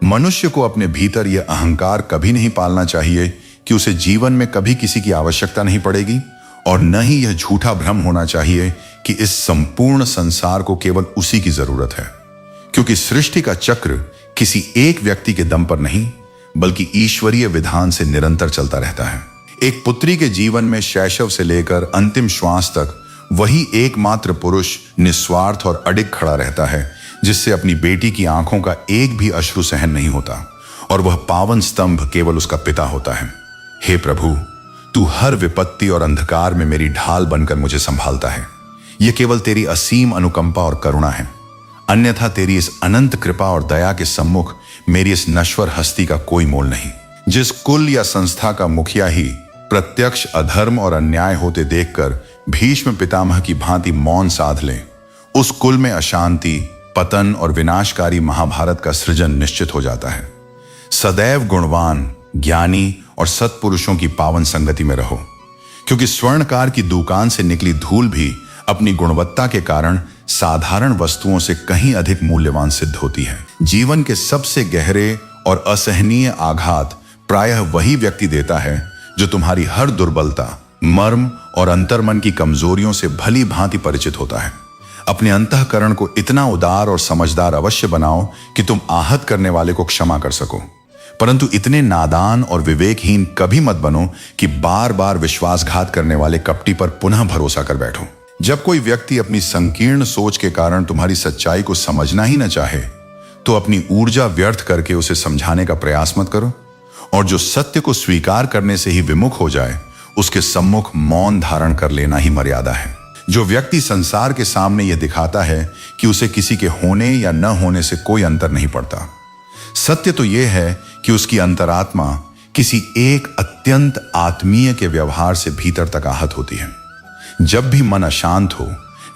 मनुष्य को अपने भीतर यह अहंकार कभी नहीं पालना चाहिए कि उसे जीवन में कभी किसी की आवश्यकता नहीं पड़ेगी, और न ही यह झूठा भ्रम होना चाहिए कि इस संपूर्ण संसार को केवल उसी की जरूरत है, क्योंकि सृष्टि का चक्र किसी एक व्यक्ति के दम पर नहीं बल्कि ईश्वरीय विधान से निरंतर चलता रहता है। एक पुत्री के जीवन में शैशव से लेकर अंतिम श्वास तक वही एकमात्र पुरुष निस्वार्थ और अडिग खड़ा रहता है, जिससे अपनी बेटी की आंखों का एक भी अश्रु सहन नहीं होता, और वह पावन स्तंभ केवल उसका पिता होता है। हे प्रभु, तू हर विपत्ति और अंधकार में मेरी ढाल बनकर मुझे संभालता है। यह केवल तेरी असीम अनुकंपा और करुणा है, अन्यथा तेरी इस अनंत कृपा और दया के सम्मुख मेरी इस नश्वर हस्ती का कोई मोल नहीं। जिस कुल या संस्था का मुखिया ही प्रत्यक्ष अधर्म और अन्याय होते देखकर भीष्म पितामह की भांति मौन साध ले, उस कुल में अशांति, पतन और विनाशकारी महाभारत का सृजन निश्चित हो जाता है। सदैव गुणवान, ज्ञानी और सत्पुरुषों की पावन संगति में रहो, क्योंकि स्वर्णकार की दुकान से निकली धूल भी अपनी गुणवत्ता के कारण साधारण वस्तुओं से कहीं अधिक मूल्यवान सिद्ध होती है। जीवन के सबसे गहरे और असहनीय आघात प्रायः वही व्यक्ति देता है जो तुम्हारी हर दुर्बलता, मर्म और अंतर्मन की कमजोरियों से भली भांति परिचित होता है। अपने अंतःकरण को इतना उदार और समझदार अवश्य बनाओ कि तुम आहत करने वाले को क्षमा कर सको, परंतु इतने नादान और विवेकहीन कभी मत बनो कि बार बार विश्वासघात करने वाले कपटी पर पुनः भरोसा कर बैठो। जब कोई व्यक्ति अपनी संकीर्ण सोच के कारण तुम्हारी सच्चाई को समझना ही न चाहे, तो अपनी ऊर्जा व्यर्थ करके उसे समझाने का प्रयास मत करो, और जो सत्य को स्वीकार करने से ही विमुख हो जाए, उसके सम्मुख मौन धारण कर लेना ही मर्यादा है। जो व्यक्ति संसार के सामने यह दिखाता है कि उसे किसी के होने या न होने से कोई अंतर नहीं पड़ता, सत्य तो यह है कि उसकी अंतरात्मा किसी एक अत्यंत आत्मीय के व्यवहार से भीतर तक आहत होती है। जब भी मन अशांत हो,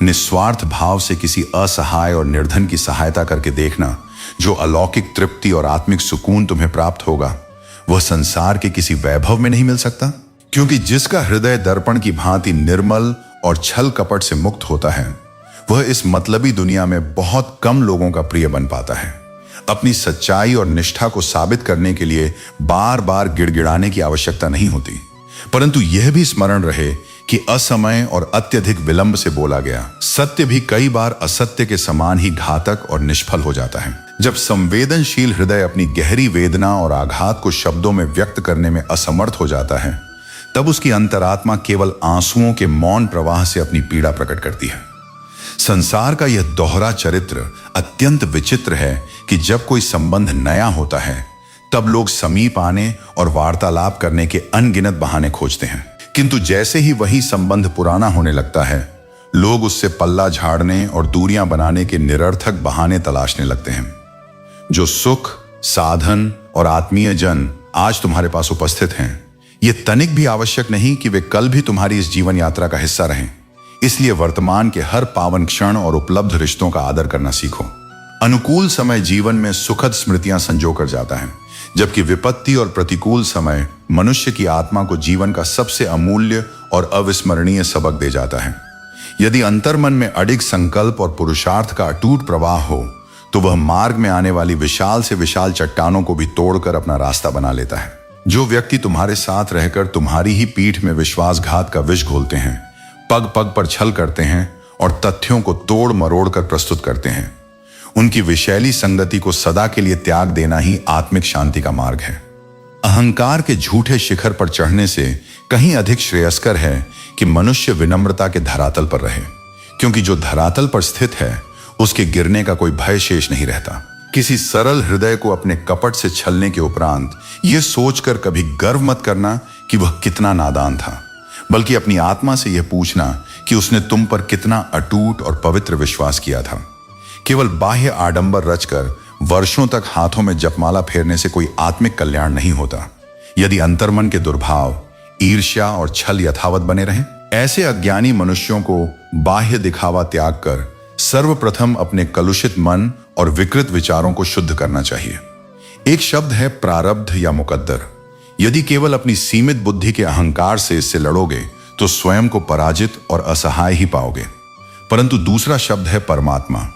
निस्वार्थ भाव से किसी असहाय और निर्धन की सहायता करके देखना। जो अलौकिक तृप्ति और आत्मिक सुकून तुम्हें प्राप्त होगा, वह संसार के किसी वैभव में नहीं मिल सकता, क्योंकि जिसका हृदय दर्पण की भांति निर्मल और छल कपट से मुक्त होता है, वह इस मतलबी दुनिया में बहुत कम लोगों का प्रिय बन पाता है। अपनी सच्चाई और निष्ठा को साबित करने के लिए बार बार गिड़गिड़ाने की आवश्यकता नहीं होती, परंतु यह भी स्मरण रहे कि असमय और अत्यधिक विलंब से बोला गया सत्य भी कई बार असत्य के समान ही घातक और निष्फल हो जाता है। जब संवेदनशील हृदय अपनी गहरी वेदना और आघात को शब्दों में व्यक्त करने में असमर्थ हो जाता है, तब उसकी अंतरात्मा केवल आंसुओं के मौन प्रवाह से अपनी पीड़ा प्रकट करती है। संसार का यह दोहरा चरित्र अत्यंत विचित्र है कि जब कोई संबंध नया होता है, तब लोग समीप आने और वार्तालाप करने के अनगिनत बहाने खोजते हैं, किंतु जैसे ही वही संबंध पुराना होने लगता है, लोग उससे पल्ला झाड़ने और दूरियां बनाने के निरर्थक बहाने तलाशने लगते हैं। जो सुख, साधन और आत्मीय जन आज तुम्हारे पास उपस्थित हैं, ये तनिक भी आवश्यक नहीं कि वे कल भी तुम्हारी इस जीवन यात्रा का हिस्सा रहें। इसलिए वर्तमान के हर पावन क्षण और उपलब्ध रिश्तों का आदर करना सीखो। अनुकूल समय जीवन में सुखद स्मृतियां संजो कर जाता है, जबकि विपत्ति और प्रतिकूल समय मनुष्य की आत्मा को जीवन का सबसे अमूल्य और अविस्मरणीय सबक दे जाता है। यदि अंतर्मन में अडिग संकल्प और पुरुषार्थ का अटूट प्रवाह हो, तो वह मार्ग में आने वाली विशाल से विशाल चट्टानों को भी तोड़कर अपना रास्ता बना लेता है। जो व्यक्ति तुम्हारे साथ रहकर तुम्हारी ही पीठ में विश्वासघात का विष घोलते हैं, पग पग पर छल करते हैं और तथ्यों को तोड़ मरोड़ कर प्रस्तुत करते हैं, उनकी विषैली संगति को सदा के लिए त्याग देना ही आत्मिक शांति का मार्ग है। अहंकार के झूठे शिखर पर चढ़ने से कहीं अधिक श्रेयस्कर है कि मनुष्य विनम्रता के धरातल पर रहे, क्योंकि जो धरातल पर स्थित है, उसके गिरने का कोई भय शेष नहीं रहता। किसी सरल हृदय को अपने कपट से छलने के उपरांत यह सोचकर कभी गर्व मत करना कि वह कितना नादान था, बल्कि अपनी आत्मा से यह पूछना कि उसने तुम पर कितना अटूट और पवित्र विश्वास किया था। केवल बाह्य आडंबर रचकर वर्षों तक हाथों में जपमाला फेरने से कोई आत्मिक कल्याण नहीं होता। यदि अंतर्मन के दुर्भाव, ईर्ष्या और छल यथावत बने रहें, ऐसे अज्ञानी मनुष्यों को बाह्य दिखावा त्याग कर सर्वप्रथम अपने कलुषित मन और विकृत विचारों को शुद्ध करना चाहिए। एक शब्द है प्रारब्ध या मुकद्दर। यदि केवल अपनी सीमित बुद्धि के अहंकार से इससे लड़ोगे, तो स्वयं को पराजित और असहाय ही पाओगे। परंतु दूसरा शब्द है परमात्मा।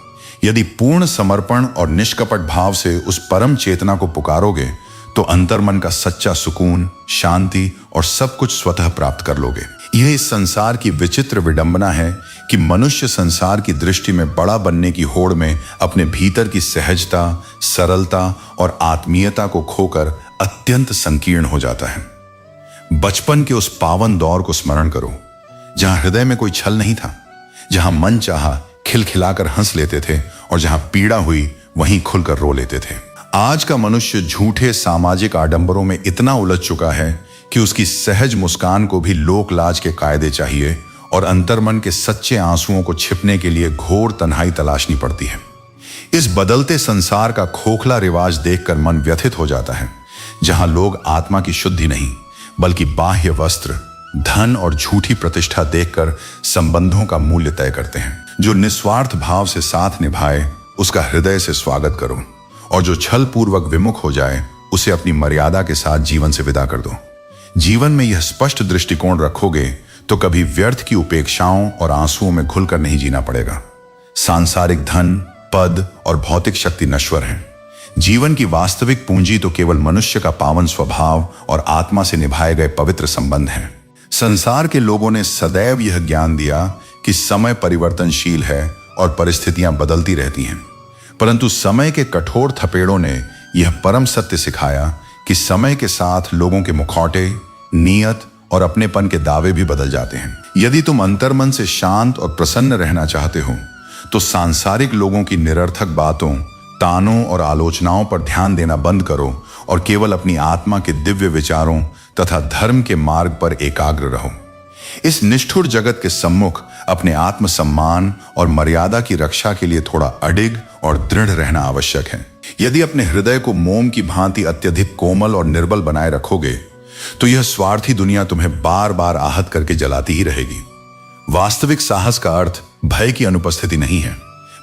यदि पूर्ण समर्पण और निष्कपट भाव से उस परम चेतना को पुकारोगे तो अंतर्मन का सच्चा सुकून, शांति और सब कुछ स्वतः प्राप्त कर लोगे। यह इस संसार की विचित्र विडंबना है कि मनुष्य संसार की दृष्टि में बड़ा बनने की होड़ में अपने भीतर की सहजता, सरलता और आत्मीयता को खोकर अत्यंत संकीर्ण हो जाता है। बचपन के उस पावन दौर को स्मरण करो जहां हृदय में कोई छल नहीं था, जहां मन चाहा खिलखिलाकर हंस लेते थे और जहां पीड़ा हुई वहीं खुलकर रो लेते थे। आज का मनुष्य झूठे सामाजिक आडंबरों में इतना उलझ चुका है कि उसकी सहज मुस्कान को भी लोक लाज के कायदे चाहिए और अंतर्मन के सच्चे आंसुओं को छिपने के लिए घोर तन्हाई तलाशनी पड़ती है। इस बदलते संसार का खोखला रिवाज देखकर मन व्यथित हो जाता है, जहां लोग आत्मा की शुद्धि नहीं बल्कि बाह्य वस्त्र, धन और झूठी प्रतिष्ठा देखकर संबंधों का मूल्य तय करते हैं। जो निस्वार्थ भाव से साथ निभाए उसका हृदय से स्वागत करो और जो छल पूर्वक विमुख हो जाए उसे अपनी मर्यादा के साथ जीवन से विदा कर दो। जीवन में यह स्पष्ट दृष्टिकोण रखोगे तो कभी व्यर्थ की उपेक्षाओं और आंसुओं में घुलकर नहीं जीना पड़ेगा। सांसारिक धन, पद और भौतिक शक्ति नश्वर हैं। जीवन की वास्तविक पूंजी तो केवल मनुष्य का पावन स्वभाव और आत्मा से निभाए गए पवित्र संबंध हैं। संसार के लोगों ने सदैव यह ज्ञान दिया कि समय परिवर्तनशील है और परिस्थितियां बदलती रहती हैं, परंतु समय के कठोर थपेड़ों ने यह परम सत्य सिखाया कि समय के साथ लोगों के मुखौटे, नीयत और अपनेपन के दावे भी बदल जाते हैं। यदि तुम अंतर्मन से शांत और प्रसन्न रहना चाहते हो तो सांसारिक लोगों की निरर्थक बातों, तानों और आलोचनाओं पर ध्यान देना बंद करो और केवल अपनी आत्मा के दिव्य विचारों तथा धर्म के मार्ग पर एकाग्र रहो। इस निष्ठुर जगत के सम्मुख अपने आत्मसम्मान और मर्यादा की रक्षा के लिए थोड़ा अडिग और दृढ़ रहना आवश्यक है। यदि अपने हृदय को मोम की भांति अत्यधिक कोमल और निर्बल बनाए रखोगे तो यह स्वार्थी दुनिया तुम्हें बार बार आहत करके जलाती ही रहेगी। वास्तविक साहस का अर्थ भय की अनुपस्थिति नहीं है,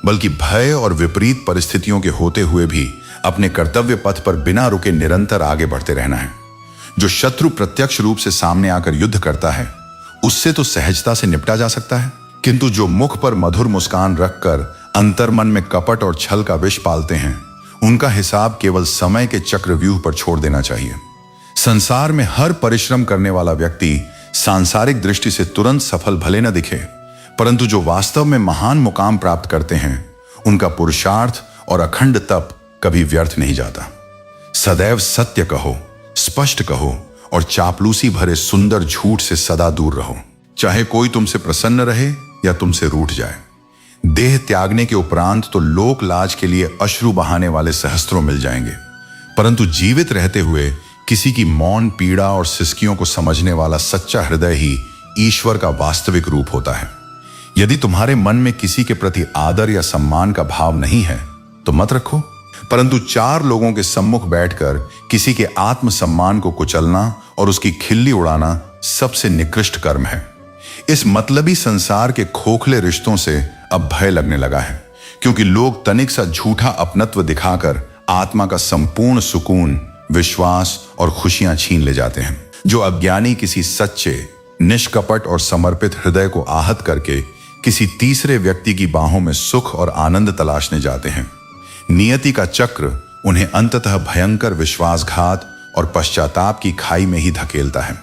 बल्कि भय और विपरीत परिस्थितियों के होते हुए भी अपने कर्तव्य पथ पर बिना रुके निरंतर आगे बढ़ते रहना है। जो शत्रु प्रत्यक्ष रूप से सामने आकर युद्ध करता है उससे तो सहजता से निपटा जा सकता है, किंतु जो मुख पर मधुर मुस्कान रखकर अंतर्मन में कपट और छल का विष पालते हैं उनका हिसाब केवल समय के चक्रव्यूह पर छोड़ देना चाहिए। संसार में हर परिश्रम करने वाला व्यक्ति सांसारिक दृष्टि से तुरंत सफल भले न दिखे, परंतु जो वास्तव में महान मुकाम प्राप्त करते हैं उनका पुरुषार्थ और अखंड तप कभी व्यर्थ नहीं जाता। सदैव सत्य कहो, स्पष्ट कहो और चापलूसी भरे सुंदर झूठ से सदा दूर रहो। चाहे कोई तुमसे प्रसन्न रहे या तुमसे रूठ जाए। देह त्यागने के उपरांत तो लोक लाज के लिए अश्रु बहाने वाले सहस्त्रों मिल जाएंगे, परंतु जीवित रहते हुए किसी की मौन पीड़ा और सिसकियों को समझने वाला सच्चा हृदय ही ईश्वर का वास्तविक रूप होता है। यदि तुम्हारे मन में किसी के प्रति आदर या सम्मान का भाव नहीं है तो मत रखो, परंतु चार लोगों के सम्मुख बैठकर किसी के आत्मसम्मान को कुचलना और उसकी खिल्ली उड़ाना सबसे निकृष्ट कर्म है। इस मतलबी संसार के खोखले रिश्तों से अब भय लगने लगा है, क्योंकि लोग तनिक सा झूठा अपनत्व दिखाकर आत्मा का संपूर्ण सुकून, विश्वास और खुशियां छीन ले जाते हैं। जो अज्ञानी किसी सच्चे, निष्कपट और समर्पित हृदय को आहत करके किसी तीसरे व्यक्ति की बाहों में सुख और आनंद तलाशने जाते हैं, नियति का चक्र उन्हें अंततः भयंकर विश्वासघात और पश्चाताप की खाई में ही धकेलता है।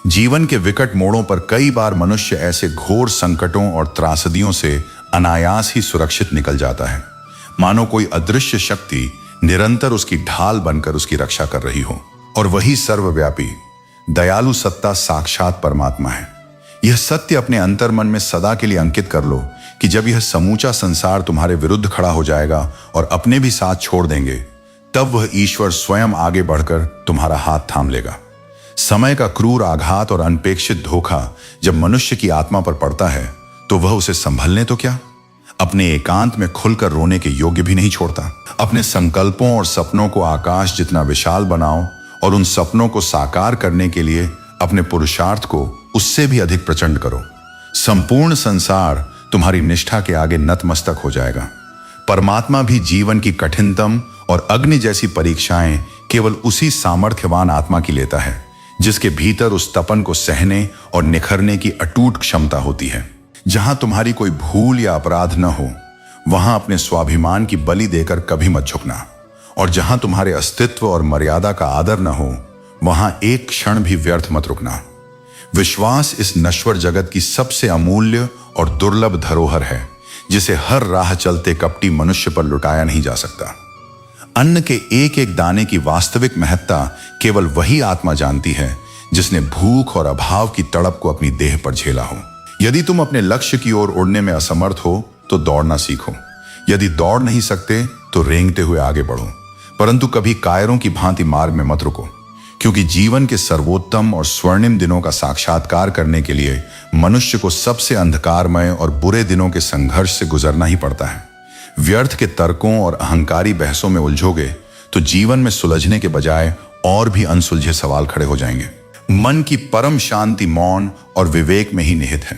जीवन के विकट मोड़ों पर कई बार मनुष्य ऐसे घोर संकटों और त्रासदियों से अनायास ही सुरक्षित निकल जाता है, मानो कोई अदृश्य शक्ति निरंतर उसकी ढाल बनकर उसकी रक्षा कर रही हो। और वही सर्वव्यापी दयालु सत्ता साक्षात परमात्मा है। यह सत्य अपने अंतर्मन में सदा के लिए अंकित कर लो कि जब यह समूचा संसार तुम्हारे विरुद्ध खड़ा हो जाएगा और अपने भी साथ छोड़ देंगे, तब वह ईश्वर स्वयं आगे बढ़कर तुम्हारा हाथ थाम लेगा। समय का क्रूर आघात और अनपेक्षित धोखा जब मनुष्य की आत्मा पर पड़ता है तो वह उसे संभलने तो क्या, अपने एकांत में खुलकर रोने के योग्य भी नहीं छोड़ता। अपने संकल्पों और सपनों को आकाश जितना विशाल बनाओ और उन सपनों को साकार करने के लिए अपने पुरुषार्थ को उससे भी अधिक प्रचंड करो। संपूर्ण संसार तुम्हारी निष्ठा के आगे नतमस्तक हो जाएगा। परमात्मा भी जीवन की कठिनतम और अग्नि जैसी परीक्षाएं केवल उसी सामर्थ्यवान आत्मा की लेता है जिसके भीतर उस तपन को सहने और निखरने की अटूट क्षमता होती है। जहां तुम्हारी कोई भूल या अपराध न हो, वहां अपने स्वाभिमान की बलि देकर कभी मत झुकना। और जहां तुम्हारे अस्तित्व और मर्यादा का आदर न हो, वहां एक क्षण भी व्यर्थ मत रुकना। विश्वास इस नश्वर जगत की सबसे अमूल्य और दुर्लभ धरोहर है, जिसे हर राह चलते कपटी मनुष्य पर लुटाया नहीं जा सकता। अन्न के एक एक दाने की वास्तविक महत्ता केवल वही आत्मा जानती है जिसने भूख और अभाव की तड़प को अपनी देह पर झेला हो। यदि तुम अपने लक्ष्य की ओर उड़ने में असमर्थ हो तो दौड़ना सीखो। यदि दौड़ नहीं सकते तो रेंगते हुए आगे बढ़ो, परंतु कभी कायरों की भांति मार्ग में मत रुको, क्योंकि जीवन के सर्वोत्तम और स्वर्णिम दिनों का साक्षात्कार करने के लिए मनुष्य को सबसे अंधकारमय और बुरे दिनों के संघर्ष से गुजरना ही पड़ता है। व्यर्थ के तर्कों और अहंकारी बहसों में उलझोगे तो जीवन में सुलझने के बजाय और भी अनसुलझे सवाल खड़े हो जाएंगे। मन की परम शांति मौन और विवेक में ही निहित है।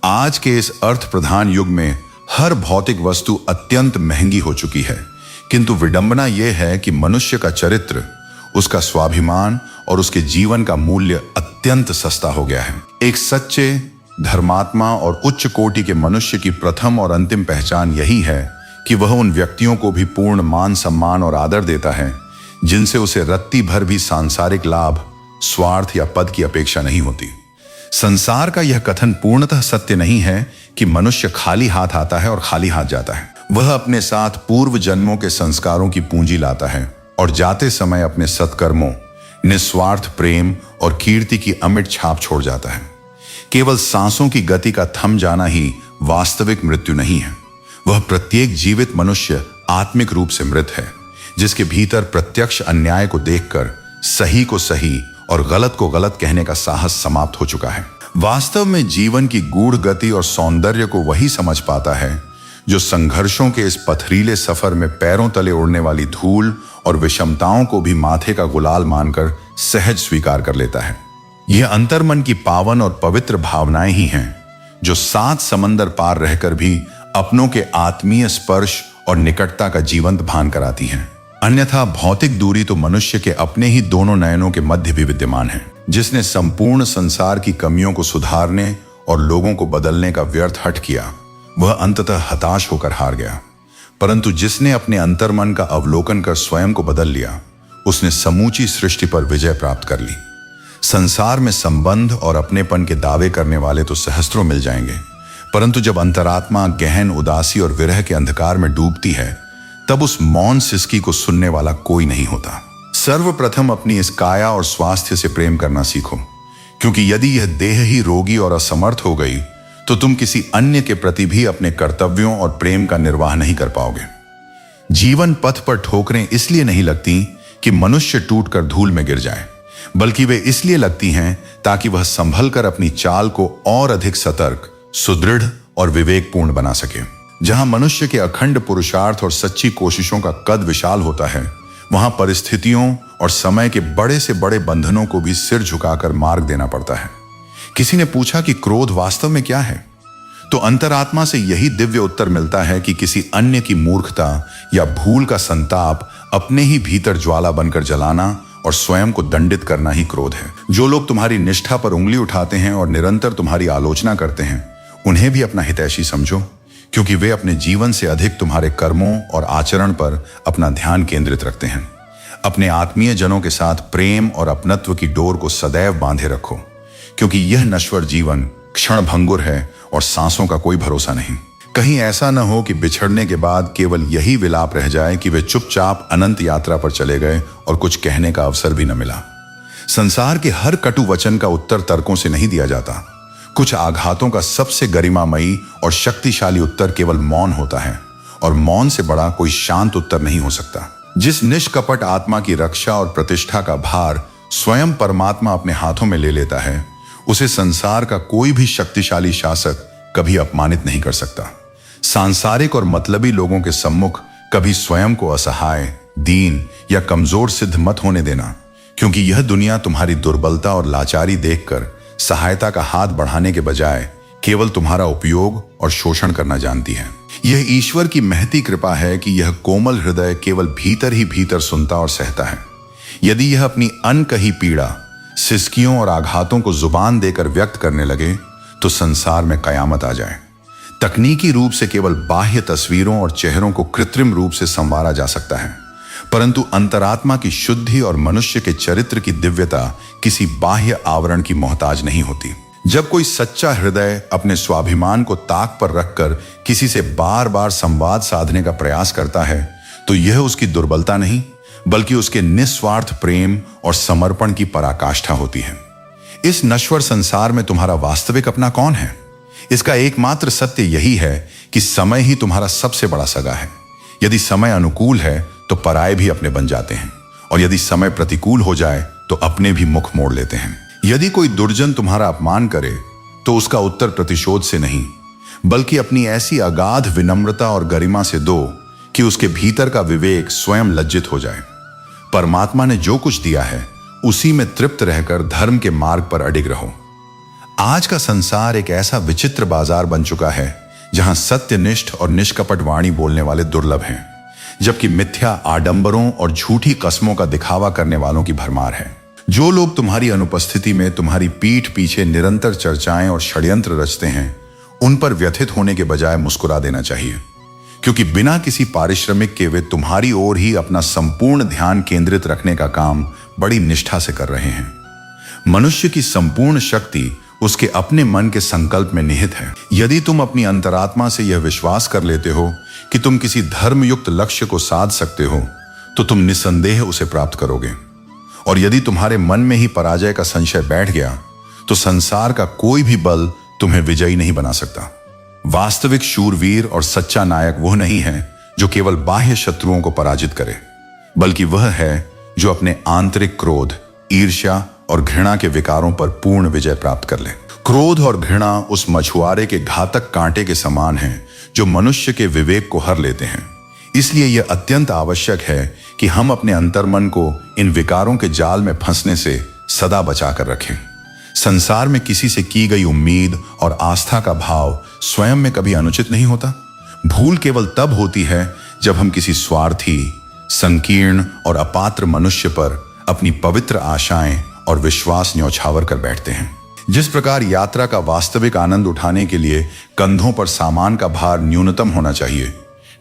आज के इस अर्थ प्रधान युग में हर भौतिक वस्तु अत्यंत महंगी हो चुकी है, किंतु विडंबना यह है कि मनुष्य का चरित्र, उसका स्वाभिमान और उसके जीवन का मूल्य अत्यंत सस्ता हो गया है। एक सच्चे धर्मात्मा और उच्च कोटि के मनुष्य की प्रथम और अंतिम पहचान यही है कि वह उन व्यक्तियों को भी पूर्ण मान सम्मान और आदर देता है जिनसे उसे रत्ती भर भी सांसारिक लाभ, स्वार्थ या पद की अपेक्षा नहीं होती। संसार का यह कथन पूर्णतः सत्य नहीं है कि मनुष्य खाली हाथ आता है और खाली हाथ जाता है। वह अपने साथ पूर्व जन्मों के संस्कारों की पूंजी लाता है और जाते समय अपने सत्कर्मों, निस्वार्थ प्रेम और कीर्ति की अमिट छाप छोड़ जाता है। केवल सांसों की गति का थम जाना ही वास्तविक मृत्यु नहीं है। वह प्रत्येक जीवित मनुष्य आत्मिक रूप से मृत है, जिसके भीतर प्रत्यक्ष अन्याय को देखकर सही को सही और गलत को गलत कहने का साहस समाप्त हो चुका है। वास्तव में जीवन की गूढ़ गति और सौंदर्य को वही समझ पाता है जो संघर्षों के इस पथरीले सफर में पैरों तले उड़ने वाली धूल और विषमताओं को भी माथे का गुलाल मानकर सहज स्वीकार कर लेता है। यह अंतर्मन की पावन और पवित्र भावनाएं ही हैं जो 7 समंदर पार रहकर भी अपनों के आत्मीय स्पर्श और निकटता का जीवंत भान कराती हैं। अन्यथा भौतिक दूरी तो मनुष्य के अपने ही दोनों नयनों के मध्य भी विद्यमान है। जिसने संपूर्ण संसार की कमियों को सुधारने और लोगों को बदलने का व्यर्थ हठ किया, वह अंततः हताश होकर हार गया। परंतु जिसने अपने अंतर्मन का अवलोकन कर स्वयं को बदल लिया, उसने समूची सृष्टि पर विजय प्राप्त कर ली। संसार में संबंध और अपनेपन के दावे करने वाले तो सहस्त्रों मिल जाएंगे, परंतु जब अंतरात्मा गहन उदासी और विरह के अंधकार में डूबती है, तब उस मौन सिसकी को सुनने वाला कोई नहीं होता। सर्वप्रथम अपनी इस काया और स्वास्थ्य से प्रेम करना सीखो, क्योंकि यदि यह देह ही रोगी और असमर्थ हो गई तो तुम किसी अन्य के प्रति भी अपने कर्तव्यों और प्रेम का निर्वाह नहीं कर पाओगे। जीवन पथ पर ठोकरें इसलिए नहीं लगती कि मनुष्य टूटकर धूल में गिर जाए, बल्कि वे इसलिए लगती हैं ताकि वह संभल कर अपनी चाल को और अधिक सतर्क, सुदृढ़ और विवेकपूर्ण बना सके। जहां मनुष्य के अखंड पुरुषार्थ और सच्ची कोशिशों का कद विशाल होता है, वहां परिस्थितियों और समय के बड़े से बड़े बंधनों को भी सिर झुकाकर मार्ग देना पड़ता है। किसी ने पूछा कि क्रोध वास्तव में क्या है, तो अंतरात्मा से यही दिव्य उत्तर मिलता है कि किसी अन्य की मूर्खता या भूल का संताप अपने ही भीतर ज्वाला बनकर जलाना और स्वयं को दंडित करना ही क्रोध है। जो लोग तुम्हारी निष्ठा पर उंगली उठाते हैं और निरंतर तुम्हारी आलोचना करते हैं, उन्हें भी अपना हितैषी समझो, क्योंकि वे अपने जीवन से अधिक तुम्हारे कर्मों और आचरण पर अपना ध्यान केंद्रित रखते हैं। अपने आत्मीय जनों के साथ प्रेम और अपनत्व की डोर को सदैव बांधे रखो, क्योंकि यह नश्वर जीवन क्षणभंगुर है और सांसों का कोई भरोसा नहीं। कहीं ऐसा न हो कि बिछड़ने के बाद केवल यही विलाप रह जाए कि वे चुपचाप अनंत यात्रा पर चले गए और कुछ कहने का अवसर भी न मिला। संसार के हर कटु वचन का उत्तर तर्कों से नहीं दिया जाता। कुछ आघातों का सबसे गरिमामयी और शक्तिशाली उत्तर केवल मौन होता है, और मौन से बड़ा कोई शांत उत्तर नहीं हो सकता। जिस निष्कपट आत्मा की रक्षा और प्रतिष्ठा का भार स्वयं परमात्मा अपने हाथों में ले लेता है, उसे संसार का कोई भी शक्तिशाली शासक कभी अपमानित नहीं कर सकता। सांसारिक और मतलबी लोगों के सम्मुख कभी स्वयं को असहाय, दीन या कमजोर सिद्ध मत होने देना, क्योंकि यह दुनिया तुम्हारी दुर्बलता और लाचारी देखकर सहायता का हाथ बढ़ाने के बजाय केवल तुम्हारा उपयोग और शोषण करना जानती है। यह ईश्वर की महती कृपा है कि यह कोमल हृदय केवल भीतर ही भीतर सुनता और सहता है। यदि यह अपनी अनकही पीड़ा, सिसकियों और आघातों को जुबान देकर व्यक्त करने लगे तो संसार में कयामत आ जाए। तकनीकी रूप से केवल बाह्य तस्वीरों और चेहरों को कृत्रिम रूप से संवारा जा सकता है, परंतु अंतरात्मा की शुद्धि और मनुष्य के चरित्र की दिव्यता किसी बाह्य आवरण की मोहताज नहीं होती। जब कोई सच्चा हृदय अपने स्वाभिमान को ताक पर रखकर किसी से बार बार संवाद साधने का प्रयास करता है, तो यह उसकी दुर्बलता नहीं बल्कि उसके निस्वार्थ प्रेम और समर्पण की पराकाष्ठा होती है। इस नश्वर संसार में तुम्हारा वास्तविक अपना कौन है? इसका एकमात्र सत्य यही है कि समय ही तुम्हारा सबसे बड़ा सगा है। यदि समय अनुकूल है तो पराये भी अपने बन जाते हैं, और यदि समय प्रतिकूल हो जाए तो अपने भी मुख मोड़ लेते हैं। यदि कोई दुर्जन तुम्हारा अपमान करे तो उसका उत्तर प्रतिशोध से नहीं बल्कि अपनी ऐसी अगाध विनम्रता और गरिमा से दो कि उसके भीतर का विवेक स्वयं लज्जित हो जाए। परमात्मा ने जो कुछ दिया है उसी में तृप्त रहकर धर्म के मार्ग पर अडिग रहो। आज का संसार एक ऐसा विचित्र बाजार बन चुका है जहां सत्यनिष्ठ और निष्कपट वाणी बोलने वाले दुर्लभ हैं, जबकि मिथ्या आडंबरों और झूठी कस्मों का दिखावा करने वालों की भरमार है। जो लोग तुम्हारी अनुपस्थिति में तुम्हारी पीठ पीछे निरंतर चर्चाएं और षड्यंत्र रचते हैं, उन पर व्यथित होने के बजाय मुस्कुरा देना चाहिए, क्योंकि बिना किसी पारिश्रमिक के वे तुम्हारी ओर ही अपना संपूर्ण ध्यान केंद्रित रखने का काम बड़ी निष्ठा से कर रहे हैं। मनुष्य की संपूर्ण शक्ति उसके अपने मन के संकल्प में निहित है। यदि तुम अपनी अंतरात्मा से यह विश्वास कर लेते हो कि तुम किसी धर्मयुक्त लक्ष्य को साध सकते हो, तो तुम निसंदेह उसे प्राप्त करोगे। और यदि तुम्हारे मन में ही पराजय का संशय बैठ गया, तो संसार का कोई भी बल तुम्हें विजयी नहीं बना सकता। वास्तविक शूरवीर और सच्चा नायक वह नहीं है जो केवल बाह्य शत्रुओं को पराजित करे, बल्कि वह है जो अपने आंतरिक क्रोध, ईर्ष्या और घृणा के विकारों पर पूर्ण विजय प्राप्त कर ले। क्रोध और घृणा उस मछुआरे के घातक कांटे के समान हैं जो मनुष्य के विवेक को हर लेते हैं। इसलिए यह अत्यंत आवश्यक है कि हम अपने अंतर्मन को इन विकारों के जाल में फंसने से सदा बचा कर रखें। संसार में किसी से की गई उम्मीद और आस्था का भाव स्वयं में कभी अनुचित नहीं होता। भूल केवल तब होती है जब हम किसी स्वार्थी, संकीर्ण और अपात्र मनुष्य पर अपनी पवित्र आशाएं और विश्वास न्यौछावर कर बैठते हैं। जिस प्रकार यात्रा का वास्तविक आनंद उठाने के लिए कंधों पर सामान का भार न्यूनतम होना चाहिए,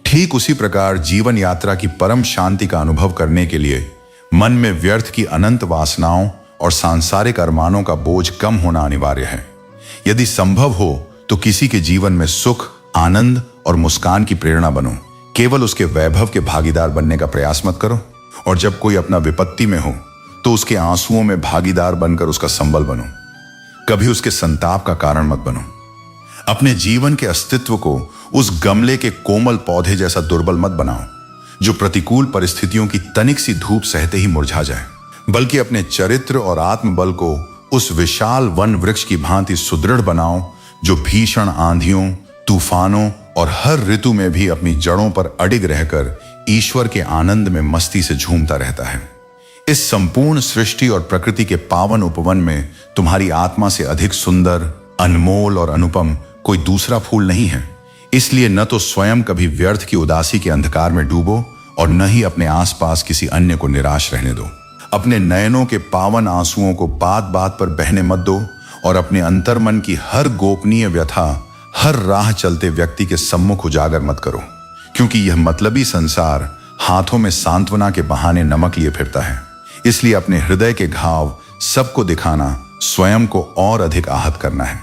ठीक उसी प्रकार जीवन यात्रा की परम शांति का अनुभव करने के लिए मन में व्यर्थ की अनंत वासनाओं और सांसारिक अरमानों का बोझ कम होना अनिवार्य है। यदि संभव हो तो किसी के जीवन में सुख, आनंद और मुस्कान की प्रेरणा बनो। केवल उसके वैभव के भागीदार बनने का प्रयास मत करो, और जब कोई अपना विपत्ति में हो तो उसके आंसुओं में भागीदार बनकर उसका संबल बनो। कभी उसके संताप का कारण मत बनो। अपने जीवन के अस्तित्व को उस गमले के कोमल पौधे जैसा दुर्बल मत बनाओ जो प्रतिकूल परिस्थितियों की तनिक सी धूप सहते ही मुरझा जाए, बल्कि अपने चरित्र और आत्मबल को उस विशाल वन वृक्ष की भांति सुदृढ़ बनाओ जो भीषण आंधियों, तूफानों और हर ऋतु में भी अपनी जड़ों पर अडिग रहकर ईश्वर के आनंद में मस्ती से झूमता रहता है। इस संपूर्ण सृष्टि और प्रकृति के पावन उपवन में तुम्हारी आत्मा से अधिक सुंदर, अनमोल और अनुपम कोई दूसरा फूल नहीं है। इसलिए न तो स्वयं कभी व्यर्थ की उदासी के अंधकार में डूबो और न ही अपने आसपास किसी अन्य को निराश रहने दो। अपने नयनों के पावन आंसुओं को बात बात पर बहने मत दो, और अपने अंतर्मन की हर गोपनीय व्यथा हर राह चलते व्यक्ति के सम्मुख उजागर मत करो, क्योंकि यह मतलबी संसार हाथों में सांत्वना के बहाने नमक लिए फिरता है। इसलिए अपने हृदय के घाव सबको दिखाना स्वयं को और अधिक आहत करना है।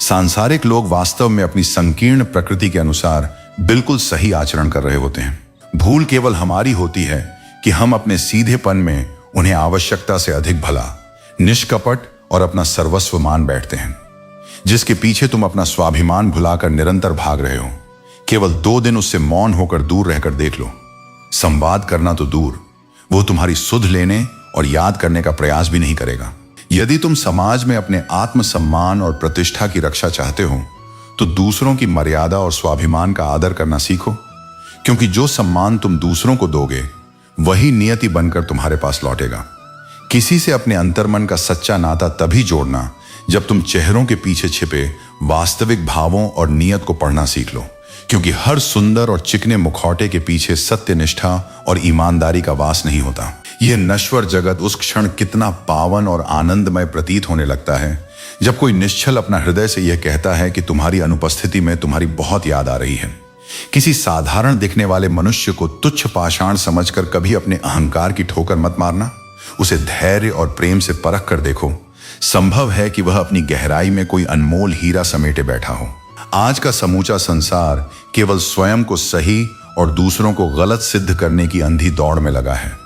सांसारिक लोग वास्तव में अपनी संकीर्ण प्रकृति के अनुसार बिल्कुल सही आचरण कर रहे होते हैं। भूल केवल हमारी होती है कि हम अपने सीधेपन में उन्हें आवश्यकता से अधिक भला, निष्कपट और अपना सर्वस्व मान बैठते हैं। जिसके पीछे तुम अपना स्वाभिमान भुलाकर निरंतर भाग रहे हो, केवल 2 दिन उससे मौन होकर दूर रहकर देख लो। संवाद करना तो दूर, वो तुम्हारी सुध लेने और याद करने का प्रयास भी नहीं करेगा। यदि तुम समाज में अपने आत्मसम्मान और प्रतिष्ठा की रक्षा चाहते हो, तो दूसरों की मर्यादा और स्वाभिमान का आदर करना सीखो, क्योंकि जो सम्मान तुम दूसरों को दोगे वही नियति बनकर तुम्हारे पास लौटेगा। किसी से अपने अंतर्मन का सच्चा नाता तभी जोड़ना जब तुम चेहरों के पीछे छिपे वास्तविक भावों और नियत को पढ़ना सीख लो, क्योंकि हर सुंदर और चिकने मुखौटे के पीछे सत्यनिष्ठा और ईमानदारी का वास नहीं होता। यह नश्वर जगत उस क्षण कितना पावन और आनंदमय प्रतीत होने लगता है जब कोई निश्चल अपना हृदय से यह कहता है कि तुम्हारी अनुपस्थिति में तुम्हारी बहुत याद आ रही है, किसी साधारण दिखने वाले मनुष्य को तुच्छ पाषाण समझकर कभी अपने अहंकार की ठोकर मत मारना। उसे धैर्य और प्रेम से परख कर देखो। संभव है कि वह अपनी गहराई में कोई अनमोल हीरा समेटे बैठा हो। आज का समूचा संसार केवल स्वयं को सही और दूसरों को गलत सिद्ध करने की अंधी दौड़ में लगा है।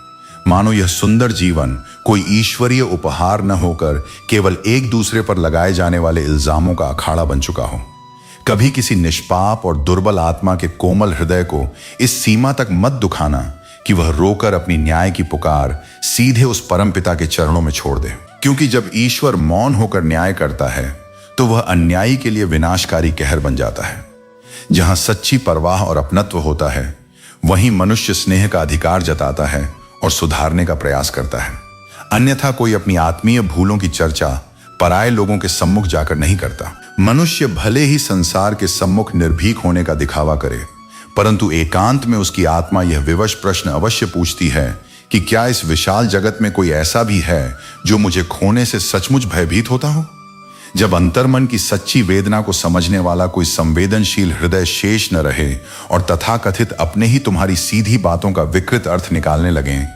मानो यह सुंदर जीवन कोई ईश्वरीय उपहार न होकर केवल एक दूसरे पर लगाए जाने वाले इल्जामों का अखाड़ा बन चुका हो। कभी किसी निष्पाप और दुर्बल आत्मा के कोमल हृदय को इस सीमा तक मत दुखाना कि वह रोकर अपनी न्याय की पुकार सीधे उस परमपिता के चरणों में छोड़ दे। क्योंकि जब ईश्वर मौन होकर न्याय करता है तो वह अन्यायी के लिए विनाशकारी कहर बन जाता है। जहां सच्ची परवाह और अपनत्व होता है, वहीं मनुष्य स्नेह का अधिकार जताता है और सुधारने का प्रयास करता है। अन्यथा कोई अपनी आत्मीय भूलों की चर्चा पराये लोगों के सम्मुख जाकर नहीं करता। मनुष्य भले ही संसार के सम्मुख निर्भीक होने का दिखावा करे, परंतु एकांत में उसकी आत्मा यह विवश प्रश्न अवश्य पूछती है कि क्या इस विशाल जगत में कोई ऐसा भी है जो मुझे खोने से सचमुच भयभीत होता हो। जब अंतर्मन की सच्ची वेदना को समझने वाला कोई संवेदनशील हृदय शेष न रहे और तथाकथित अपने ही तुम्हारी सीधी बातों का विकृत अर्थ निकालने लगें,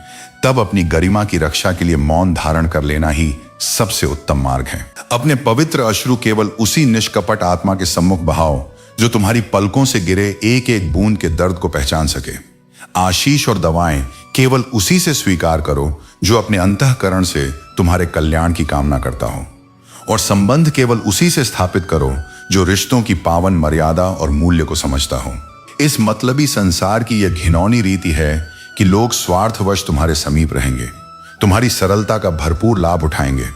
तब अपनी गरिमा की रक्षा के लिए मौन धारण कर लेना ही सबसे उत्तम मार्ग है। अपने पवित्र अश्रु केवल उसी निष्कपट आत्मा के सम्मुख बहाओ जो तुम्हारी पलकों से गिरे एक एक बूंद के दर्द को पहचान सके। आशीष और दवाएं केवल उसी से स्वीकार करो जो अपने अंतःकरण से तुम्हारे कल्याण की कामना करता हो, और संबंध केवल उसी से स्थापित करो जो रिश्तों की पावन मर्यादा और मूल्य को समझता हो। इस मतलबी संसार की यह घिनौनी रीति है कि लोग स्वार्थवश तुम्हारे समीप रहेंगे, तुम्हारी सरलता का भरपूर लाभ उठाएंगे,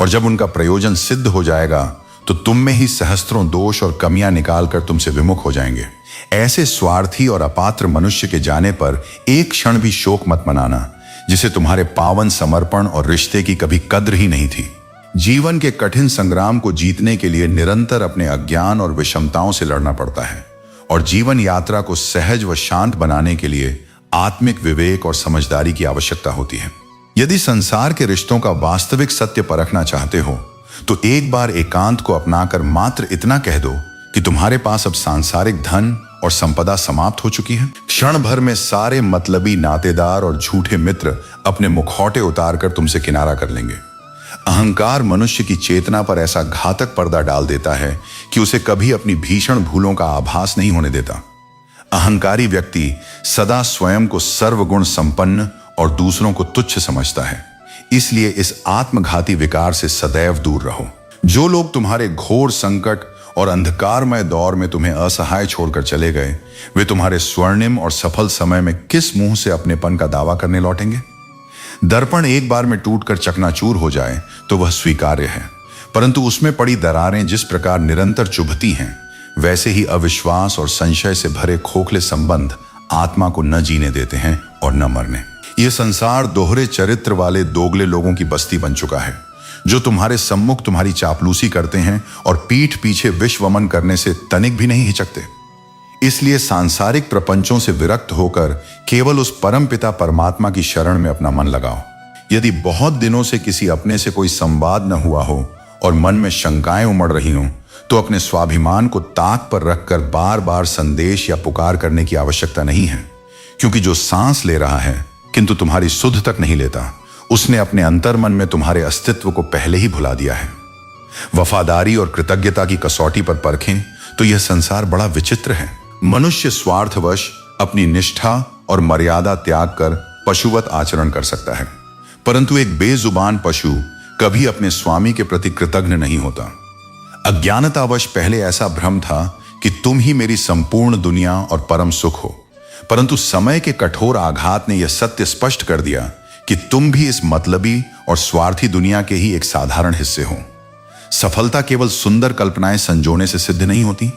और जब उनका प्रयोजन सिद्ध हो जाएगा तो तुम में ही सहस्त्रों दोष और कमियां निकालकर तुमसे विमुख हो जाएंगे। ऐसे स्वार्थी और अपात्र मनुष्य के जाने पर एक क्षण भी शोक मत मनाना, जिसे तुम्हारे पावन समर्पण और रिश्ते की कभी कद्र ही नहीं थी। जीवन के कठिन संग्राम को जीतने के लिए निरंतर अपने अज्ञान और विषमताओं से लड़ना पड़ता है, और जीवन यात्रा को सहज व शांत बनाने के लिए आत्मिक विवेक और समझदारी की आवश्यकता होती है। यदि संसार के रिश्तों का वास्तविक सत्य परखना चाहते हो तो एक बार एकांत को अपनाकर मात्र इतना कह दो कि तुम्हारे पास अब सांसारिक धन और संपदा समाप्त हो चुकी है। क्षण भर में सारे मतलबी नातेदार और झूठे मित्र अपने मुखौटे उतारकर तुमसे किनारा कर लेंगे। अहंकार मनुष्य की चेतना पर ऐसा घातक पर्दा डाल देता है कि उसे कभी अपनी भीषण भूलों का आभास नहीं होने देता। अहंकारी व्यक्ति सदा स्वयं को सर्वगुण संपन्न और दूसरों को तुच्छ समझता है। इसलिए इस आत्मघाती विकार से सदैव दूर रहो। जो लोग तुम्हारे घोर संकट और अंधकारमय दौर में तुम्हें असहाय छोड़कर चले गए, वे तुम्हारे स्वर्णिम और सफल समय में किस मुंह से अपनेपन का दावा करने लौटेंगे। दर्पण एक बार में टूटकर चकनाचूर हो जाए तो वह स्वीकार्य है, परंतु उसमें पड़ी दरारें जिस प्रकार निरंतर चुभती हैं, वैसे ही अविश्वास और संशय से भरे खोखले संबंध आत्मा को न जीने देते हैं और न मरने। यह संसार दोहरे चरित्र वाले दोगले लोगों की बस्ती बन चुका है, जो तुम्हारे सम्मुख तुम्हारी चापलूसी करते हैं और पीठ पीछे विश्वमन करने से तनिक भी नहीं हिचकते। इसलिए सांसारिक प्रपंचों से विरक्त होकर केवल उस परम पिता परमात्मा की शरण में अपना मन लगाओ। यदि बहुत दिनों से किसी अपने से कोई संवाद न हुआ हो और मन में शंकाएं उमड़ रही हों, तो अपने स्वाभिमान को ताक पर रखकर बार बार संदेश या पुकार करने की आवश्यकता नहीं है, क्योंकि जो सांस ले रहा है किंतु तुम्हारी सुध तक नहीं लेता, उसने अपने अंतर्मन में तुम्हारे अस्तित्व को पहले ही भुला दिया है। वफादारी और कृतज्ञता की कसौटी पर परखें तो यह संसार बड़ा विचित्र है। मनुष्य स्वार्थवश अपनी निष्ठा और मर्यादा त्याग कर पशुवत आचरण कर सकता है, परंतु एक बेजुबान पशु कभी अपने स्वामी के प्रति कृतज्ञ नहीं होता। अज्ञानतावश पहले ऐसा भ्रम था कि तुम ही मेरी संपूर्ण दुनिया और परम सुख हो, परंतु समय के कठोर आघात ने यह सत्य स्पष्ट कर दिया कि तुम भी इस मतलबी और स्वार्थी दुनिया के ही एक साधारण हिस्से हो। सफलता केवल सुंदर कल्पनाएं संजोने से सिद्ध नहीं होती।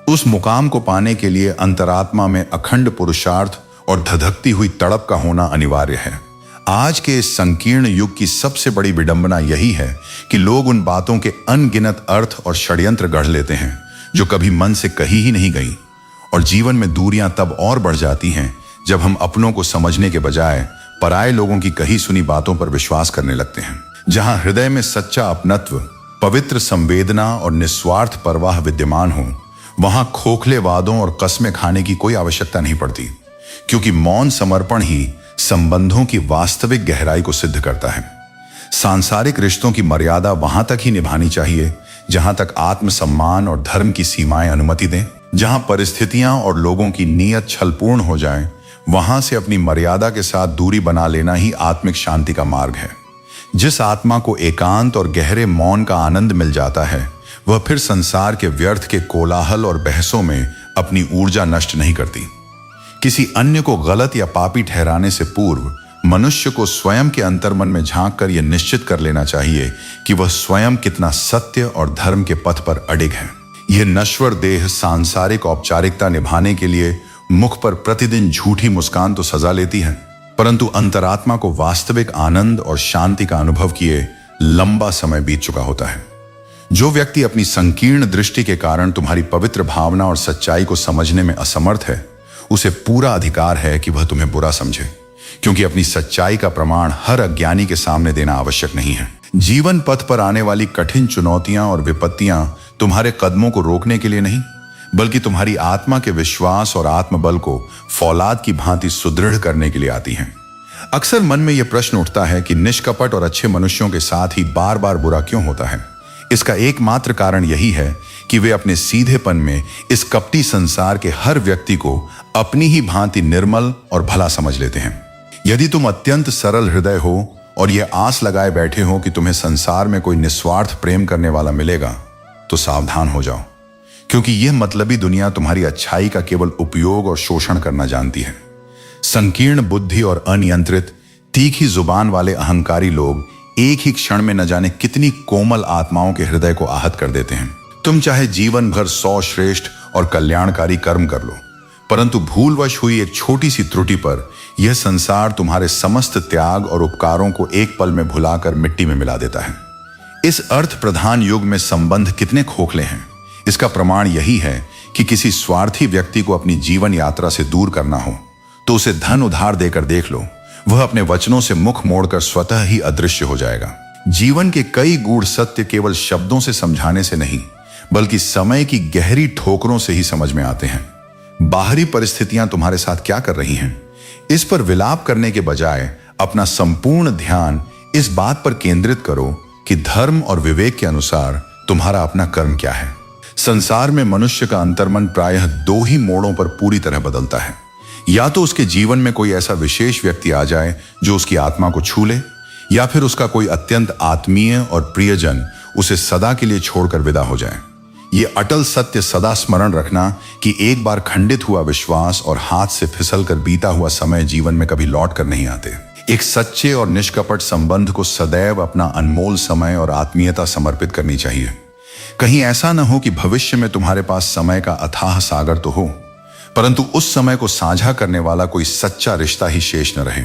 उस मुकाम को पाने के लिए अंतरात्मा में अखंड पुरुषार्थ और धधकती हुई तड़प का होना अनिवार्य है। आज के इस संकीर्ण युग की सबसे बड़ी विडंबना यही है कि लोग उन बातों के अनगिनत अर्थ और षड्यंत्र गढ़ लेते हैं जो कभी मन से कही ही नहीं गई, और जीवन में दूरियां तब और बढ़ जाती हैं जब हम अपनों को समझने के बजाय पराये लोगों की कही सुनी बातों पर विश्वास करने लगते हैं। जहां हृदय में सच्चा अपनत्व पवित्र संवेदना और निस्वार्थ परवाह विद्यमान हो, वहां खोखले वादों और कस्में खाने की कोई आवश्यकता नहीं पड़ती, क्योंकि मौन समर्पण ही संबंधों की वास्तविक गहराई को सिद्ध करता है। सांसारिक रिश्तों की मर्यादा वहां तक ही निभानी चाहिए जहां तक आत्मसम्मान और धर्म की सीमाएं अनुमति दें। जहां परिस्थितियां और लोगों की नीयत छलपूर्ण हो जाए, वहां से अपनी मर्यादा के साथ दूरी बना लेना ही आत्मिक शांति का मार्ग है। जिस आत्मा को एकांत और गहरे मौन का आनंद मिल जाता है, वह फिर संसार के व्यर्थ के कोलाहल और बहसों में अपनी ऊर्जा नष्ट नहीं करती। किसी अन्य को गलत या पापी ठहराने से पूर्व मनुष्य को स्वयं के अंतर्मन में झांक कर यह निश्चित कर लेना चाहिए कि वह स्वयं कितना सत्य और धर्म के पथ पर अडिग है। यह नश्वर देह सांसारिक औपचारिकता निभाने के लिए मुख पर प्रतिदिन झूठी मुस्कान तो सजा लेती है, परंतु अंतरात्मा को वास्तविक आनंद और शांति का अनुभव किए लंबा समय बीत चुका होता है। जो व्यक्ति अपनी संकीर्ण दृष्टि के कारण तुम्हारी पवित्र भावना और सच्चाई को समझने में असमर्थ है, उसे पूरा अधिकार है कि वह तुम्हें बुरा समझे, क्योंकि अपनी सच्चाई का प्रमाण हर अज्ञानी के सामने देना आवश्यक नहीं है। जीवन पथ पर आने वाली कठिन चुनौतियां और विपत्तियां तुम्हारे कदमों को रोकने के लिए नहीं, बल्कि तुम्हारी आत्मा के विश्वास और आत्मबल को फौलाद की भांति सुदृढ़ करने के लिए आती हैं। अक्सर मन में यह प्रश्न उठता है कि निष्कपट और अच्छे मनुष्यों के साथ ही बार बार बुरा क्यों होता है। इसका एकमात्र कारण यही है कि वे अपने सीधेपन में इस कपटी संसार के हर व्यक्ति को अपनी ही भांति निर्मल और भला समझ लेते हैं। यदि तुम अत्यंत सरल हृदय हो और यह आस लगाए बैठे हो कि तुम्हें संसार में कोई निस्वार्थ प्रेम करने वाला मिलेगा, तो सावधान हो जाओ, क्योंकि यह मतलबी दुनिया तुम्हारी अच्छाई का केवल उपयोग और शोषण करना जानती है। संकीर्ण बुद्धि और अनियंत्रित तीखी जुबान वाले अहंकारी लोग एक ही क्षण में न जाने कितनी कोमल आत्माओं के हृदय को आहत कर देते हैं। तुम चाहे जीवन भर 100 श्रेष्ठ और कल्याणकारी कर्म कर लो, परंतु भूलवश हुई एक छोटी सी त्रुटि पर यह संसार तुम्हारे समस्त त्याग और उपकारों को एक पल में भुलाकर मिट्टी में मिला देता है। इस अर्थ प्रधान युग में संबंध कितने खोखले हैं, इसका प्रमाण यही है कि किसी स्वार्थी व्यक्ति को अपनी जीवन यात्रा से दूर करना हो तो उसे धन उधार देकर देख लो, वह अपने वचनों से मुख मोड़कर स्वतः ही अदृश्य हो जाएगा। जीवन के कई गूढ़ सत्य केवल शब्दों से समझाने से नहीं, बल्कि समय की गहरी ठोकरों से ही समझ में आते हैं। बाहरी परिस्थितियां तुम्हारे साथ क्या कर रही हैं, इस पर विलाप करने के बजाय अपना संपूर्ण ध्यान इस बात पर केंद्रित करो कि धर्म और विवेक के अनुसार तुम्हारा अपना कर्म क्या है। संसार में मनुष्य का अंतर्मन प्रायः 2 ही मोड़ों पर पूरी तरह बदलता है। या तो उसके जीवन में कोई ऐसा विशेष व्यक्ति आ जाए जो उसकी आत्मा को छू ले, या फिर उसका कोई अत्यंत आत्मीय और प्रियजन उसे सदा के लिए छोड़कर विदा हो जाए। ये अटल सत्य सदा स्मरण रखना कि एक बार खंडित हुआ विश्वास और हाथ से फिसल कर बीता हुआ समय जीवन में कभी लौट कर नहीं आते। एक सच्चे और निष्कपट संबंध को सदैव अपना अनमोल समय और आत्मीयता समर्पित करनी चाहिए। कहीं ऐसा न हो कि भविष्य में तुम्हारे पास समय का अथाह सागर तो हो, परंतु उस समय को साझा करने वाला कोई सच्चा रिश्ता ही शेष न रहे।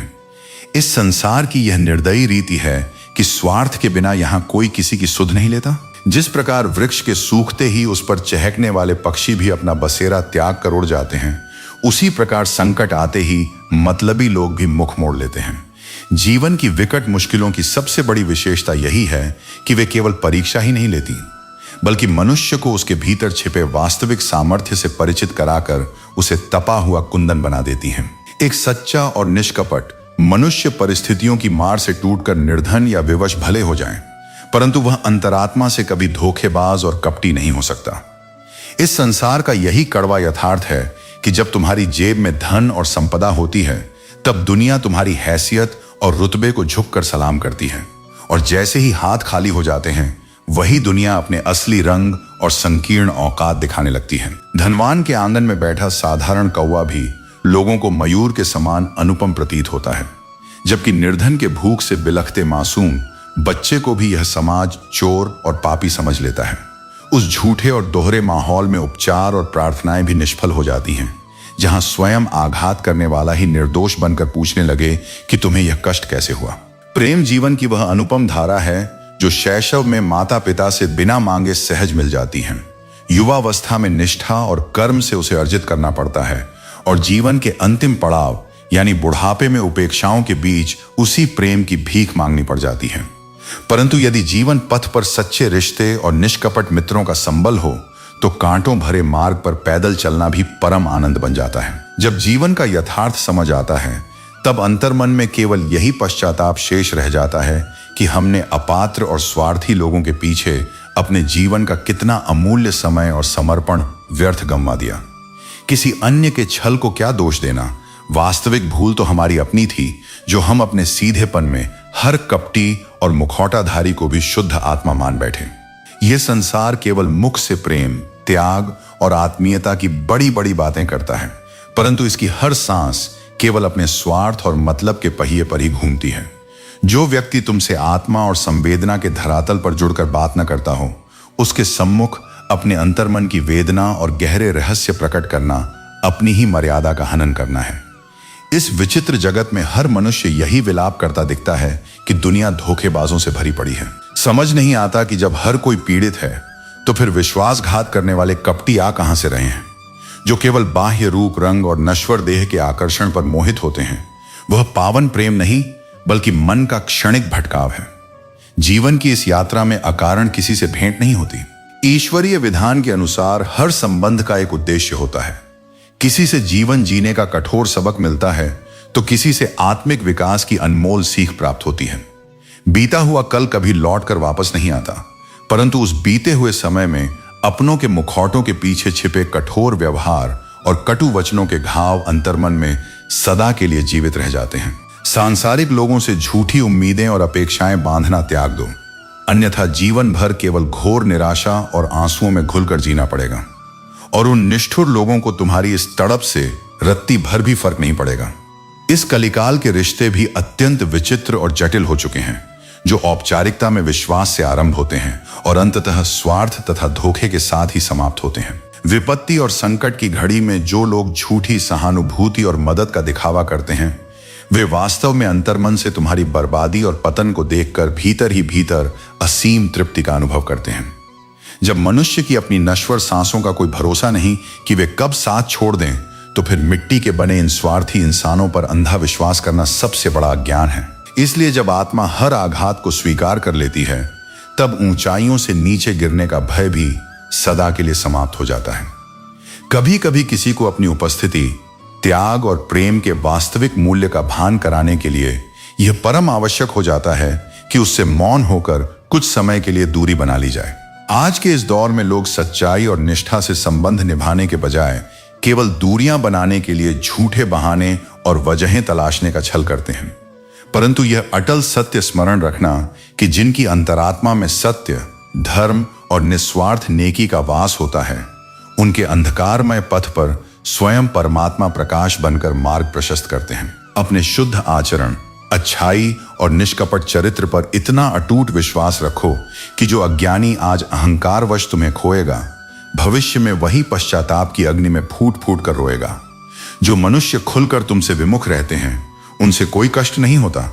इस संसार की यह निर्दयी रीति है कि स्वार्थ के बिना यहां कोई किसी की सुध नहीं लेता। जिस प्रकार वृक्ष के सूखते ही उस पर चहकने वाले पक्षी भी अपना बसेरा त्याग कर उड़ जाते हैं, उसी प्रकार संकट आते ही मतलबी लोग भी मुख मोड़ लेते हैं। जीवन की विकट मुश्किलों की सबसे बड़ी विशेषता यही है कि वे केवल परीक्षा ही नहीं लेती, बल्कि मनुष्य को उसके भीतर छिपे वास्तविक सामर्थ्य से परिचित कराकर उसे तपा हुआ कुंदन बना देती हैं। एक सच्चा और निष्कपट मनुष्य परिस्थितियों की मार से टूटकर निर्धन या विवश भले हो जाए, परंतु वह अंतरात्मा से कभी धोखेबाज और कपटी नहीं हो सकता। इस संसार का यही कड़वा यथार्थ है कि जब तुम्हारी जेब में धन और संपदा होती है, तब दुनिया तुम्हारी हैसियत और रुतबे को झुककर सलाम करती है, और जैसे ही हाथ खाली हो जाते हैं, वही दुनिया अपने असली रंग और संकीर्ण औकात दिखाने लगती है। धनवान के आंगन में बैठा साधारण कौवा भी लोगों को मयूर के समान अनुपम प्रतीत होता है, जबकि निर्धन के भूख से बिलखते मासूम बच्चे को भी यह समाज चोर और पापी समझ लेता है। उस झूठे और दोहरे माहौल में उपचार और प्रार्थनाएं भी निष्फल हो जाती हैं, जहां स्वयं आघात करने वाला ही निर्दोष बनकर पूछने लगे कि तुम्हें यह कष्ट कैसे हुआ। प्रेम जीवन की वह अनुपम धारा है जो शैशव में माता पिता से बिना मांगे सहज मिल जाती है। युवावस्था में निष्ठा और कर्म से उसे अर्जित करना पड़ता है, और जीवन के अंतिम पड़ाव यानी बुढ़ापे में उपेक्षाओं के बीच उसी प्रेम की भीख मांगनी पड़ जाती है। परंतु यदि जीवन पथ पर सच्चे रिश्ते और निष्कपट मित्रों का संबल हो तो कांटों भरे मार्ग पर पैदल चलना भी परम आनंद बन जाता है। जब जीवन का यथार्थ समझ आता है तब अंतर्मन में केवल यही पश्चाताप शेष रह जाता है कि हमने अपात्र और स्वार्थी लोगों के पीछे अपने जीवन का कितना अमूल्य समय और समर्पण व्यर्थ गंवा दिया। किसी अन्य के छल को क्या दोष देना, वास्तविक भूल तो हमारी अपनी थी जो हम अपने सीधेपन में हर कपटी और मुखौटाधारी को भी शुद्ध आत्मा मान बैठे। यह संसार केवल मुख से प्रेम, त्याग और आत्मीयता की बड़ी बड़ी बातें करता है, परंतु इसकी हर सांस केवल अपने स्वार्थ और मतलब के पहिए पर ही घूमती है। जो व्यक्ति तुमसे आत्मा और संवेदना के धरातल पर जुड़कर बात न करता हो, उसके सम्मुख अपने अंतर्मन की वेदना और गहरे रहस्य प्रकट करना अपनी ही मर्यादा का हनन करना है। इस विचित्र जगत में हर मनुष्य यही विलाप करता दिखता है कि दुनिया धोखेबाजों से भरी पड़ी है। समझ नहीं आता कि जब हर कोई पीड़ित है तो फिर विश्वासघात करने वाले कपटी आ कहां से रहे हैं। जो केवल बाह्य रूप, रंग और नश्वर देह के आकर्षण पर मोहित होते हैं, वह पावन प्रेम नहीं बल्कि मन का क्षणिक भटकाव है। जीवन की इस यात्रा में अकारण किसी से भेंट नहीं होती। ईश्वरीय विधान के अनुसार हर संबंध का एक उद्देश्य होता है। किसी से जीवन जीने का कठोर सबक मिलता है तो किसी से आत्मिक विकास की अनमोल सीख प्राप्त होती है। बीता हुआ कल कभी लौट कर वापस नहीं आता, परंतु उस बीते हुए समय में अपनों के मुखौटों के पीछे छिपे कठोर व्यवहार और कटु वचनों के घाव अंतर्मन में सदा के लिए जीवित रह जाते हैं। सांसारिक लोगों से झूठी उम्मीदें और अपेक्षाएं बांधना त्याग दो, अन्यथा जीवन भर केवल घोर निराशा और आंसुओं में घुलकर जीना पड़ेगा और उन निष्ठुर लोगों को तुम्हारी इस तड़प से रत्ती भर भी फर्क नहीं पड़ेगा। इस कलिकाल के रिश्ते भी अत्यंत विचित्र और जटिल हो चुके हैं, जो औपचारिकता में विश्वास से आरंभ होते हैं और अंततः स्वार्थ तथा धोखे के साथ ही समाप्त होते हैं। विपत्ति और संकट की घड़ी में जो लोग झूठी सहानुभूति और मदद का दिखावा करते हैं, वे वास्तव में अंतर्मन से तुम्हारी बर्बादी और पतन को देखकर भीतर ही भीतर असीम तृप्ति का अनुभव करते हैं। जब मनुष्य की अपनी नश्वर सांसों का कोई भरोसा नहीं कि वे कब साथ छोड़ दें, तो फिर मिट्टी के बने इन स्वार्थी इंसानों पर अंधा विश्वास करना सबसे बड़ा अज्ञान है। इसलिए जब आत्मा हर आघात को स्वीकार कर लेती है, तब ऊंचाइयों से नीचे गिरने का भय भी सदा के लिए समाप्त हो जाता है। कभी कभी किसी को अपनी उपस्थिति, त्याग और प्रेम के वास्तविक मूल्य का भान कराने के लिए यह परम आवश्यक हो जाता है कि उससे मौन होकर कुछ समय के लिए दूरी बना ली जाए। आज के इस दौर में लोग सच्चाई और निष्ठा से संबंध निभाने के बजाय केवल दूरियां बनाने के लिए झूठे बहाने और वजहें तलाशने का छल करते हैं, परंतु यह अटल सत्य स्मरण रखना कि जिनकी अंतरात्मा में सत्य, धर्म और निस्वार्थ नेकी का वास होता है, उनके अंधकारमय पथ पर स्वयं परमात्मा प्रकाश बनकर मार्ग प्रशस्त करते हैं। अपने शुद्ध आचरण, अच्छाई और निष्कपट चरित्र पर इतना अटूट विश्वास रखो कि जो अज्ञानी आज अहंकारवश तुम्हें खोएगा, भविष्य में वही पश्चाताप की अग्नि में फूट फूट कर रोएगा। जो मनुष्य खुलकर तुमसे विमुख रहते हैं, उनसे कोई कष्ट नहीं होता।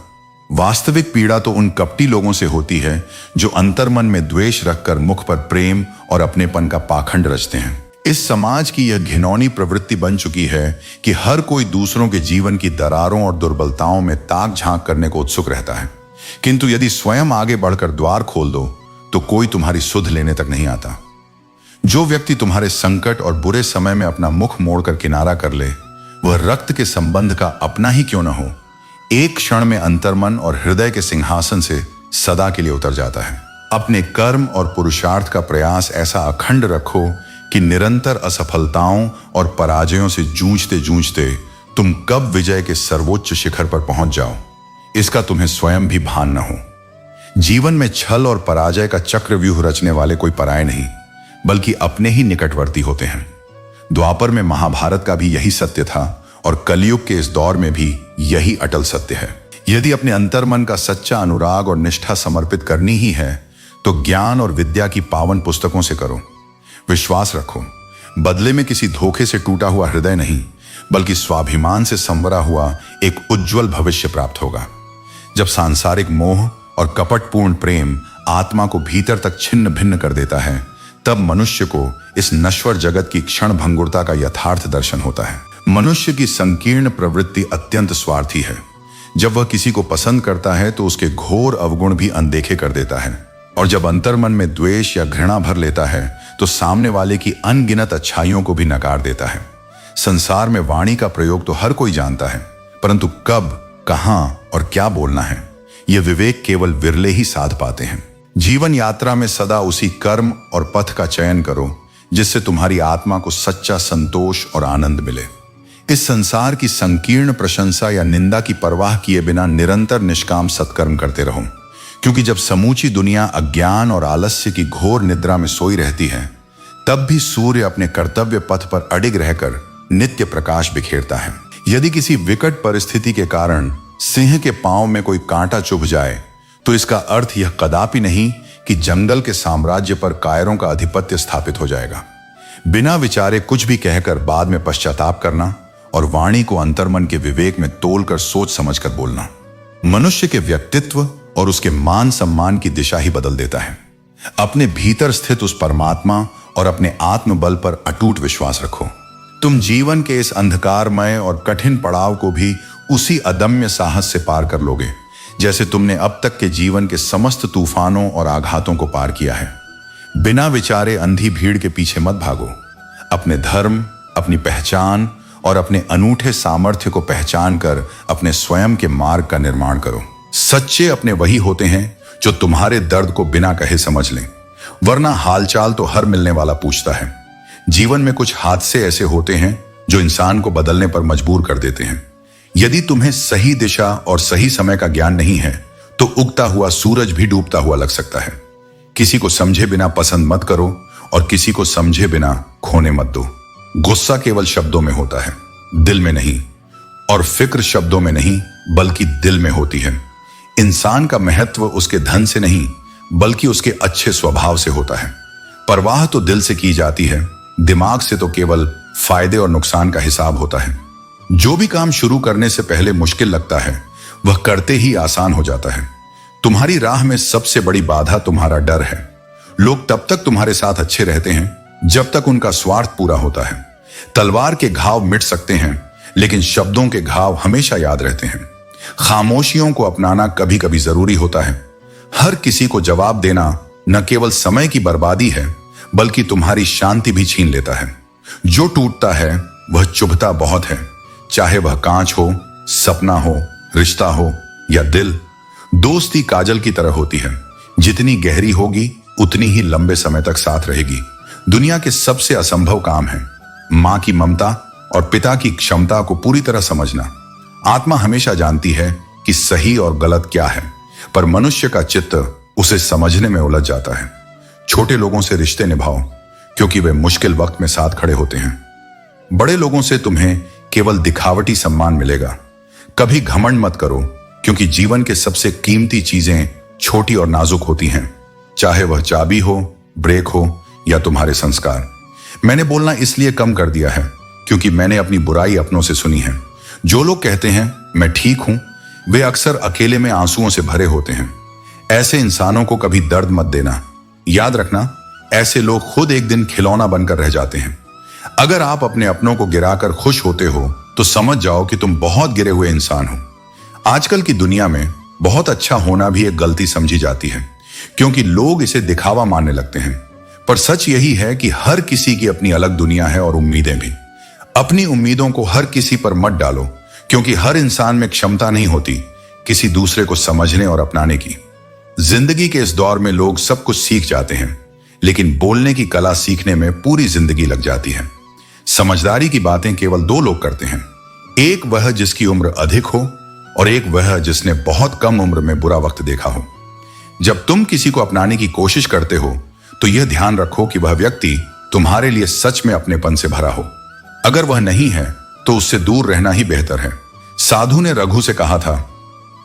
वास्तविक पीड़ा तो उन कपटी लोगों से होती है जो अंतर्मन में द्वेष रखकर मुख पर प्रेम और अपनेपन का पाखंड रचते हैं। इस समाज की यह घिनौनी प्रवृत्ति बन चुकी है कि हर कोई दूसरों के जीवन की दरारों और दुर्बलताओं में ताक झांक करने को उत्सुक रहता है, किंतु यदि स्वयं आगे बढ़कर द्वार खोल दो तो कोई तुम्हारी सुध लेने तक नहीं आता। जो व्यक्ति तुम्हारे संकट और बुरे समय में अपना मुख मोड़कर किनारा कर ले, वह रक्त के संबंध का अपना ही क्यों न हो, एक क्षण में अंतर्मन और हृदय के सिंहासन से सदा के लिए उतर जाता है। अपने कर्म और पुरुषार्थ का प्रयास ऐसा अखंड रखो कि निरंतर असफलताओं और पराजयों से जूझते जूझते तुम कब विजय के सर्वोच्च शिखर पर पहुंच जाओ, इसका तुम्हें स्वयं भी भान न हो। जीवन में छल और पराजय का चक्रव्यूह रचने वाले कोई पराये नहीं, बल्कि अपने ही निकटवर्ती होते हैं। द्वापर में महाभारत का भी यही सत्य था और कलयुग के इस दौर में भी यही अटल सत्य है। यदि अपने अंतर्मन का सच्चा अनुराग और निष्ठा समर्पित करनी ही है, तो ज्ञान और विद्या की पावन पुस्तकों से करो। विश्वास रखो, बदले में किसी धोखे से टूटा हुआ हृदय नहीं, बल्कि स्वाभिमान से संवरा हुआ एक उज्जवल भविष्य प्राप्त होगा। जब सांसारिक मोह और कपटपूर्ण प्रेम आत्मा को भीतर तक छिन्न भिन्न कर देता है, तब मनुष्य को इस नश्वर जगत की क्षण भंगुरता का यथार्थ दर्शन होता है। मनुष्य की संकीर्ण प्रवृत्ति अत्यंत स्वार्थी है। जब वह किसी को पसंद करता है तो उसके घोर अवगुण भी अनदेखे कर देता है, और जब अंतर्मन में द्वेष या घृणा भर लेता है तो सामने वाले की अनगिनत अच्छाइयों को भी नकार देता है। संसार में वाणी का प्रयोग तो हर कोई जानता है, परंतु कब, कहां और क्या बोलना है, यह विवेक केवल विरले ही साध पाते हैं। जीवन यात्रा में सदा उसी कर्म और पथ का चयन करो जिससे तुम्हारी आत्मा को सच्चा संतोष और आनंद मिले। इस संसार की संकीर्ण प्रशंसा या निंदा की परवाह किए बिना निरंतर निष्काम सत्कर्म करते रहो, क्योंकि जब समूची दुनिया अज्ञान और आलस्य की घोर निद्रा में सोई रहती है, तब भी सूर्य अपने कर्तव्य पथ पर अडिग रहकर नित्य प्रकाश बिखेरता है। यदि किसी विकट परिस्थिति के कारण सिंह के पांव में कोई कांटा चुभ जाए तो इसका अर्थ यह कदापि नहीं कि जंगल के साम्राज्य पर कायरों का आधिपत्य स्थापित हो जाएगा। बिना विचारे कुछ भी कहकर बाद में पश्चाताप करना और वाणी को अंतर्मन के विवेक में तोलकर सोच समझकर बोलना मनुष्य के व्यक्तित्व और उसके मान सम्मान की दिशा ही बदल देता है। अपने भीतर स्थित उस परमात्मा और अपने आत्मबल पर अटूट विश्वास रखो। तुम जीवन के इस अंधकारमय और कठिन पड़ाव को भी उसी अदम्य साहस से पार कर लोगे जैसे तुमने अब तक के जीवन के समस्त तूफानों और आघातों को पार किया है। बिना विचारे अंधी भीड़ के पीछे मत भागो। अपने धर्म, अपनी पहचान और अपने अनूठे सामर्थ्य को पहचान कर अपने स्वयं के मार्ग का निर्माण करो। सच्चे अपने वही होते हैं जो तुम्हारे दर्द को बिना कहे समझ लें, वरना हालचाल तो हर मिलने वाला पूछता है। जीवन में कुछ हादसे ऐसे होते हैं जो इंसान को बदलने पर मजबूर कर देते हैं। यदि तुम्हें सही दिशा और सही समय का ज्ञान नहीं है तो उगता हुआ सूरज भी डूबता हुआ लग सकता है। किसी को समझे बिना पसंद मत करो और किसी को समझे बिना खोने मत दो। गुस्सा केवल शब्दों में होता है, दिल में नहीं, और फिक्र शब्दों में नहीं बल्कि दिल में होती है। इंसान का महत्व उसके धन से नहीं बल्कि उसके अच्छे स्वभाव से होता है। परवाह तो दिल से की जाती है, दिमाग से तो केवल फायदे और नुकसान का हिसाब होता है। जो भी काम शुरू करने से पहले मुश्किल लगता है वह करते ही आसान हो जाता है। तुम्हारी राह में सबसे बड़ी बाधा तुम्हारा डर है। लोग तब तक तुम्हारे साथ अच्छे रहते हैं जब तक उनका स्वार्थ पूरा होता है। तलवार के घाव मिट सकते हैं लेकिन शब्दों के घाव हमेशा याद रहते हैं। खामोशियों को अपनाना कभी कभी जरूरी होता है। हर किसी को जवाब देना न केवल समय की बर्बादी है बल्कि तुम्हारी शांति भी छीन लेता है। जो टूटता है वह चुभता बहुत है, चाहे वह कांच हो, सपना हो, रिश्ता हो या दिल। दोस्ती काजल की तरह होती है, जितनी गहरी होगी उतनी ही लंबे समय तक साथ रहेगी। दुनिया के सबसे असंभव काम है मां की ममता और पिता की क्षमता को पूरी तरह समझना। आत्मा हमेशा जानती है कि सही और गलत क्या है, पर मनुष्य का चित्त उसे समझने में उलझ जाता है। छोटे लोगों से रिश्ते निभाओ क्योंकि वे मुश्किल वक्त में साथ खड़े होते हैं। बड़े लोगों से तुम्हें केवल दिखावटी सम्मान मिलेगा। कभी घमंड मत करो क्योंकि जीवन के सबसे कीमती चीजें छोटी और नाजुक होती हैं, चाहे वह चाबी हो, ब्रेक हो या तुम्हारे संस्कार। मैंने बोलना इसलिए कम कर दिया है क्योंकि मैंने अपनी बुराई अपनों से सुनी है। जो लोग कहते हैं मैं ठीक हूं, वे अक्सर अकेले में आंसुओं से भरे होते हैं। ऐसे इंसानों को कभी दर्द मत देना। याद रखना, ऐसे लोग खुद एक दिन खिलौना बनकर रह जाते हैं। अगर आप अपने अपनों को गिराकर खुश होते हो तो समझ जाओ कि तुम बहुत गिरे हुए इंसान हो। आजकल की दुनिया में बहुत अच्छा होना भी एक गलती समझी जाती है क्योंकि लोग इसे दिखावा मानने लगते हैं, पर सच यही है कि हर किसी की अपनी अलग दुनिया है और उम्मीदें भी। अपनी उम्मीदों को हर किसी पर मत डालो क्योंकि हर इंसान में क्षमता नहीं होती किसी दूसरे को समझने और अपनाने की। जिंदगी के इस दौर में लोग सब कुछ सीख जाते हैं लेकिन बोलने की कला सीखने में पूरी जिंदगी लग जाती है। समझदारी की बातें केवल दो लोग करते हैं, एक वह जिसकी उम्र अधिक हो और एक वह जिसने बहुत कम उम्र में बुरा वक्त देखा हो। जब तुम किसी को अपनाने की कोशिश करते हो तो यह ध्यान रखो कि वह व्यक्ति तुम्हारे लिए सच में अपनेपन से भरा हो। अगर वह नहीं है तो उससे दूर रहना ही बेहतर है। साधु ने रघु से कहा था,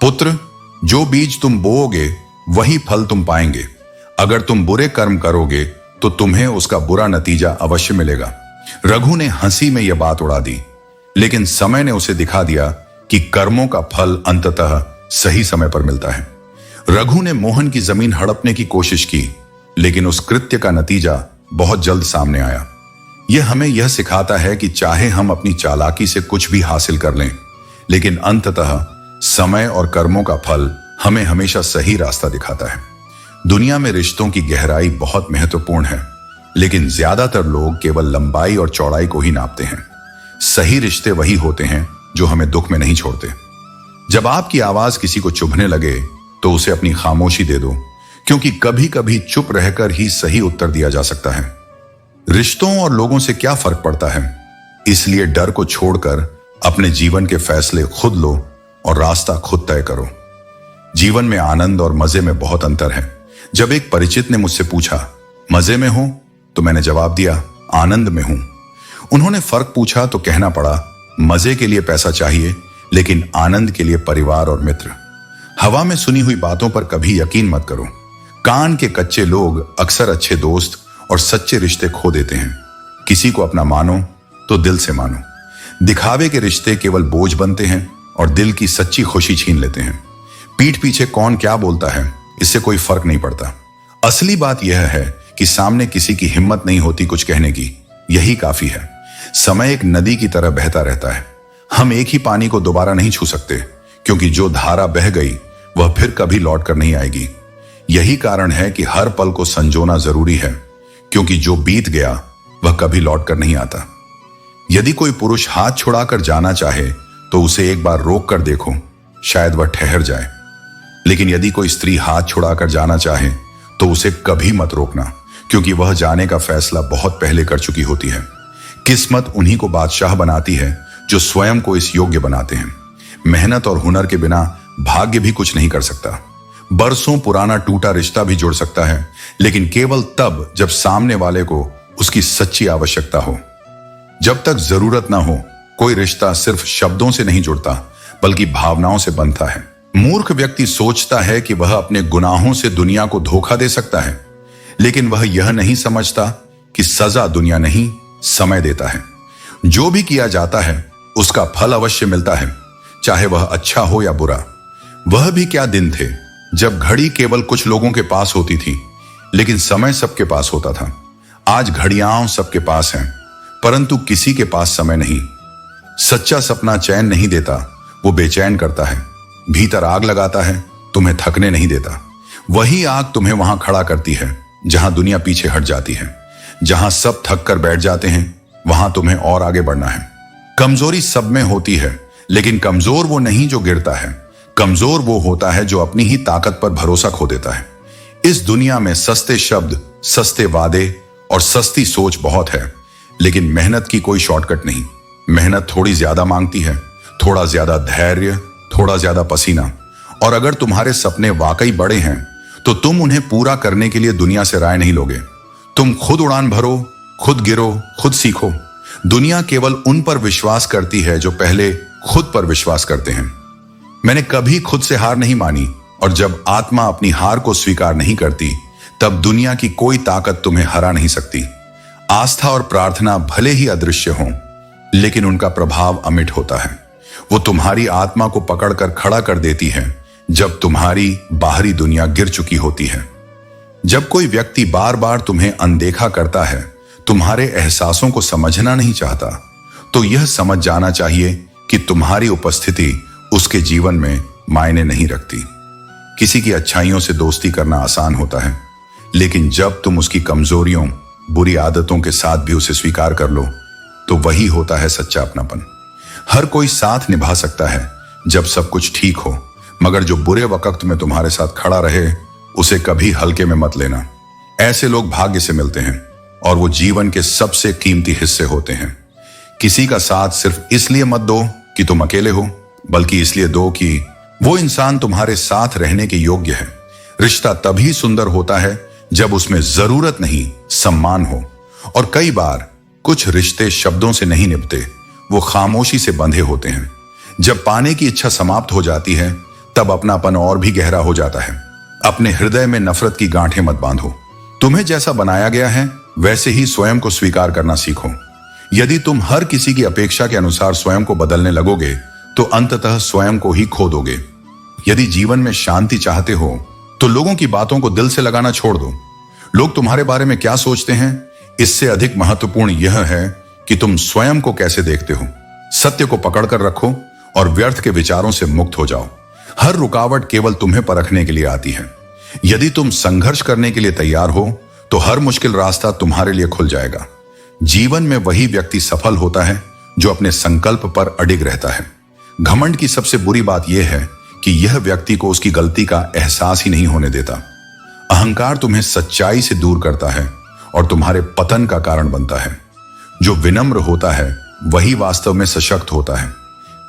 पुत्र, जो बीज तुम बोओगे वही फल तुम पाएंगे। अगर तुम बुरे कर्म करोगे तो तुम्हें उसका बुरा नतीजा अवश्य मिलेगा। रघु ने हंसी में यह बात उड़ा दी, लेकिन समय ने उसे दिखा दिया कि कर्मों का फल अंततः सही समय पर मिलता है। रघु ने मोहन की जमीन हड़पने की कोशिश की, लेकिन उस कृत्य का नतीजा बहुत जल्द सामने आया। यह हमें यह सिखाता है कि चाहे हम अपनी चालाकी से कुछ भी हासिल कर लें, लेकिन अंततः समय और कर्मों का फल हमें हमेशा सही रास्ता दिखाता है। दुनिया में रिश्तों की गहराई बहुत महत्वपूर्ण है, लेकिन ज्यादातर लोग केवल लंबाई और चौड़ाई को ही नापते हैं। सही रिश्ते वही होते हैं जो हमें दुख में नहीं छोड़ते। जब आपकी आवाज किसी को चुभने लगे तो उसे अपनी खामोशी दे दो, क्योंकि कभी कभी चुप रहकर ही सही उत्तर दिया जा सकता है। रिश्तों और लोगों से क्या फर्क पड़ता है, इसलिए डर को छोड़कर अपने जीवन के फैसले खुद लो और रास्ता खुद तय करो। जीवन में आनंद और मजे में बहुत अंतर है। जब एक परिचित ने मुझसे पूछा, मजे में हो? तो मैंने जवाब दिया, आनंद में हूं। उन्होंने फर्क पूछा तो कहना पड़ा, मजे के लिए पैसा चाहिए, लेकिन आनंद के लिए परिवार और मित्र। हवा में सुनी हुई बातों पर कभी यकीन मत करो। कान के कच्चे लोग अक्सर अच्छे दोस्त और सच्चे रिश्ते खो देते हैं। किसी को अपना मानो तो दिल से मानो। दिखावे के रिश्ते केवल बोझ बनते हैं और दिल की सच्ची खुशी छीन लेते हैं। पीठ पीछे कौन क्या बोलता है, इससे कोई फर्क नहीं पड़ता। असली बात यह है कि सामने किसी की हिम्मत नहीं होती कुछ कहने की, यही काफी है। समय एक नदी की तरह बहता रहता है। हम एक ही पानी को दोबारा नहीं छू सकते, क्योंकि जो धारा बह गई वह फिर कभी लौट कर नहीं आएगी। यही कारण है कि हर पल को संजोना जरूरी है, क्योंकि जो बीत गया वह कभी लौट कर नहीं आता। यदि कोई पुरुष हाथ छुड़ाकर जाना चाहे तो उसे एक बार रोक कर देखो, शायद वह ठहर जाए। लेकिन यदि कोई स्त्री हाथ छुड़ाकर जाना चाहे तो उसे कभी मत रोकना, क्योंकि वह जाने का फैसला बहुत पहले कर चुकी होती है। किस्मत उन्हीं को बादशाह बनाती है जो स्वयं को इस योग्य बनाते हैं। मेहनत और हुनर के बिना भाग्य भी कुछ नहीं कर सकता। बरसों पुराना टूटा रिश्ता भी जुड़ सकता है, लेकिन केवल तब जब सामने वाले को उसकी सच्ची आवश्यकता हो। जब तक जरूरत ना हो, कोई रिश्ता सिर्फ शब्दों से नहीं जुड़ता, बल्कि भावनाओं से बनता है। मूर्ख व्यक्ति सोचता है कि वह अपने गुनाहों से दुनिया को धोखा दे सकता है, लेकिन वह यह नहीं समझता कि सजा दुनिया नहीं, समय देता है। जो भी किया जाता है उसका फल अवश्य मिलता है, चाहे वह अच्छा हो या बुरा। वह भी क्या दिन थे जब घड़ी केवल कुछ लोगों के पास होती थी, लेकिन समय सबके पास होता था। आज घड़ियां सबके पास हैं, परंतु किसी के पास समय नहीं। सच्चा सपना चैन नहीं देता, वो बेचैन करता है। भीतर आग लगाता है, तुम्हें थकने नहीं देता। वही आग तुम्हें वहां खड़ा करती है जहां दुनिया पीछे हट जाती है। जहां सब थक कर बैठ जाते हैं, वहां तुम्हें और आगे बढ़ना है। कमजोरी सब में होती है, लेकिन कमजोर वो नहीं जो गिरता है। कमजोर वो होता है जो अपनी ही ताकत पर भरोसा खो देता है। इस दुनिया में सस्ते शब्द, सस्ते वादे और सस्ती सोच बहुत है, लेकिन मेहनत की कोई शॉर्टकट नहीं। मेहनत थोड़ी ज्यादा मांगती है, थोड़ा ज्यादा धैर्य, थोड़ा ज्यादा पसीना। और अगर तुम्हारे सपने वाकई बड़े हैं तो तुम उन्हें पूरा करने के लिए दुनिया से राय नहीं लोगे। तुम खुद उड़ान भरो, खुद गिरो, खुद सीखो। दुनिया केवल उन पर विश्वास करती है जो पहले खुद पर विश्वास करते हैं। मैंने कभी खुद से हार नहीं मानी, और जब आत्मा अपनी हार को स्वीकार नहीं करती, तब दुनिया की कोई ताकत तुम्हें हरा नहीं सकती। आस्था और प्रार्थना भले ही अदृश्य हों, लेकिन उनका प्रभाव अमिट होता है। वो तुम्हारी आत्मा को पकड़कर खड़ा कर देती है जब तुम्हारी बाहरी दुनिया गिर चुकी होती है। जब कोई व्यक्ति बार बार तुम्हें अनदेखा करता है, तुम्हारे एहसासों को समझना नहीं चाहता, तो यह समझ जाना चाहिए कि तुम्हारी उपस्थिति उसके जीवन में मायने नहीं रखती। किसी की अच्छाइयों से दोस्ती करना आसान होता है, लेकिन जब तुम उसकी कमजोरियों, बुरी आदतों के साथ भी उसे स्वीकार कर लो, तो वही होता है सच्चा अपनापन। हर कोई साथ निभा सकता है जब सब कुछ ठीक हो, मगर जो बुरे वक्त में तुम्हारे साथ खड़ा रहे, उसे कभी हल्के में मत लेना। ऐसे लोग भाग्य से मिलते हैं और वो जीवन के सबसे कीमती हिस्से होते हैं। किसी का साथ सिर्फ इसलिए मत दो कि तुम अकेले हो, बल्कि इसलिए दो कि वो इंसान तुम्हारे साथ रहने के योग्य है। रिश्ता तभी सुंदर होता है जब उसमें जरूरत नहीं, सम्मान हो। और कई बार कुछ रिश्ते शब्दों से नहीं निभते, वो खामोशी से बंधे होते हैं। जब पाने की इच्छा समाप्त हो जाती है, तब अपनापन और भी गहरा हो जाता है। अपने हृदय में नफरत की गांठें मत बांधो। तुम्हें जैसा बनाया गया है वैसे ही स्वयं को स्वीकार करना सीखो। यदि तुम हर किसी की अपेक्षा के अनुसार स्वयं को बदलने लगोगे, तो अंततः स्वयं को ही खो दोगे। यदि जीवन में शांति चाहते हो, तो लोगों की बातों को दिल से लगाना छोड़ दो। लोग तुम्हारे बारे में क्या सोचते हैं, इससे अधिक महत्वपूर्ण यह है कि तुम स्वयं को कैसे देखते हो। सत्य को पकड़ कर रखो और व्यर्थ के विचारों से मुक्त हो जाओ। हर रुकावट केवल तुम्हें परखने के लिए आती है। यदि तुम संघर्ष करने के लिए तैयार हो तो हर मुश्किल रास्ता तुम्हारे लिए खुल जाएगा। जीवन में वही व्यक्ति सफल होता है जो अपने संकल्प पर अडिग रहता है। घमंड की सबसे बुरी बात यह है कि यह व्यक्ति को उसकी गलती का एहसास ही नहीं होने देता। अहंकार तुम्हें सच्चाई से दूर करता है और तुम्हारे पतन का कारण बनता है। जो विनम्र होता है वही वास्तव में सशक्त होता है।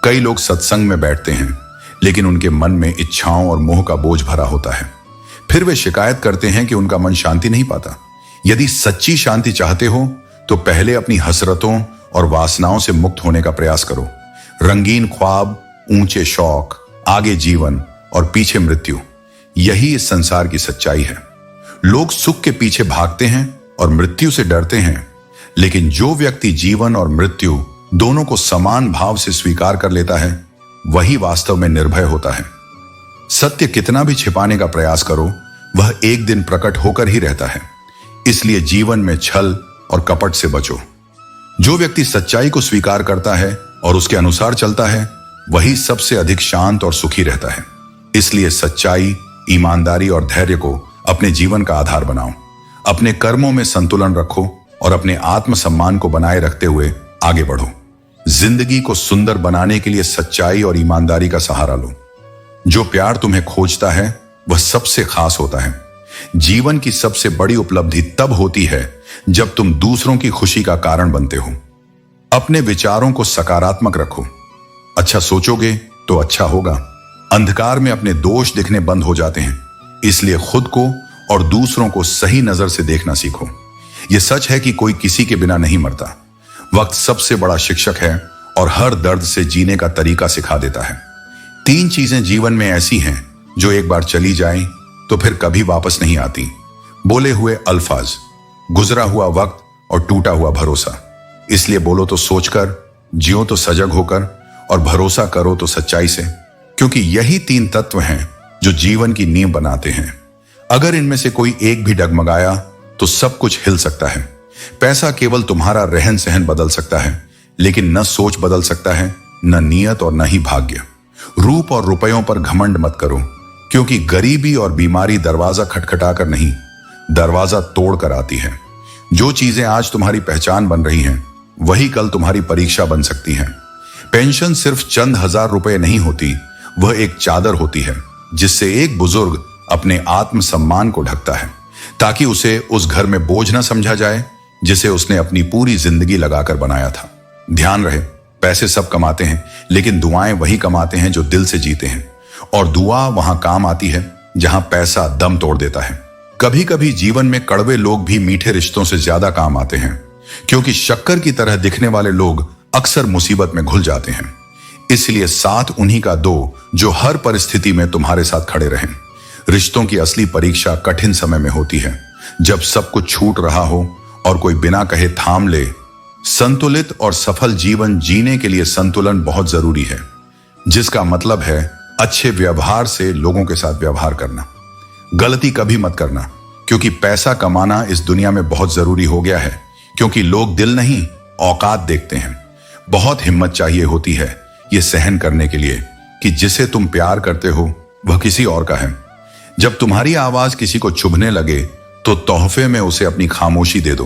कई लोग सत्संग में बैठते हैं लेकिन उनके मन में इच्छाओं और मोह का बोझ भरा होता है। फिर वे शिकायत करते हैं कि उनका मन शांति नहीं पाता। यदि सच्ची शांति चाहते हो तो पहले अपनी हसरतों और वासनाओं से मुक्त होने का प्रयास करो। रंगीन ख्वाब, ऊंचे शौक, आगे जीवन और पीछे मृत्यु, यही इस संसार की सच्चाई है। लोग सुख के पीछे भागते हैं और मृत्यु से डरते हैं, लेकिन जो व्यक्ति जीवन और मृत्यु दोनों को समान भाव से स्वीकार कर लेता है वही वास्तव में निर्भय होता है। सत्य कितना भी छिपाने का प्रयास करो वह एक दिन प्रकट होकर ही रहता है। इसलिए जीवन में छल और कपट से बचो। जो व्यक्ति सच्चाई को स्वीकार करता है और उसके अनुसार चलता है वही सबसे अधिक शांत और सुखी रहता है। इसलिए सच्चाई, ईमानदारी और धैर्य को अपने जीवन का आधार बनाओ। अपने कर्मों में संतुलन रखो और अपने आत्मसम्मान को बनाए रखते हुए आगे बढ़ो। जिंदगी को सुंदर बनाने के लिए सच्चाई और ईमानदारी का सहारा लो। जो प्यार तुम्हें खोजता है वह सबसे खास होता है। जीवन की सबसे बड़ी उपलब्धि तब होती है जब तुम दूसरों की खुशी का कारण बनते हो। अपने विचारों को सकारात्मक रखो। अच्छा सोचोगे तो अच्छा होगा। अंधकार में अपने दोष दिखने बंद हो जाते हैं। इसलिए खुद को और दूसरों को सही नजर से देखना सीखो। यह सच है कि कोई किसी के बिना नहीं मरता। वक्त सबसे बड़ा शिक्षक है और हर दर्द से जीने का तरीका सिखा देता है। 3 चीजें जीवन में ऐसी हैं जो एक बार चली जाएं तो फिर कभी वापस नहीं आती। बोले हुए अल्फाज, गुजरा हुआ वक्त और टूटा हुआ भरोसा। इसलिए बोलो तो सोचकर, जियो तो सजग होकर और भरोसा करो तो सच्चाई से, क्योंकि यही 3 तत्व हैं जो जीवन की नींव बनाते हैं। अगर इनमें से कोई एक भी डगमगाया तो सब कुछ हिल सकता है। पैसा केवल तुम्हारा रहन सहन बदल सकता है, लेकिन न सोच बदल सकता है, न नियत और न ही भाग्य। रूप और रुपयों पर घमंड मत करो, क्योंकि गरीबी और बीमारी दरवाजा खटखटाकर नहीं, दरवाजा तोड़ कर आती है। जो चीजें आज तुम्हारी पहचान बन रही हैं वही कल तुम्हारी परीक्षा बन सकती हैं। पेंशन सिर्फ चंद हजार रुपए नहीं होती, वह एक चादर होती है जिससे एक बुजुर्ग अपने आत्मसम्मान को ढकता है, ताकि उसे उस घर में बोझ न समझा जाए जिसे उसने अपनी पूरी जिंदगी लगाकर बनाया था। ध्यान रहे, पैसे सब कमाते हैं, लेकिन दुआएं वही कमाते हैं जो दिल से जीते हैं। और दुआ वहां काम आती है जहां पैसा दम तोड़ देता है। कभी कभी जीवन में कड़वे लोग भी मीठे रिश्तों से ज्यादा काम आते हैं, क्योंकि शक्कर की तरह दिखने वाले लोग अक्सर मुसीबत में घुल जाते हैं। इसलिए साथ उन्हीं का दो जो हर परिस्थिति में तुम्हारे साथ खड़े रहें। रिश्तों की असली परीक्षा कठिन समय में होती है, जब सब कुछ छूट रहा हो और कोई बिना कहे थाम ले। संतुलित और सफल जीवन जीने के लिए संतुलन बहुत जरूरी है, जिसका मतलब है अच्छे व्यवहार से लोगों के साथ व्यवहार करना। गलती कभी मत करना, क्योंकि पैसा कमाना इस दुनिया में बहुत जरूरी हो गया है, क्योंकि लोग दिल नहीं औकात देखते हैं। बहुत हिम्मत चाहिए होती है ये सहन करने के लिए कि जिसे तुम प्यार करते हो वह किसी और का है। जब तुम्हारी आवाज किसी को चुभने लगे तो तोहफे में उसे अपनी खामोशी दे दो,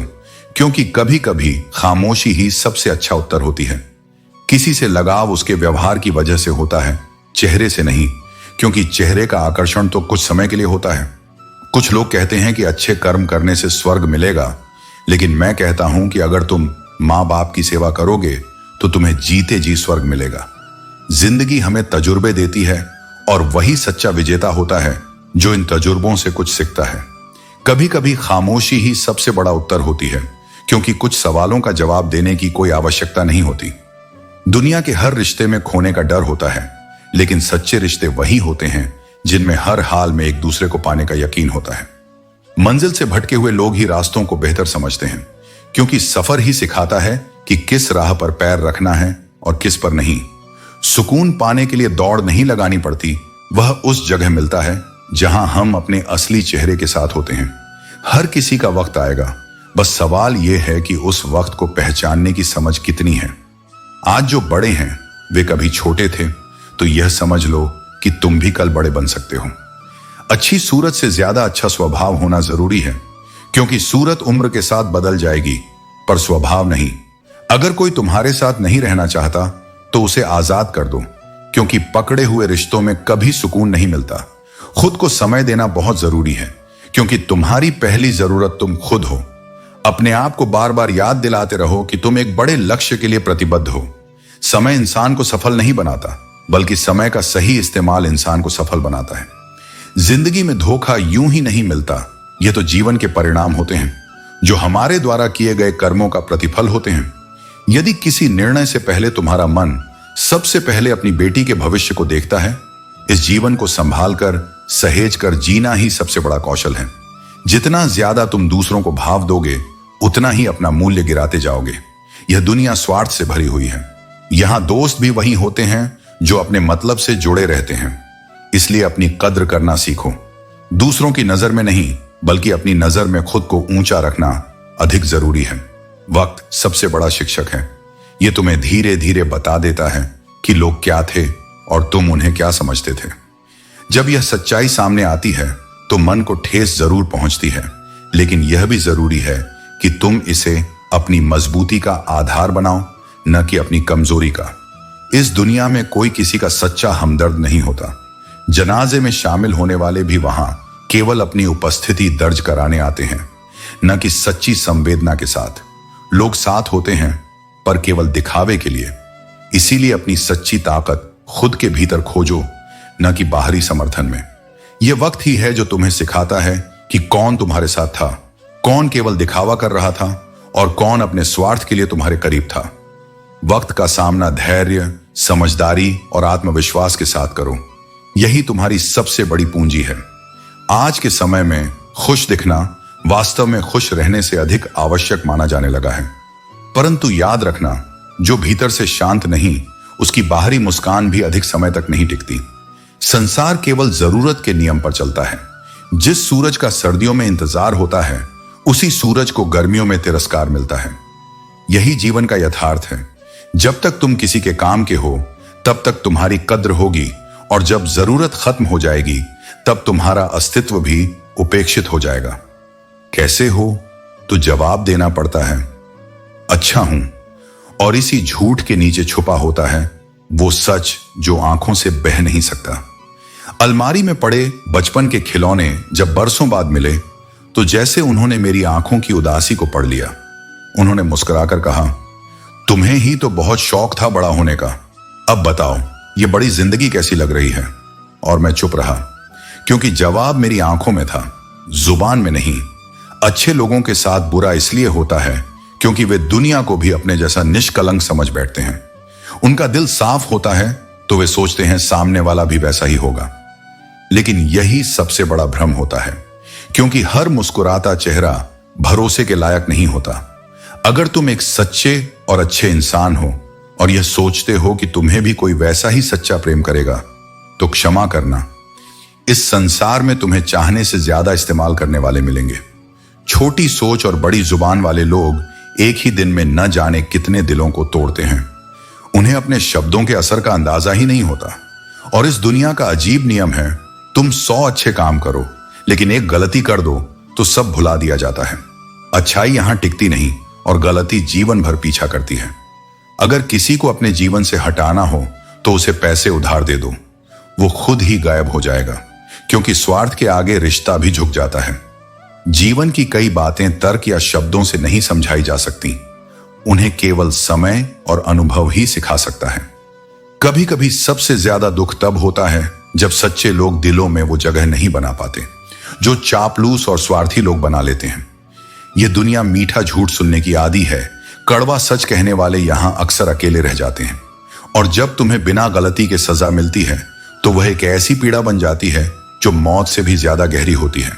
क्योंकि कभी कभी खामोशी ही सबसे अच्छा उत्तर होती है। किसी से लगाव उसके व्यवहार की वजह से होता है, चेहरे से नहीं, क्योंकि चेहरे का आकर्षण तो कुछ समय के लिए होता है। कुछ लोग कहते हैं कि अच्छे कर्म करने से स्वर्ग मिलेगा, लेकिन मैं कहता हूं कि अगर तुम माँ बाप की सेवा करोगे तो तुम्हें जीते जी स्वर्ग मिलेगा। जिंदगी हमें तजुर्बे देती है और वही सच्चा विजेता होता है जो इन तजुर्बों से कुछ सीखता है। कभी कभी खामोशी ही सबसे बड़ा उत्तर होती है, क्योंकि कुछ सवालों का जवाब देने की कोई आवश्यकता नहीं होती। दुनिया के हर रिश्ते में खोने का डर होता है, लेकिन सच्चे रिश्ते वही होते हैं जिनमें हर हाल में एक दूसरे को पाने का यकीन होता है। मंजिल से भटके हुए लोग ही रास्तों को बेहतर समझते हैं, क्योंकि सफर ही सिखाता है कि किस राह पर पैर रखना है और किस पर नहीं। सुकून पाने के लिए दौड़ नहीं लगानी पड़ती, वह उस जगह मिलता है जहां हम अपने असली चेहरे के साथ होते हैं। हर किसी का वक्त आएगा, बस सवाल यह है कि उस वक्त को पहचानने की समझ कितनी है। आज जो बड़े हैं वे कभी छोटे थे, तो यह समझ लो कि तुम भी कल बड़े बन सकते हो। अच्छी सूरत से ज्यादा अच्छा स्वभाव होना जरूरी है, क्योंकि सूरत उम्र के साथ बदल जाएगी, पर स्वभाव नहीं। अगर कोई तुम्हारे साथ नहीं रहना चाहता तो उसे आजाद कर दो, क्योंकि पकड़े हुए रिश्तों में कभी सुकून नहीं मिलता। खुद को समय देना बहुत जरूरी है, क्योंकि तुम्हारी पहली जरूरत तुम खुद हो। अपने आप को बार बार याद दिलाते रहो कि तुम एक बड़े लक्ष्य के लिए प्रतिबद्ध हो। समय इंसान को सफल नहीं बनाता, बल्कि समय का सही इस्तेमाल इंसान को सफल बनाता है। जिंदगी में धोखा यूं ही नहीं मिलता, यह तो जीवन के परिणाम होते हैं, जो हमारे द्वारा किए गए कर्मों का प्रतिफल होते हैं। यदि किसी निर्णय से पहले तुम्हारा मन सबसे पहले अपनी बेटी के भविष्य को देखता है, इस जीवन को संभाल कर सहेज कर जीना ही सबसे बड़ा कौशल है। जितना ज्यादा तुम दूसरों को भाव दोगे, उतना ही अपना मूल्य गिराते जाओगे। यह दुनिया स्वार्थ से भरी हुई है। यहां दोस्त भी वही होते हैं जो अपने मतलब से जुड़े रहते हैं। इसलिए अपनी कद्र करना सीखो। दूसरों की नजर में नहीं, बल्कि अपनी नजर में खुद को ऊंचा रखना अधिक जरूरी है। वक्त सबसे बड़ा शिक्षक है। यह तुम्हें धीरे धीरे बता देता है कि लोग क्या थे और तुम उन्हें क्या समझते थे। जब यह सच्चाई सामने आती है तो मन को ठेस जरूर पहुंचती है, लेकिन यह भी जरूरी है कि तुम इसे अपनी मजबूती का आधार बनाओ, न कि अपनी कमजोरी का। इस दुनिया में कोई किसी का सच्चा हमदर्द नहीं होता। जनाजे में शामिल होने वाले भी वहां केवल अपनी उपस्थिति दर्ज कराने आते हैं, न कि सच्ची संवेदना के साथ। लोग साथ होते हैं, पर केवल दिखावे के लिए। इसीलिए अपनी सच्ची ताकत खुद के भीतर खोजो, न कि बाहरी समर्थन में। यह वक्त ही है जो तुम्हें सिखाता है कि कौन तुम्हारे साथ था, कौन केवल दिखावा कर रहा था और कौन अपने स्वार्थ के लिए तुम्हारे करीब था। वक्त का सामना धैर्य, समझदारी और आत्मविश्वास के साथ करो। यही तुम्हारी सबसे बड़ी पूंजी है। आज के समय में खुश दिखना वास्तव में खुश रहने से अधिक आवश्यक माना जाने लगा है। परंतु याद रखना, जो भीतर से शांत नहीं, उसकी बाहरी मुस्कान भी अधिक समय तक नहीं टिकती। संसार केवल जरूरत के नियम पर चलता है। जिस सूरज का सर्दियों में इंतजार होता है, उसी सूरज को गर्मियों में तिरस्कार मिलता है। यही जीवन का यथार्थ है। जब तक तुम किसी के काम के हो, तब तक तुम्हारी कद्र होगी, और जब जरूरत खत्म हो जाएगी, तब तुम्हारा अस्तित्व भी उपेक्षित हो जाएगा। कैसे हो? तो जवाब देना पड़ता है, अच्छा हूं। और इसी झूठ के नीचे छुपा होता है वो सच जो आंखों से बह नहीं सकता। अलमारी में पड़े बचपन के खिलौने जब बरसों बाद मिले, तो जैसे उन्होंने मेरी आंखों की उदासी को पढ़ लिया। उन्होंने मुस्कुराकर कहा, तुम्हें ही तो बहुत शौक था बड़ा होने का। अब बताओ, ये बड़ी जिंदगी कैसी लग रही है? और मैं चुप रहा, क्योंकि जवाब मेरी आंखों में था, जुबान में नहीं। अच्छे लोगों के साथ बुरा इसलिए होता है क्योंकि वे दुनिया को भी अपने जैसा निष्कलंक समझ बैठते हैं। उनका दिल साफ होता है तो वे सोचते हैं सामने वाला भी वैसा ही होगा। लेकिन यही सबसे बड़ा भ्रम होता है, क्योंकि हर मुस्कुराता चेहरा भरोसे के लायक नहीं होता। अगर तुम एक सच्चे और अच्छे इंसान हो और यह सोचते हो कि तुम्हें भी कोई वैसा ही सच्चा प्रेम करेगा, तो क्षमा करना, इस संसार में तुम्हें चाहने से ज्यादा इस्तेमाल करने वाले मिलेंगे। छोटी सोच और बड़ी जुबान वाले लोग एक ही दिन में न जाने कितने दिलों को तोड़ते हैं। उन्हें अपने शब्दों के असर का अंदाजा ही नहीं होता। और इस दुनिया का अजीब नियम है, तुम 100 अच्छे काम करो, लेकिन एक गलती कर दो तो सब भुला दिया जाता है। अच्छाई यहां टिकती नहीं और गलती जीवन भर पीछा करती है। अगर किसी को अपने जीवन से हटाना हो तो उसे पैसे उधार दे दो, वो खुद ही गायब हो जाएगा, क्योंकि स्वार्थ के आगे रिश्ता भी झुक जाता है। जीवन की कई बातें तर्क या शब्दों से नहीं समझाई जा सकती। उन्हें केवल समय और अनुभव ही सिखा सकता है। कभी कभी सबसे ज्यादा दुख तब होता है जब सच्चे लोग दिलों में वो जगह नहीं बना पाते जो चापलूस और स्वार्थी लोग बना लेते हैं। यह दुनिया मीठा झूठ सुनने की आदी है। कड़वा सच कहने वाले यहां अक्सर अकेले रह जाते हैं। और जब तुम्हें बिना गलती के सजा मिलती है, तो वह एक ऐसी पीड़ा बन जाती है जो मौत से भी ज्यादा गहरी होती है।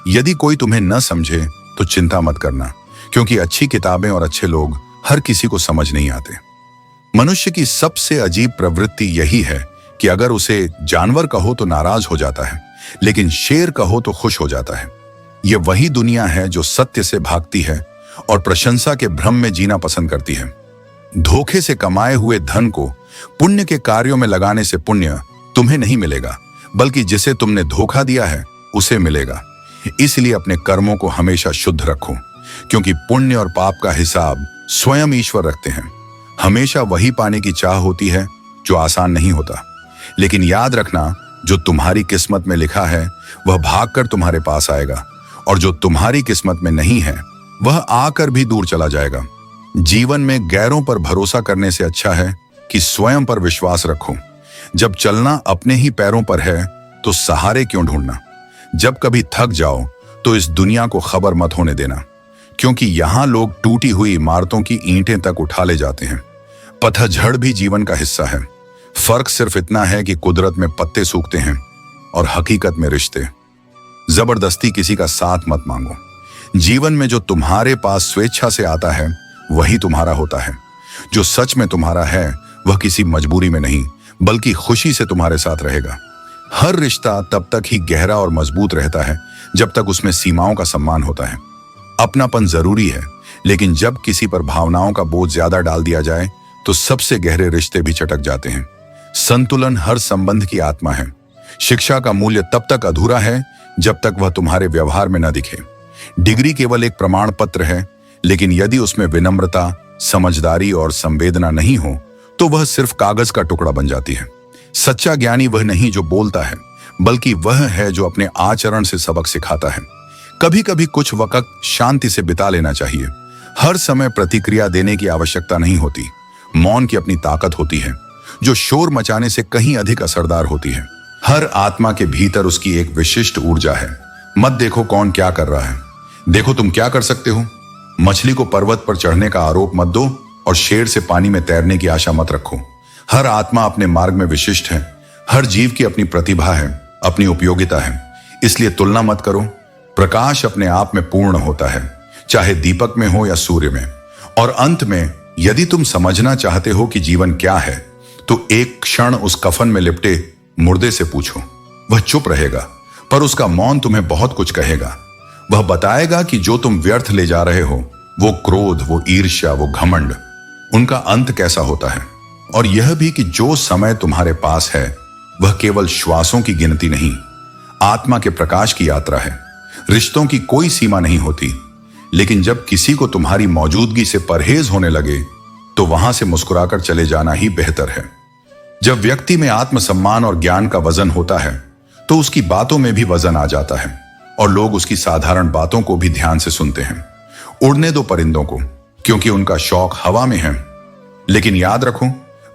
यदि कोई तुम्हें न समझे तो चिंता मत करना, क्योंकि अच्छी किताबें और अच्छे लोग हर किसी को समझ नहीं आते। मनुष्य की सबसे अजीब प्रवृत्ति यही है कि अगर उसे जानवर कहो तो नाराज हो जाता है, लेकिन शेर कहो तो खुश हो जाता है। यह वही दुनिया है जो सत्य से भागती है और प्रशंसा के भ्रम में जीना पसंद करती है। धोखे से कमाए हुए धन को पुण्य के कार्यों में लगाने से पुण्य तुम्हें नहीं मिलेगा, बल्कि जिसे तुमने धोखा दिया है उसे मिलेगा। इसलिए अपने कर्मों को हमेशा शुद्ध रखो, क्योंकि पुण्य और पाप का हिसाब स्वयं ईश्वर रखते हैं। हमेशा वही पाने की चाह होती है जो आसान नहीं होता, लेकिन याद रखना, जो तुम्हारी किस्मत में लिखा है वह भागकर तुम्हारे पास आएगा, और जो तुम्हारी किस्मत में नहीं है वह आकर भी दूर चला जाएगा। जीवन में गैरों पर भरोसा करने से अच्छा है कि स्वयं पर विश्वास रखो। जब चलना अपने ही पैरों पर है तो सहारे क्यों ढूंढना। जब कभी थक जाओ तो इस दुनिया को खबर मत होने देना, क्योंकि यहां लोग टूटी हुई इमारतों की ईंटें तक उठा ले जाते हैं। पतझड़ भी जीवन का हिस्सा है। फर्क सिर्फ इतना है कि कुदरत में पत्ते सूखते हैं और हकीकत में रिश्ते। जबरदस्ती किसी का साथ मत मांगो। जीवन में जो तुम्हारे पास स्वेच्छा से आता है वही तुम्हारा होता है। जो सच में तुम्हारा है वह किसी मजबूरी में नहीं, बल्कि खुशी से तुम्हारे साथ रहेगा। हर रिश्ता तब तक ही गहरा और मजबूत रहता है जब तक उसमें सीमाओं का सम्मान होता है। अपनापन जरूरी है, लेकिन जब किसी पर भावनाओं का बोझ ज्यादा डाल दिया जाए तो सबसे गहरे रिश्ते भी चटक जाते हैं। संतुलन हर संबंध की आत्मा है। शिक्षा का मूल्य तब तक अधूरा है जब तक वह तुम्हारे व्यवहार में न दिखे। डिग्री केवल एक प्रमाण पत्र है, लेकिन यदि उसमें विनम्रता, समझदारी और संवेदना नहीं हो तो वह सिर्फ कागज का टुकड़ा बन जाती है। सच्चा ज्ञानी वह नहीं जो बोलता है, बल्कि वह है जो अपने आचरण से सबक सिखाता है। कभी कभी कुछ वक्त शांति से बिता लेना चाहिए। हर समय प्रतिक्रिया देने की आवश्यकता नहीं होती। मौन की अपनी ताकत होती है, जो शोर मचाने से कहीं अधिक असरदार होती है। हर आत्मा के भीतर उसकी एक विशिष्ट ऊर्जा है। मत देखो कौन क्या कर रहा है, देखो तुम क्या कर सकते हो। मछली को पर्वत पर चढ़ने का आरोप मत दो और शेर से पानी में तैरने की आशा मत रखो। हर आत्मा अपने मार्ग में विशिष्ट है। हर जीव की अपनी प्रतिभा है, अपनी उपयोगिता है। इसलिए तुलना मत करो। प्रकाश अपने आप में पूर्ण होता है, चाहे दीपक में हो या सूर्य में। और अंत में, यदि तुम समझना चाहते हो कि जीवन क्या है, तो एक क्षण उस कफन में लिपटे मुर्दे से पूछो। वह चुप रहेगा, पर उसका मौन तुम्हें बहुत कुछ कहेगा। वह बताएगा कि जो तुम व्यर्थ ले जा रहे हो, वो क्रोध, वो ईर्ष्या, वो घमंड, उनका अंत कैसा होता है। और यह भी कि जो समय तुम्हारे पास है वह केवल श्वासों की गिनती नहीं, आत्मा के प्रकाश की यात्रा है। रिश्तों की कोई सीमा नहीं होती, लेकिन जब किसी को तुम्हारी मौजूदगी से परहेज होने लगे तो वहां से मुस्कुराकर चले जाना ही बेहतर है। जब व्यक्ति में आत्मसम्मान और ज्ञान का वजन होता है तो उसकी बातों में भी वजन आ जाता है, और लोग उसकी साधारण बातों को भी ध्यान से सुनते हैं। उड़ने दो परिंदों को, क्योंकि उनका शौक हवा में है। लेकिन याद रखो,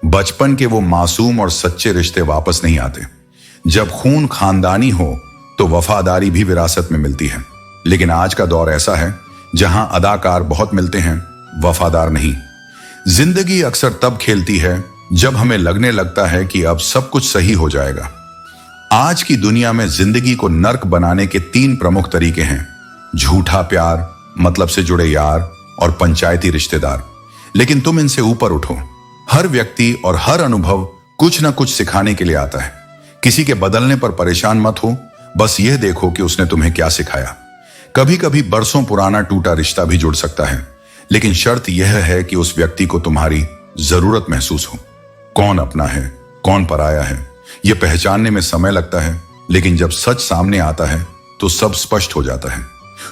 बचपन के वो मासूम और सच्चे रिश्ते वापस नहीं आते। जब खून खानदानी हो तो वफादारी भी विरासत में मिलती है। लेकिन आज का दौर ऐसा है जहां अदाकार बहुत मिलते हैं, वफादार नहीं। जिंदगी अक्सर तब खेलती है जब हमें लगने लगता है कि अब सब कुछ सही हो जाएगा। आज की दुनिया में जिंदगी को नर्क बनाने के 3 प्रमुख तरीके हैं: झूठा प्यार, मतलब से जुड़े यार और पंचायती रिश्तेदार। लेकिन तुम इनसे ऊपर उठो। हर व्यक्ति और हर अनुभव कुछ न कुछ सिखाने के लिए आता है। किसी के बदलने पर परेशान मत हो, बस यह देखो कि उसने तुम्हें क्या सिखाया। कभी कभी बरसों पुराना टूटा रिश्ता भी जुड़ सकता है, लेकिन शर्त यह है कि उस व्यक्ति को तुम्हारी जरूरत महसूस हो। कौन अपना है, कौन पराया है, यह पहचानने में समय लगता है, लेकिन जब सच सामने आता है तो सब स्पष्ट हो जाता है।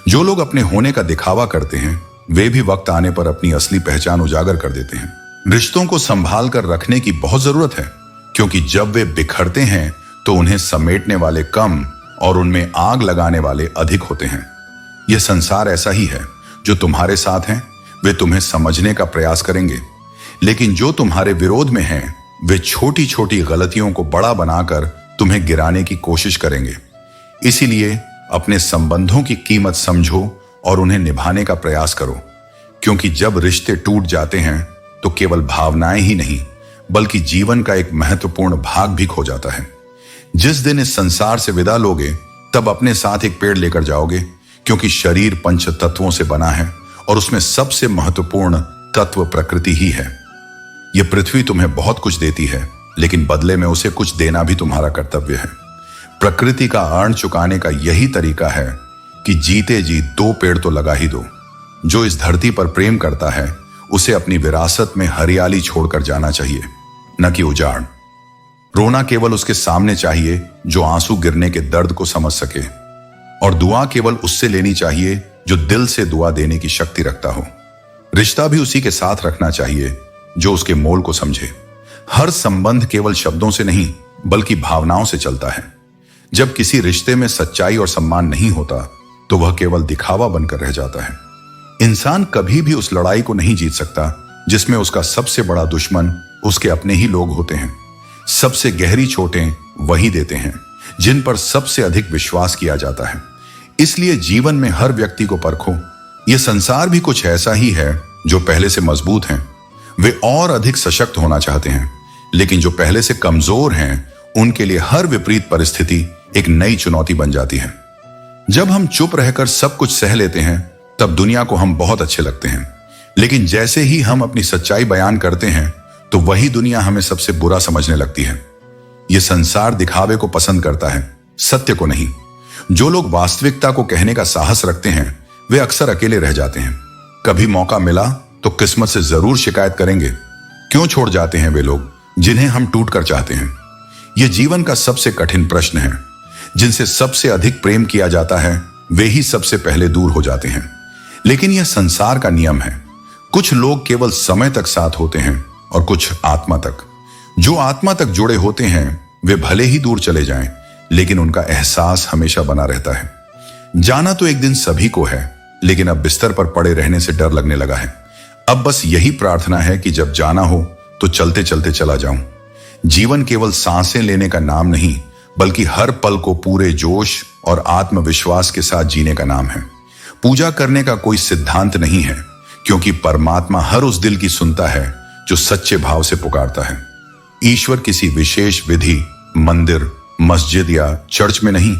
जो लोग अपने होने का दिखावा करते हैं, वे भी वक्त आने पर अपनी असली पहचान उजागर कर देते हैं। रिश्तों को संभाल कर रखने की बहुत जरूरत है, क्योंकि जब वे बिखरते हैं तो उन्हें समेटने वाले कम और उनमें आग लगाने वाले अधिक होते हैं। यह संसार ऐसा ही है। जो तुम्हारे साथ हैं वे तुम्हें समझने का प्रयास करेंगे, लेकिन जो तुम्हारे विरोध में हैं वे छोटी छोटी गलतियों को बड़ा बनाकर तुम्हें गिराने की कोशिश करेंगे। इसीलिए अपने संबंधों की कीमत समझो और उन्हें निभाने का प्रयास करो, क्योंकि जब रिश्ते टूट जाते हैं तो केवल भावनाएं ही नहीं, बल्कि जीवन का एक महत्वपूर्ण भाग भी खो जाता है। जिस दिन इस संसार से विदा लोगे, तब अपने साथ एक पेड़ लेकर जाओगे, क्योंकि शरीर पंच तत्वों से बना है और उसमें सबसे महत्वपूर्ण तत्व प्रकृति ही है। यह पृथ्वी तुम्हें बहुत कुछ देती है, लेकिन बदले में उसे कुछ देना भी तुम्हारा कर्तव्य है। प्रकृति का ऋण चुकाने का यही तरीका है कि जीते जी 2 पेड़ तो लगा ही दो। जो इस धरती पर प्रेम करता है उसे अपनी विरासत में हरियाली छोड़कर जाना चाहिए, न कि उजाड़। रोना केवल उसके सामने चाहिए जो आंसू गिरने के दर्द को समझ सके, और दुआ केवल उससे लेनी चाहिए जो दिल से दुआ देने की शक्ति रखता हो। रिश्ता भी उसी के साथ रखना चाहिए जो उसके मोल को समझे। हर संबंध केवल शब्दों से नहीं बल्कि भावनाओं से चलता है। जब किसी रिश्ते में सच्चाई और सम्मान नहीं होता तो वह केवल दिखावा बनकर रह जाता है। इंसान कभी भी उस लड़ाई को नहीं जीत सकता जिसमें उसका सबसे बड़ा दुश्मन उसके अपने ही लोग होते हैं। सबसे गहरी चोटें वही देते हैं जिन पर सबसे अधिक विश्वास किया जाता है। इसलिए जीवन में हर व्यक्ति को परखो। यह संसार भी कुछ ऐसा ही है। जो पहले से मजबूत हैं वे और अधिक सशक्त होना चाहते हैं, लेकिन जो पहले से कमजोर हैं उनके लिए हर विपरीत परिस्थिति एक नई चुनौती बन जाती है। जब हम चुप रहकर सब कुछ सह लेते हैं तब दुनिया को हम बहुत अच्छे लगते हैं, लेकिन जैसे ही हम अपनी सच्चाई बयान करते हैं तो वही दुनिया हमें सबसे बुरा समझने लगती है। यह संसार दिखावे को पसंद करता है, सत्य को नहीं। जो लोग वास्तविकता को कहने का साहस रखते हैं वे अक्सर अकेले रह जाते हैं। कभी मौका मिला तो किस्मत से जरूर शिकायत करेंगे। क्यों छोड़ जाते हैं वे लोग जिन्हें हम टूट कर चाहते हैं? यह जीवन का सबसे कठिन प्रश्न है। जिनसे सबसे अधिक प्रेम किया जाता है वे ही सबसे पहले दूर हो जाते हैं। लेकिन यह संसार का नियम है। कुछ लोग केवल समय तक साथ होते हैं और कुछ आत्मा तक। जो आत्मा तक जुड़े होते हैं वे भले ही दूर चले जाएं, लेकिन उनका एहसास हमेशा बना रहता है। जाना तो एक दिन सभी को है, लेकिन अब बिस्तर पर पड़े रहने से डर लगने लगा है। अब बस यही प्रार्थना है कि जब जाना हो तो चलते चलते चला जाऊं। जीवन केवल सांसें लेने का नाम नहीं बल्कि हर पल को पूरे जोश और आत्मविश्वास के साथ जीने का नाम है। पूजा करने का कोई सिद्धांत नहीं है, क्योंकि परमात्मा हर उस दिल की सुनता है जो सच्चे भाव से पुकारता है। ईश्वर किसी विशेष विधि, मंदिर, मस्जिद या चर्च में नहीं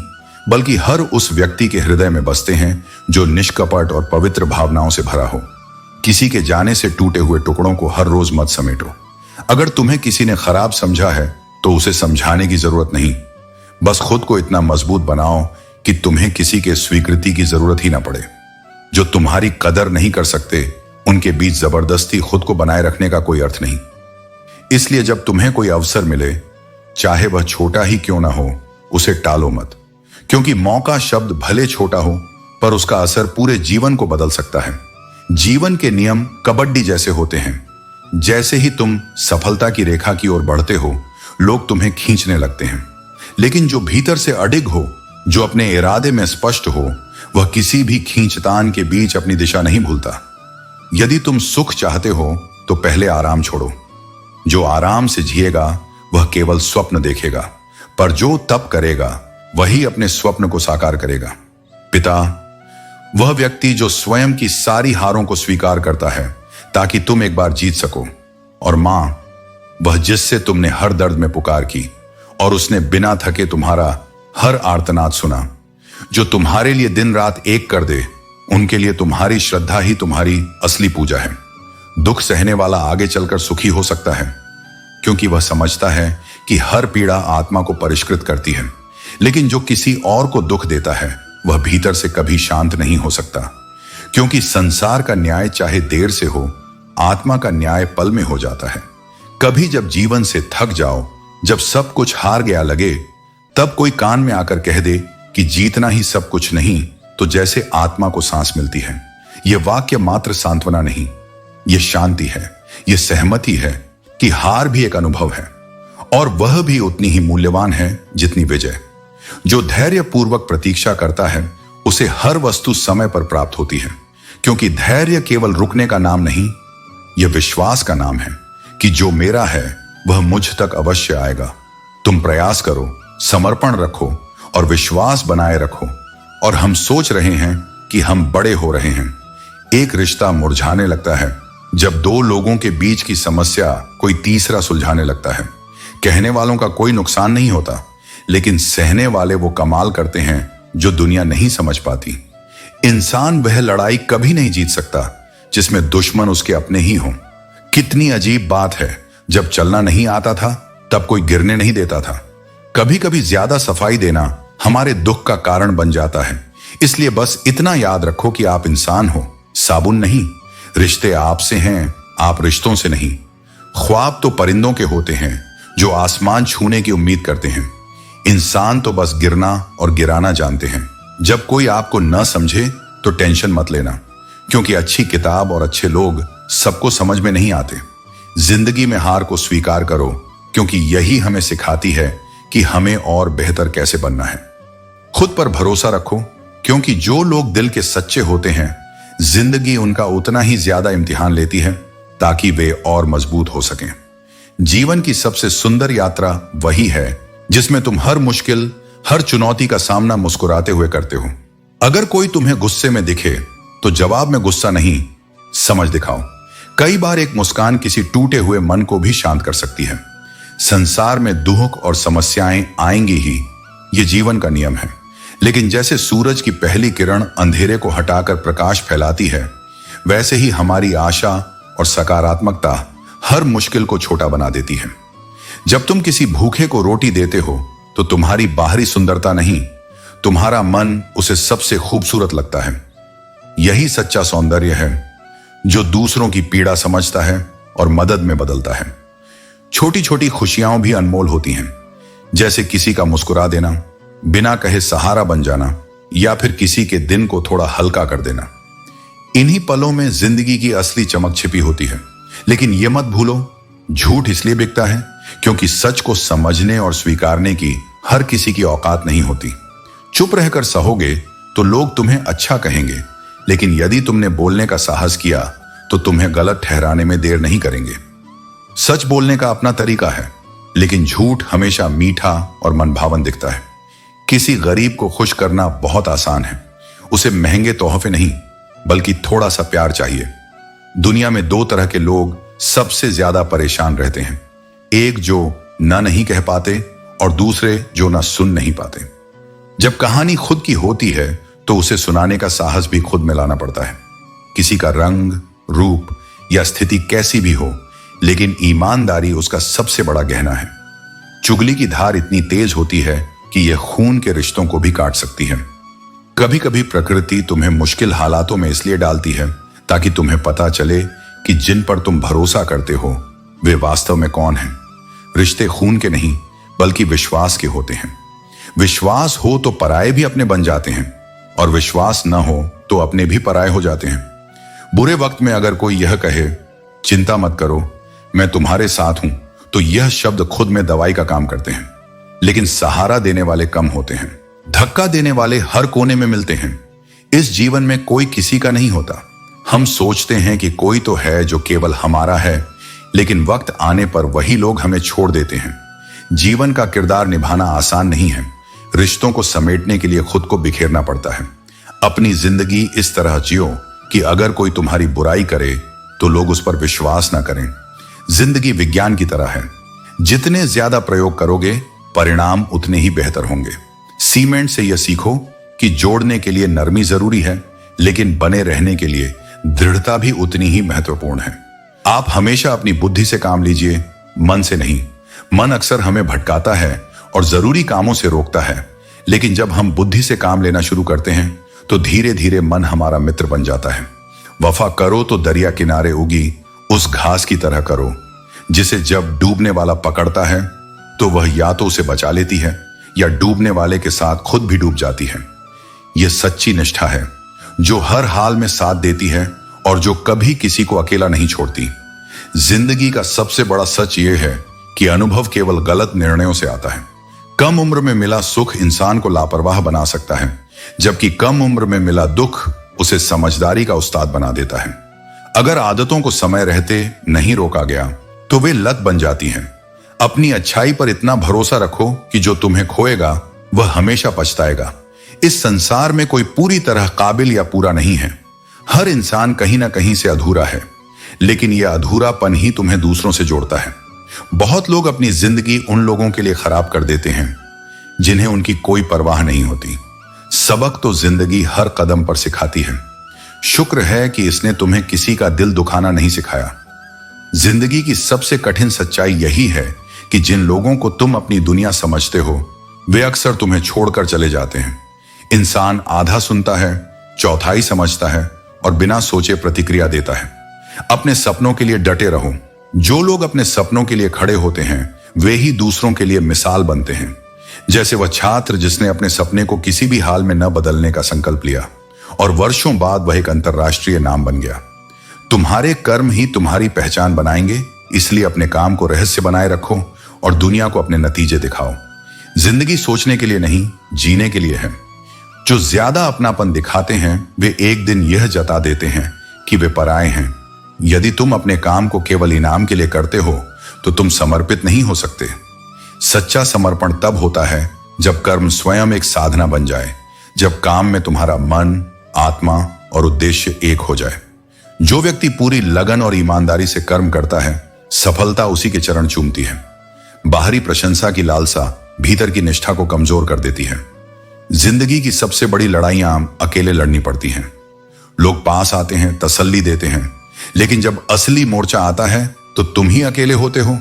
बल्कि हर उस व्यक्ति के हृदय में बसते हैं जो निष्कपट और पवित्र भावनाओं से भरा हो। किसी के जाने से टूटे हुए टुकड़ों को हर रोज मत समेटो। अगर तुम्हें किसी ने खराब समझा है तो उसे समझाने की जरूरत नहीं। बस खुद को इतना मजबूत बनाओ कि तुम्हें किसी के स्वीकृति की जरूरत ही ना पड़े। जो तुम्हारी कदर नहीं कर सकते उनके बीच जबरदस्ती खुद को बनाए रखने का कोई अर्थ नहीं। इसलिए जब तुम्हें कोई अवसर मिले, चाहे वह छोटा ही क्यों ना हो, उसे टालो मत। क्योंकि मौका शब्द भले छोटा हो पर उसका असर पूरे जीवन को बदल सकता है। जीवन के नियम कबड्डी जैसे होते हैं। जैसे ही तुम सफलता की रेखा की ओर बढ़ते हो लोग तुम्हें खींचने लगते हैं, लेकिन जो भीतर से अडिग हो, जो अपने इरादे में स्पष्ट हो, वह किसी भी खींचतान के बीच अपनी दिशा नहीं भूलता। यदि तुम सुख चाहते हो तो पहले आराम छोड़ो। जो आराम से जिएगा वह केवल स्वप्न देखेगा, पर जो तप करेगा वही अपने स्वप्न को साकार करेगा। पिता, वह व्यक्ति जो स्वयं की सारी हारों को स्वीकार करता है ताकि तुम एक बार जीत सको। और मां, वह जिससे तुमने हर दर्द में पुकार की और उसने बिना थके तुम्हारा हर आर्तनाद सुना। जो तुम्हारे लिए दिन रात एक कर दे, उनके लिए तुम्हारी श्रद्धा ही तुम्हारी असली पूजा है। दुख सहने वाला आगे चलकर सुखी हो सकता है, क्योंकि वह समझता है कि हर पीड़ा आत्मा को परिष्कृत करती है। लेकिन जो किसी और को दुख देता है वह भीतर से कभी शांत नहीं हो सकता, क्योंकि संसार का न्याय चाहे देर से हो, आत्मा का न्याय पल में हो जाता है। कभी जब जीवन से थक जाओ, जब सब कुछ हार गया लगे, तब कोई कान में आकर कह दे कि जीतना ही सब कुछ नहीं, तो जैसे आत्मा को सांस मिलती है। यह वाक्य मात्र सांत्वना नहीं, यह शांति है, यह सहमति है कि हार भी एक अनुभव है और वह भी उतनी ही मूल्यवान है जितनी विजय। जो धैर्य पूर्वक प्रतीक्षा करता है उसे हर वस्तु समय पर प्राप्त होती है, क्योंकि धैर्य केवल रुकने का नाम नहीं, यह विश्वास का नाम है कि जो मेरा है वह मुझ तक अवश्य आएगा। तुम प्रयास करो, समर्पण रखो और विश्वास बनाए रखो। और हम सोच रहे हैं कि हम बड़े हो रहे हैं। एक रिश्ता मुरझाने लगता है जब दो लोगों के बीच की समस्या कोई तीसरा सुलझाने लगता है। कहने वालों का कोई नुकसान नहीं होता, लेकिन सहने वाले वो कमाल करते हैं जो दुनिया नहीं समझ पाती। इंसान वह लड़ाई कभी नहीं जीत सकता जिसमें दुश्मन उसके अपने ही हों। कितनी अजीब बात है, जब चलना नहीं आता था तब कोई गिरने नहीं देता था। कभी कभी ज्यादा सफाई देना हमारे दुख का कारण बन जाता है। इसलिए बस इतना याद रखो कि आप इंसान हो, साबुन नहीं। रिश्ते आपसे हैं, आप रिश्तों से नहीं। ख्वाब तो परिंदों के होते हैं जो आसमान छूने की उम्मीद करते हैं। इंसान तो बस गिरना और गिराना जानते हैं। जब कोई आपको न समझे तो टेंशन मत लेना, क्योंकि अच्छी किताब और अच्छे लोग सबको समझ में नहीं आते। जिंदगी में हार को स्वीकार करो, क्योंकि यही हमें सिखाती है कि हमें और बेहतर कैसे बनना है। खुद पर भरोसा रखो, क्योंकि जो लोग दिल के सच्चे होते हैं, जिंदगी उनका उतना ही ज्यादा इम्तिहान लेती है ताकि वे और मजबूत हो सकें। जीवन की सबसे सुंदर यात्रा वही है जिसमें तुम हर मुश्किल, हर चुनौती का सामना मुस्कुराते हुए करते हो। अगर कोई तुम्हें गुस्से में दिखे तो जवाब में गुस्सा नहीं, समझ दिखाओ। कई बार एक मुस्कान किसी टूटे हुए मन को भी शांत कर सकती है। संसार में दुख और समस्याएं आएंगी ही, ये जीवन का नियम है। लेकिन जैसे सूरज की पहली किरण अंधेरे को हटाकर प्रकाश फैलाती है, वैसे ही हमारी आशा और सकारात्मकता हर मुश्किल को छोटा बना देती है। जब तुम किसी भूखे को रोटी देते हो तो तुम्हारी बाहरी सुंदरता नहीं, तुम्हारा मन उसे सबसे खूबसूरत लगता है। यही सच्चा सौंदर्य है जो दूसरों की पीड़ा समझता है और मदद में बदलता है। छोटी छोटी खुशियां भी अनमोल होती हैं, जैसे किसी का मुस्कुरा देना, बिना कहे सहारा बन जाना, या फिर किसी के दिन को थोड़ा हल्का कर देना। इन्हीं पलों में जिंदगी की असली चमक छिपी होती है। लेकिन यह मत भूलो, झूठ इसलिए बिकता है क्योंकि सच को समझने और स्वीकारने की हर किसी की औकात नहीं होती। चुप रहकर सहोगे तो लोग तुम्हें अच्छा कहेंगे, लेकिन यदि तुमने बोलने का साहस किया तो तुम्हें गलत ठहराने में देर नहीं करेंगे। सच बोलने का अपना तरीका है, लेकिन झूठ हमेशा मीठा और मनभावन दिखता है। किसी गरीब को खुश करना बहुत आसान है। उसे महंगे तोहफे नहीं, बल्कि थोड़ा सा प्यार चाहिए। दुनिया में दो तरह के लोग सबसे ज्यादा परेशान रहते हैं, एक जो ना नहीं कह पाते और दूसरे जो ना सुन नहीं पाते। जब कहानी खुद की होती है तो उसे सुनाने का साहस भी खुद में लाना पड़ता है। किसी का रंग, रूप या स्थिति कैसी भी हो, लेकिन ईमानदारी उसका सबसे बड़ा गहना है। चुगली की धार इतनी तेज होती है कि यह खून के रिश्तों को भी काट सकती है। कभी कभी प्रकृति तुम्हें मुश्किल हालातों में इसलिए डालती है ताकि तुम्हें पता चले कि जिन पर तुम भरोसा करते हो वे वास्तव में कौन हैं। रिश्ते खून के नहीं, बल्कि विश्वास के होते हैं। विश्वास हो तो पराये भी अपने बन जाते हैं, और विश्वास न हो तो अपने भी पराये हो जाते हैं। बुरे वक्त में अगर कोई यह कहे, चिंता मत करो, मैं तुम्हारे साथ हूं, तो यह शब्द खुद में दवाई का काम करते हैं। लेकिन सहारा देने वाले कम होते हैं। धक्का देने वाले हर कोने में मिलते हैं। इस जीवन में कोई किसी का नहीं होता। हम सोचते हैं कि कोई तो है जो केवल हमारा है, लेकिन वक्त आने पर वही लोग हमें छोड़ देते हैं। जीवन का किरदार निभाना आसान नहीं है। रिश्तों को समेटने के लिए खुद को बिखेरना पड़ता है। अपनी जिंदगी इस तरह जियो कि अगर कोई तुम्हारी बुराई करे तो लोग उस पर विश्वास ना करें। जिंदगी विज्ञान की तरह है, जितने ज्यादा प्रयोग करोगे परिणाम उतने ही बेहतर होंगे। सीमेंट से यह सीखो कि जोड़ने के लिए नरमी जरूरी है, लेकिन बने रहने के लिए दृढ़ता भी उतनी ही महत्वपूर्ण है। आप हमेशा अपनी बुद्धि से काम लीजिए, मन से नहीं। मन अक्सर हमें भटकाता है और जरूरी कामों से रोकता है, लेकिन जब हम बुद्धि से काम लेना शुरू करते हैं तो धीरे धीरे मन हमारा मित्र बन जाता है। वफा करो तो दरिया किनारे उगी उस घास की तरह करो, जिसे जब डूबने वाला पकड़ता है तो वह या तो उसे बचा लेती है या डूबने वाले के साथ खुद भी डूब जाती है। यह सच्ची निष्ठा है जो हर हाल में साथ देती है और जो कभी किसी को अकेला नहीं छोड़ती। जिंदगी का सबसे बड़ा सच यह है कि अनुभव केवल गलत निर्णयों से आता है। कम उम्र में मिला सुख इंसान को लापरवाह बना सकता है, जबकि कम उम्र में मिला दुख उसे समझदारी का उस्ताद बना देता है। अगर आदतों को समय रहते नहीं रोका गया तो वे लत बन जाती हैं। अपनी अच्छाई पर इतना भरोसा रखो कि जो तुम्हें खोएगा वह हमेशा पछताएगा। इस संसार में कोई पूरी तरह काबिल या पूरा नहीं है। हर इंसान कहीं ना कहीं से अधूरा है, लेकिन यह अधूरापन ही तुम्हें दूसरों से जोड़ता है। बहुत लोग अपनी जिंदगी उन लोगों के लिए खराब कर देते हैं जिन्हें उनकी कोई परवाह नहीं होती। सबक तो जिंदगी हर कदम पर सिखाती है। शुक्र है कि इसने तुम्हें किसी का दिल दुखाना नहीं सिखाया। जिंदगी की सबसे कठिन सच्चाई यही है कि जिन लोगों को तुम अपनी दुनिया समझते हो वे अक्सर तुम्हें छोड़कर चले जाते हैं। इंसान आधा सुनता है, चौथाई समझता है और बिना सोचे प्रतिक्रिया देता है। अपने सपनों के लिए डटे रहो, जो लोग अपने सपनों के लिए खड़े होते हैं वे ही दूसरों के लिए मिसाल बनते हैं। जैसे वह छात्र जिसने अपने सपने को किसी भी हाल में न बदलने का संकल्प लिया और वर्षों बाद वह एक अंतर्राष्ट्रीय नाम बन गया। तुम्हारे कर्म ही तुम्हारी पहचान बनाएंगे, इसलिए अपने काम को रहस्य बनाए रखो और दुनिया को अपने नतीजे दिखाओ। जिंदगी सोचने के लिए नहीं, जीने के लिए है। जो ज्यादा अपनापन दिखाते हैं वे एक दिन यह जता देते हैं कि वे पराए हैं। यदि तुम अपने काम को केवल इनाम के लिए करते हो तो तुम समर्पित नहीं हो सकते। सच्चा समर्पण तब होता है जब कर्म स्वयं एक साधना बन जाए, जब काम में तुम्हारा मन, आत्मा और उद्देश्य एक हो जाए। जो व्यक्ति पूरी लगन और ईमानदारी से कर्म करता है, सफलता उसी के चरण चूमती है। बाहरी प्रशंसा की लालसा भीतर की निष्ठा को कमजोर कर देती है। जिंदगी की सबसे बड़ी लड़ाइयां अकेले लड़नी पड़ती हैं। लोग पास आते हैं, तसल्ली देते हैं, लेकिन जब असली मोर्चा आता है तो तुम ही अकेले होते हो।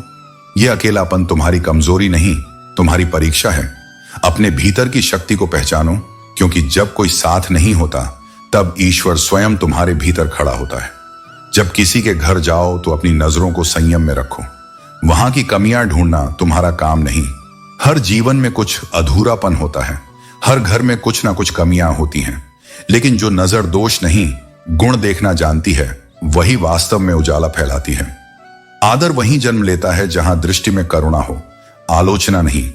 यह अकेलापन तुम्हारी कमजोरी नहीं, तुम्हारी परीक्षा है। अपने भीतर की शक्ति को पहचानो, क्योंकि जब कोई साथ नहीं होता तब ईश्वर स्वयं तुम्हारे भीतर खड़ा होता है। जब किसी के घर जाओ तो अपनी नजरों को संयम में रखो। वहां की कमियां ढूंढना तुम्हारा काम नहीं। हर जीवन में कुछ अधूरापन होता है, हर घर में कुछ ना कुछ कमियां होती हैं, लेकिन जो नजर दोष नहीं गुण देखना जानती है वही वास्तव में उजाला फैलाती है। आदर वहीं जन्म लेता है जहां दृष्टि में करुणा हो, आलोचना नहीं।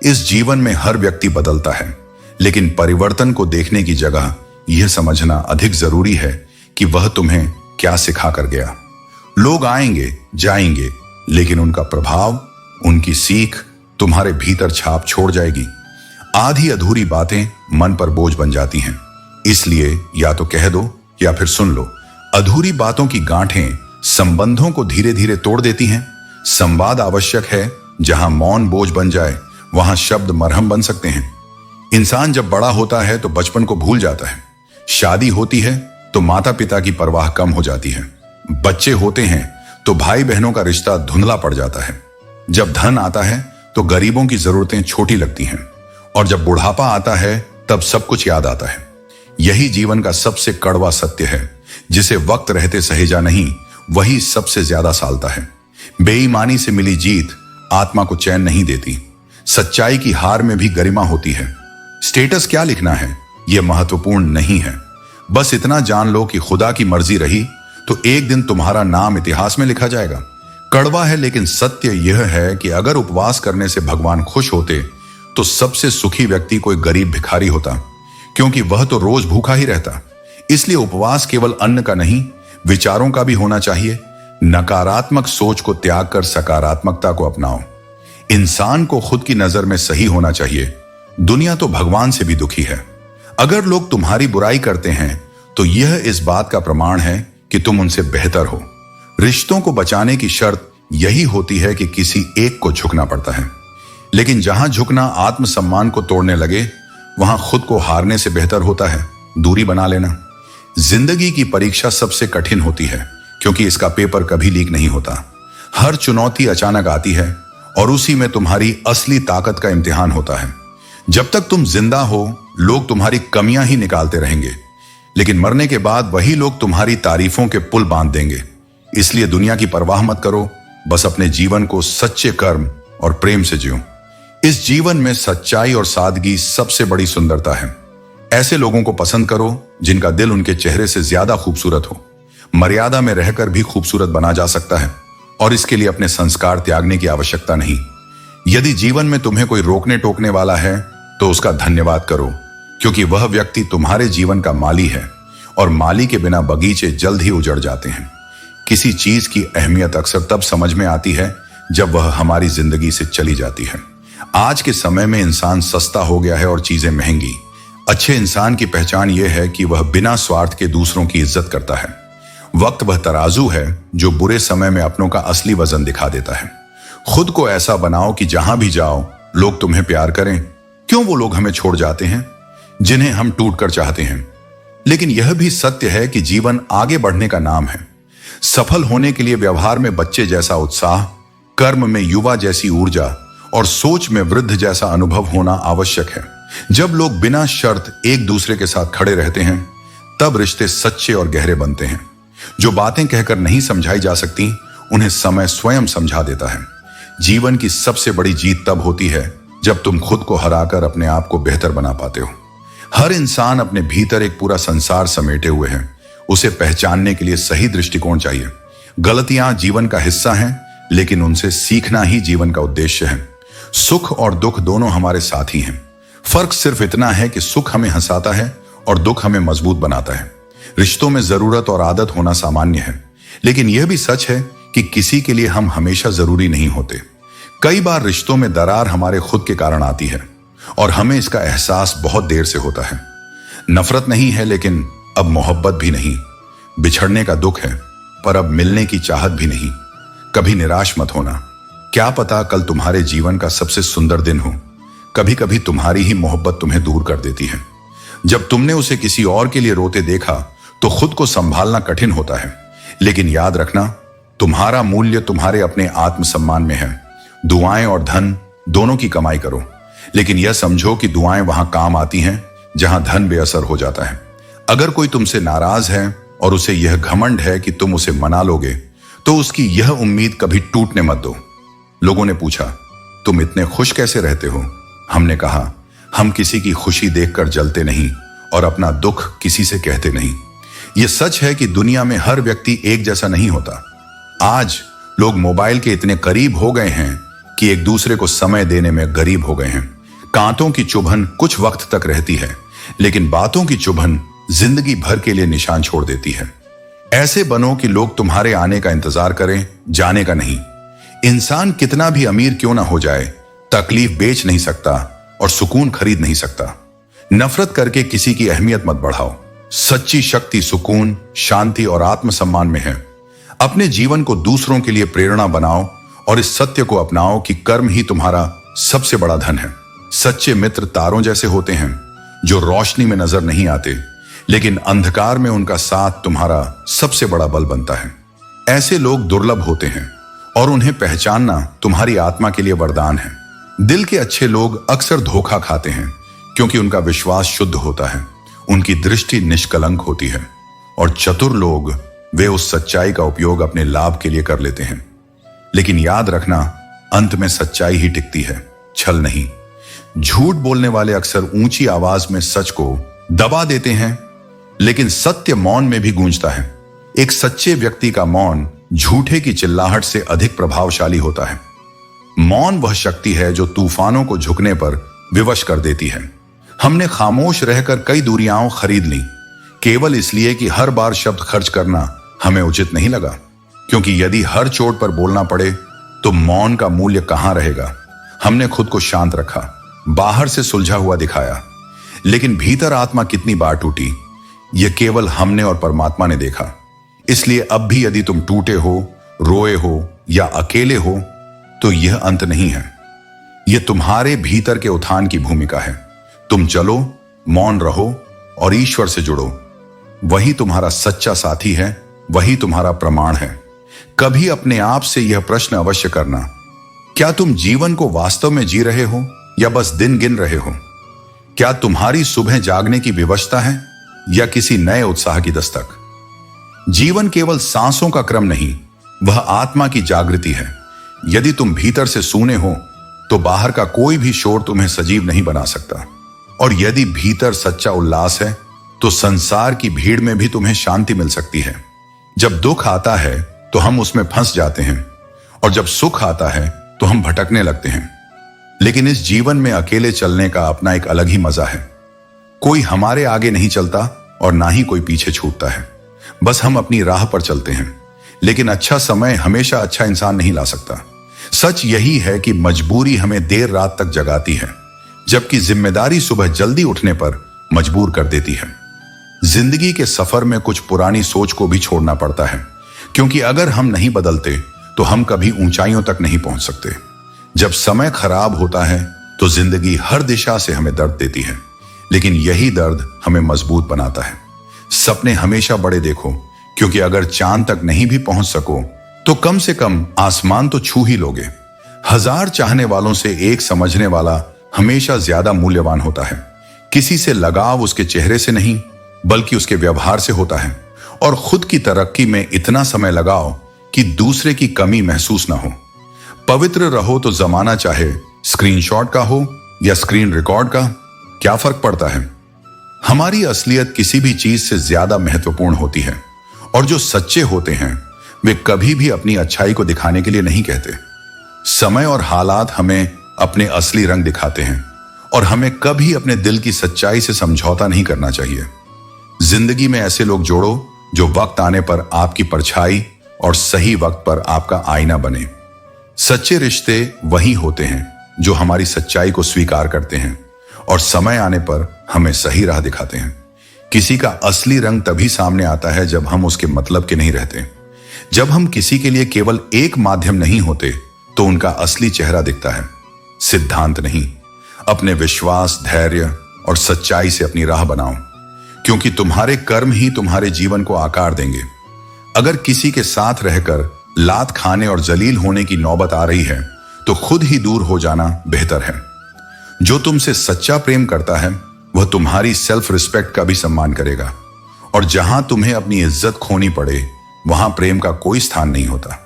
इस जीवन में हर व्यक्ति बदलता है, लेकिन परिवर्तन को देखने की जगह यह समझना अधिक जरूरी है कि वह तुम्हें क्या सिखा कर गया। लोग आएंगे जाएंगे, लेकिन उनका प्रभाव, उनकी सीख तुम्हारे भीतर छाप छोड़ जाएगी। आधी अधूरी बातें मन पर बोझ बन जाती हैं, इसलिए या तो कह दो या फिर सुन लो। अधूरी बातों की गांठें संबंधों को धीरे धीरे तोड़ देती हैं। संवाद आवश्यक है, जहां मौन बोझ बन जाए वहां शब्द मरहम बन सकते हैं। इंसान जब बड़ा होता है तो बचपन को भूल जाता है। शादी होती है तो माता पिता की परवाह कम हो जाती है। बच्चे होते हैं तो भाई बहनों का रिश्ता धुंधला पड़ जाता है। जब धन आता है तो गरीबों की जरूरतें छोटी लगती हैं, और जब बुढ़ापा आता है तब सब कुछ याद आता है। यही जीवन का सबसे कड़वा सत्य है, जिसे वक्त रहते सहेजा नहीं, वही सबसे ज्यादा सालता है। बेईमानी से मिली जीत आत्मा को चैन नहीं देती। सच्चाई की हार में भी गरिमा होती है। स्टेटस क्या लिखना है यह महत्वपूर्ण नहीं है। बस इतना जान लो कि खुदा की मर्जी रही तो एक दिन तुम्हारा नाम इतिहास में लिखा जाएगा। कड़वा है, लेकिन सत्य यह है कि अगर उपवास करने से भगवान खुश होते तो सबसे सुखी व्यक्ति कोई गरीब भिखारी होता, क्योंकि वह तो रोज भूखा ही रहता। इसलिए उपवास केवल अन्न का नहीं, विचारों का भी होना चाहिए। नकारात्मक सोच को त्याग कर सकारात्मकता को अपनाओ। इंसान को खुद की नजर में सही होना चाहिए। दुनिया तो भगवान से भी दुखी है। अगर लोग तुम्हारी बुराई करते हैं तो यह इस बात का प्रमाण है कि तुम उनसे बेहतर हो। रिश्तों को बचाने की शर्त यही होती है कि किसी एक को झुकना पड़ता है, लेकिन जहां झुकना आत्मसम्मान को तोड़ने लगे वहां खुद को हारने से बेहतर होता है दूरी बना लेना। जिंदगी की परीक्षा सबसे कठिन होती है, क्योंकि इसका पेपर कभी लीक नहीं होता। हर चुनौती अचानक आती है और उसी में तुम्हारी असली ताकत का इम्तिहान होता है। जब तक तुम जिंदा हो लोग तुम्हारी कमियां ही निकालते रहेंगे, लेकिन मरने के बाद वही लोग तुम्हारी तारीफों के पुल बांध देंगे। इसलिए दुनिया की परवाह मत करो, बस अपने जीवन को सच्चे कर्म और प्रेम से जियो। इस जीवन में सच्चाई और सादगी सबसे बड़ी सुंदरता है। ऐसे लोगों को पसंद करो जिनका दिल उनके चेहरे से ज्यादा खूबसूरत हो। मर्यादा में रहकर भी खूबसूरत बना जा सकता है, और इसके लिए अपने संस्कार त्यागने की आवश्यकता नहीं। यदि जीवन में तुम्हें कोई रोकने टोकने वाला है तो उसका धन्यवाद करो, क्योंकि वह व्यक्ति तुम्हारे जीवन का माली है, और माली के बिना बगीचे जल्द ही उजड़ जाते हैं। किसी चीज की अहमियत अक्सर तब समझ में आती है जब वह हमारी जिंदगी से चली जाती है। आज के समय में इंसान सस्ता हो गया है और चीजें महंगी। अच्छे इंसान की पहचान यह है कि वह बिना स्वार्थ के दूसरों की इज्जत करता है। वक्त वह तराजू है जो बुरे समय में अपनों का असली वजन दिखा देता है। खुद को ऐसा बनाओ कि जहां भी जाओ लोग तुम्हें प्यार करें। क्यों वो लोग हमें छोड़ जाते हैं जिन्हें हम टूट कर चाहते हैं? लेकिन यह भी सत्य है कि जीवन आगे बढ़ने का नाम है। सफल होने के लिए व्यवहार में बच्चे जैसा उत्साह, कर्म में युवा जैसी ऊर्जा और सोच में वृद्ध जैसा अनुभव होना आवश्यक है। जब लोग बिना शर्त एक दूसरे के साथ खड़े रहते हैं तब रिश्ते सच्चे और गहरे बनते हैं। जो बातें कहकर नहीं समझाई जा सकती उन्हें समय स्वयं समझा देता है। जीवन की सबसे बड़ी जीत तब होती है जब तुम खुद को हराकर अपने आप को बेहतर बना पाते हो। हर इंसान अपने भीतर एक पूरा संसार समेटे हुए है। उसे पहचानने के लिए सही दृष्टिकोण चाहिए। गलतियां जीवन का हिस्सा हैं, लेकिन उनसे सीखना ही जीवन का उद्देश्य है। सुख और दुख दोनों हमारे साथी हैं। फर्क सिर्फ इतना है कि सुख हमें हंसाता है और दुख हमें मजबूत बनाता है। रिश्तों में जरूरत और आदत होना सामान्य है, लेकिन यह भी सच है कि किसी के लिए हम हमेशा जरूरी नहीं होते। कई बार रिश्तों में दरार हमारे खुद के कारण आती है और हमें इसका एहसास बहुत देर से होता है। नफरत नहीं है, लेकिन अब मोहब्बत भी नहीं। बिछड़ने का दुख है, पर अब मिलने की चाहत भी नहीं। कभी निराश मत होना। क्या पता कल तुम्हारे जीवन का सबसे सुंदर दिन हो। कभी कभी तुम्हारी ही मोहब्बत तुम्हें दूर कर देती है। जब तुमने उसे किसी और के लिए रोते देखा तो खुद को संभालना कठिन होता है, लेकिन याद रखना, तुम्हारा मूल्य तुम्हारे अपने आत्मसम्मान में है। दुआएं और धन दोनों की कमाई करो, लेकिन यह समझो कि दुआएं वहां काम आती हैं जहां धन बेअसर हो जाता है। अगर कोई तुमसे नाराज है और उसे यह घमंड है कि तुम उसे मना लोगे, तो उसकी यह उम्मीद कभी टूटने मत दो। लोगों ने पूछा, तुम इतने खुश कैसे रहते हो? हमने कहा, हम किसी की खुशी देखकर जलते नहीं और अपना दुख किसी से कहते नहीं। यह सच है कि दुनिया में हर व्यक्ति एक जैसा नहीं होता। आज लोग मोबाइल के इतने करीब हो गए हैं कि एक दूसरे को समय देने में गरीब हो गए हैं। कांटों की चुभन कुछ वक्त तक रहती है, लेकिन बातों की चुभन जिंदगी भर के लिए निशान छोड़ देती है। ऐसे बनो कि लोग तुम्हारे आने का इंतजार करें, जाने का नहीं। इंसान कितना भी अमीर क्यों ना हो जाए, तकलीफ बेच नहीं सकता और सुकून खरीद नहीं सकता। नफरत करके किसी की अहमियत मत बढ़ाओ। सच्ची शक्ति सुकून, शांति और आत्मसम्मान में है। अपने जीवन को दूसरों के लिए प्रेरणा बनाओ और इस सत्य को अपनाओ कि कर्म ही तुम्हारा सबसे बड़ा धन है। सच्चे मित्र तारों जैसे होते हैं जो रोशनी में नजर नहीं आते, लेकिन अंधकार में उनका साथ तुम्हारा सबसे बड़ा बल बनता है। ऐसे लोग दुर्लभ होते हैं और उन्हें पहचानना तुम्हारी आत्मा के लिए वरदान है। दिल के अच्छे लोग अक्सर धोखा खाते हैं क्योंकि उनका विश्वास शुद्ध होता है, उनकी दृष्टि निष्कलंक होती है, और चतुर लोग वे उस सच्चाई का उपयोग अपने लाभ के लिए कर लेते हैं। लेकिन याद रखना, अंत में सच्चाई ही टिकती है, छल नहीं। झूठ बोलने वाले अक्सर ऊंची आवाज में सच को दबा देते हैं, लेकिन सत्य मौन में भी गूंजता है। एक सच्चे व्यक्ति का मौन झूठे की चिल्लाहट से अधिक प्रभावशाली होता है। मौन वह शक्ति है जो तूफानों को झुकने पर विवश कर देती है। हमने खामोश रहकर कई दूरियां खरीद ली, केवल इसलिए कि हर बार शब्द खर्च करना हमें उचित नहीं लगा। क्योंकि यदि हर चोट पर बोलना पड़े तो मौन का मूल्य कहां रहेगा। हमने खुद को शांत रखा, बाहर से सुलझा हुआ दिखाया, लेकिन भीतर आत्मा कितनी बार टूटी, यह केवल हमने और परमात्मा ने देखा। इसलिए अब भी यदि तुम टूटे हो, रोए हो या अकेले हो, तो यह अंत नहीं है। यह तुम्हारे भीतर के उत्थान की भूमिका है। तुम चलो, मौन रहो और ईश्वर से जुड़ो। वही तुम्हारा सच्चा साथी है, वही तुम्हारा प्रमाण है। कभी अपने आप से यह प्रश्न अवश्य करना, क्या तुम जीवन को वास्तव में जी रहे हो या बस दिन गिन रहे हो? क्या तुम्हारी सुबह जागने की विवशता है या किसी नए उत्साह की दस्तक? जीवन केवल सांसों का क्रम नहीं, वह आत्मा की जागृति है। यदि तुम भीतर से सूने हो तो बाहर का कोई भी शोर तुम्हें सजीव नहीं बना सकता, और यदि भीतर सच्चा उल्लास है तो संसार की भीड़ में भी तुम्हें शांति मिल सकती है। जब दुख आता है तो हम उसमें फंस जाते हैं, और जब सुख आता है तो हम भटकने लगते हैं। लेकिन इस जीवन में अकेले चलने का अपना एक अलग ही मजा है। कोई हमारे आगे नहीं चलता और ना ही कोई पीछे छूटता है, बस हम अपनी राह पर चलते हैं। लेकिन अच्छा समय हमेशा अच्छा इंसान नहीं ला सकता। सच यही है कि मजबूरी हमें देर रात तक जगाती है, जबकि जिम्मेदारी सुबह जल्दी उठने पर मजबूर कर देती है। जिंदगी के सफर में कुछ पुरानी सोच को भी छोड़ना पड़ता है, क्योंकि अगर हम नहीं बदलते तो हम कभी ऊंचाइयों तक नहीं पहुंच सकते। जब समय खराब होता है तो जिंदगी हर दिशा से हमें दर्द देती है, लेकिन यही दर्द हमें मजबूत बनाता है। सपने हमेशा बड़े देखो, क्योंकि अगर चांद तक नहीं भी पहुंच सको तो कम से कम आसमान तो छू ही लोगे। 1000 चाहने वालों से एक समझने वाला हमेशा ज्यादा मूल्यवान होता है। किसी से लगाव उसके चेहरे से नहीं बल्कि उसके व्यवहार से होता है। और खुद की तरक्की में इतना समय लगाओ कि दूसरे की कमी महसूस ना हो। पवित्र रहो तो जमाना चाहे स्क्रीनशॉट का हो या स्क्रीन रिकॉर्ड का, क्या फर्क पड़ता है। हमारी असलियत किसी भी चीज से ज्यादा महत्वपूर्ण होती है, और जो सच्चे होते हैं वे कभी भी अपनी अच्छाई को दिखाने के लिए नहीं कहते। समय और हालात हमें अपने असली रंग दिखाते हैं, और हमें कभी अपने दिल की सच्चाई से समझौता नहीं करना चाहिए। जिंदगी में ऐसे लोग जोड़ो जो वक्त आने पर आपकी परछाई और सही वक्त पर आपका आईना बने। सच्चे रिश्ते वही होते हैं जो हमारी सच्चाई को स्वीकार करते हैं और समय आने पर हमें सही राह दिखाते हैं। किसी का असली रंग तभी सामने आता है जब हम उसके मतलब के नहीं रहते। जब हम किसी के लिए केवल एक माध्यम नहीं होते तो उनका असली चेहरा दिखता है, सिद्धांत नहीं। अपने विश्वास, धैर्य और सच्चाई से अपनी राह बनाओ, क्योंकि तुम्हारे कर्म ही तुम्हारे जीवन को आकार देंगे। अगर किसी के साथ रहकर लात खाने और जलील होने की नौबत आ रही है तो खुद ही दूर हो जाना बेहतर है। जो तुमसे सच्चा प्रेम करता है वह तुम्हारी सेल्फ रिस्पेक्ट का भी सम्मान करेगा, और जहां तुम्हें अपनी इज्जत खोनी पड़े वहां प्रेम का कोई स्थान नहीं होता।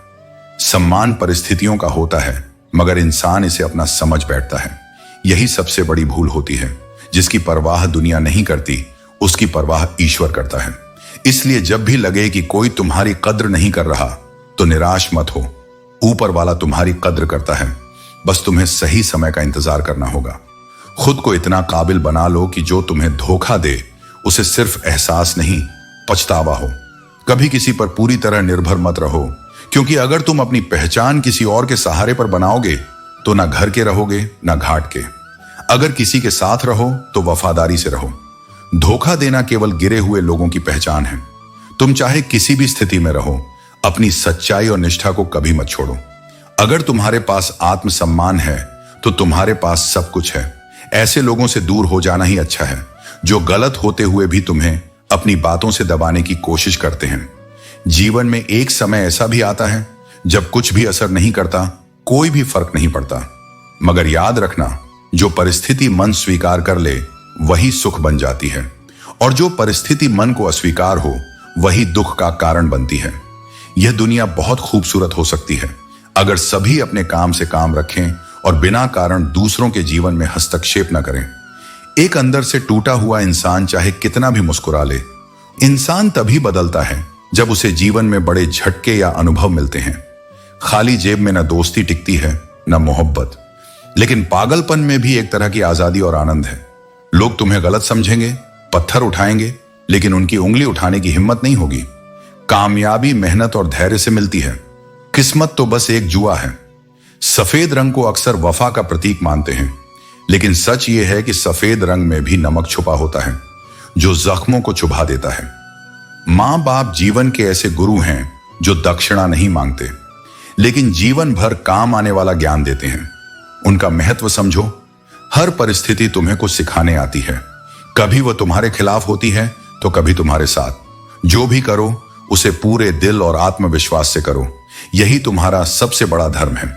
सम्मान परिस्थितियों का होता है, मगर इंसान इसे अपना समझ बैठता है। यही सबसे बड़ी भूल होती है। जिसकी परवाह दुनिया नहीं करती उसकी परवाह ईश्वर करता है। इसलिए जब भी लगे कि कोई तुम्हारी कद्र नहीं कर रहा तो निराश मत हो। ऊपर वाला तुम्हारी कद्र करता है, बस तुम्हें सही समय का इंतजार करना होगा। खुद को इतना काबिल बना लो कि जो तुम्हें धोखा दे उसे सिर्फ एहसास नहीं, पछतावा हो। कभी किसी पर पूरी तरह निर्भर मत रहो, क्योंकि अगर तुम अपनी पहचान किसी और के सहारे पर बनाओगे तो ना घर के रहोगे ना घाट के। अगर किसी के साथ रहो तो वफादारी से रहो। धोखा देना केवल गिरे हुए लोगों की पहचान है। तुम चाहे किसी भी स्थिति में रहो, अपनी सच्चाई और निष्ठा को कभी मत छोड़ो। अगर तुम्हारे पास आत्मसम्मान है तो तुम्हारे पास सब कुछ है। ऐसे लोगों से दूर हो जाना ही अच्छा है, जो गलत होते हुए भी तुम्हें अपनी बातों से दबाने की कोशिश करते हैं। जीवन में एक समय ऐसा भी आता है जब कुछ भी असर नहीं करता, कोई भी फर्क नहीं पड़ता। मगर याद रखना, जो परिस्थिति मन स्वीकार कर ले वही सुख बन जाती है, और जो परिस्थिति मन को अस्वीकार हो वही दुख का कारण बनती है। यह दुनिया बहुत खूबसूरत हो सकती है अगर सभी अपने काम से काम रखें और बिना कारण दूसरों के जीवन में हस्तक्षेप न करें। एक अंदर से टूटा हुआ इंसान चाहे कितना भी मुस्कुरा ले, इंसान तभी बदलता है जब उसे जीवन में बड़े झटके या अनुभव मिलते हैं। खाली जेब में न दोस्ती टिकती है न मोहब्बत, लेकिन पागलपन में भी एक तरह की आजादी और आनंद है। लोग तुम्हें गलत समझेंगे, पत्थर उठाएंगे, लेकिन उनकी उंगली उठाने की हिम्मत नहीं होगी। कामयाबी मेहनत और धैर्य से मिलती है, किस्मत तो बस एक जुआ है। सफेद रंग को अक्सर वफा का प्रतीक मानते हैं, लेकिन सच यह है कि सफेद रंग में भी नमक छुपा होता है जो जख्मों को चुभा देता है। मां बाप जीवन के ऐसे गुरु हैं जो दक्षिणा नहीं मांगते, लेकिन जीवन भर काम आने वाला ज्ञान देते हैं। उनका महत्व समझो। हर परिस्थिति तुम्हें कुछ सिखाने आती है। कभी वह तुम्हारे खिलाफ होती है तो कभी तुम्हारे साथ। जो भी करो उसे पूरे दिल और आत्मविश्वास से करो। यही तुम्हारा सबसे बड़ा धर्म है।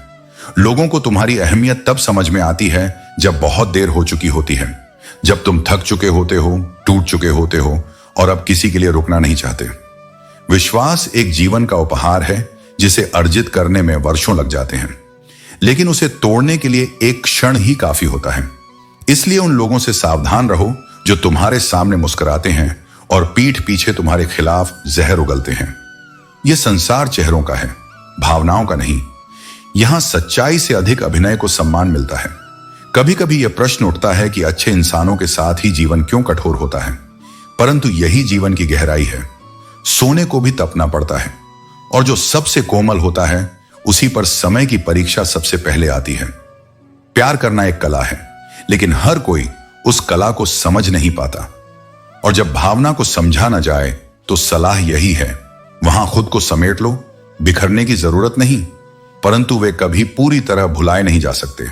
लोगों को तुम्हारी अहमियत तब समझ में आती है जब बहुत देर हो चुकी होती है, जब तुम थक चुके होते हो, टूट चुके होते हो और अब किसी के लिए रुकना नहीं चाहते। विश्वास एक जीवन का उपहार है जिसे अर्जित करने में वर्षों लग जाते हैं, लेकिन उसे तोड़ने के लिए एक क्षण ही काफी होता है। इसलिए उन लोगों से सावधान रहो जो तुम्हारे सामने मुस्कुराते हैं और पीठ पीछे तुम्हारे खिलाफ जहर उगलते हैं। यह संसार चेहरों का है, भावनाओं का नहीं। यहां सच्चाई से अधिक अभिनय को सम्मान मिलता है। कभी कभी यह प्रश्न उठता है कि अच्छे इंसानों के साथ ही जीवन क्यों कठोर होता है, परंतु यही जीवन की गहराई है। सोने को भी तपना पड़ता है, और जो सबसे कोमल होता है उसी पर समय की परीक्षा सबसे पहले आती है। प्यार करना एक कला है, लेकिन हर कोई उस कला को समझ नहीं पाता, और जब भावना को समझा न जाए तो सलाह यही है, वहां खुद को समेट लो। बिखरने की जरूरत नहीं, परंतु वे कभी पूरी तरह भुलाए नहीं जा सकते।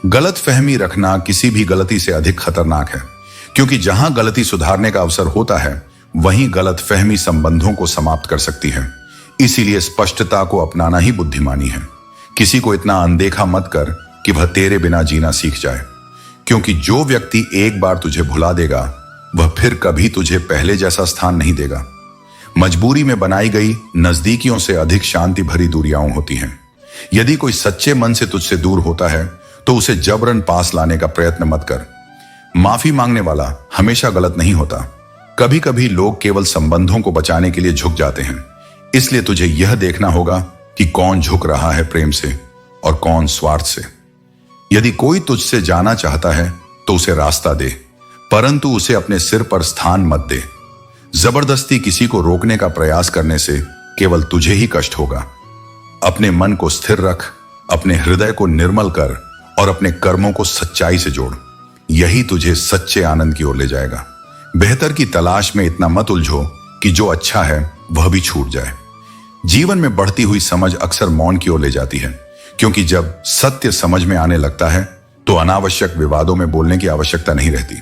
गलत फहमी रखना किसी भी गलती से अधिक खतरनाक है, क्योंकि जहां गलती सुधारने का अवसर होता है वहीं गलत फहमी संबंधों को समाप्त कर सकती है। इसीलिए स्पष्टता को अपनाना ही बुद्धिमानी है। किसी को इतना अनदेखा मत कर कि वह तेरे बिना जीना सीख जाए, क्योंकि जो व्यक्ति एक बार तुझे भुला देगा वह फिर कभी तुझे पहले जैसा स्थान नहीं देगा। मजबूरी में बनाई गई नजदीकियों से अधिक शांति भरी दूरियां होती हैं। यदि कोई सच्चे मन से तुझसे दूर होता है तो उसे जबरन पास लाने का प्रयत्न मत कर। माफी मांगने वाला हमेशा गलत नहीं होता। कभी कभी लोग केवल संबंधों को बचाने के लिए झुक जाते हैं। इसलिए तुझे यह देखना होगा कि कौन झुक रहा है प्रेम से और कौन स्वार्थ से। यदि कोई तुझसे जाना चाहता है तो उसे रास्ता दे, परंतु उसे अपने सिर पर स्थान मत दे। जबरदस्ती किसी को रोकने का प्रयास करने से केवल तुझे ही कष्ट होगा। अपने मन को स्थिर रख, अपने हृदय को निर्मल कर और अपने कर्मों को सच्चाई से जोड़। यही तुझे सच्चे आनंद की ओर ले जाएगा। बेहतर की तलाश में इतना मत उलझो कि जो अच्छा है वह भी छूट जाए। जीवन में बढ़ती हुई समझ अक्सर मौन की ओर ले जाती है, क्योंकि जब सत्य समझ में आने लगता है तो अनावश्यक विवादों में बोलने की आवश्यकता नहीं रहती।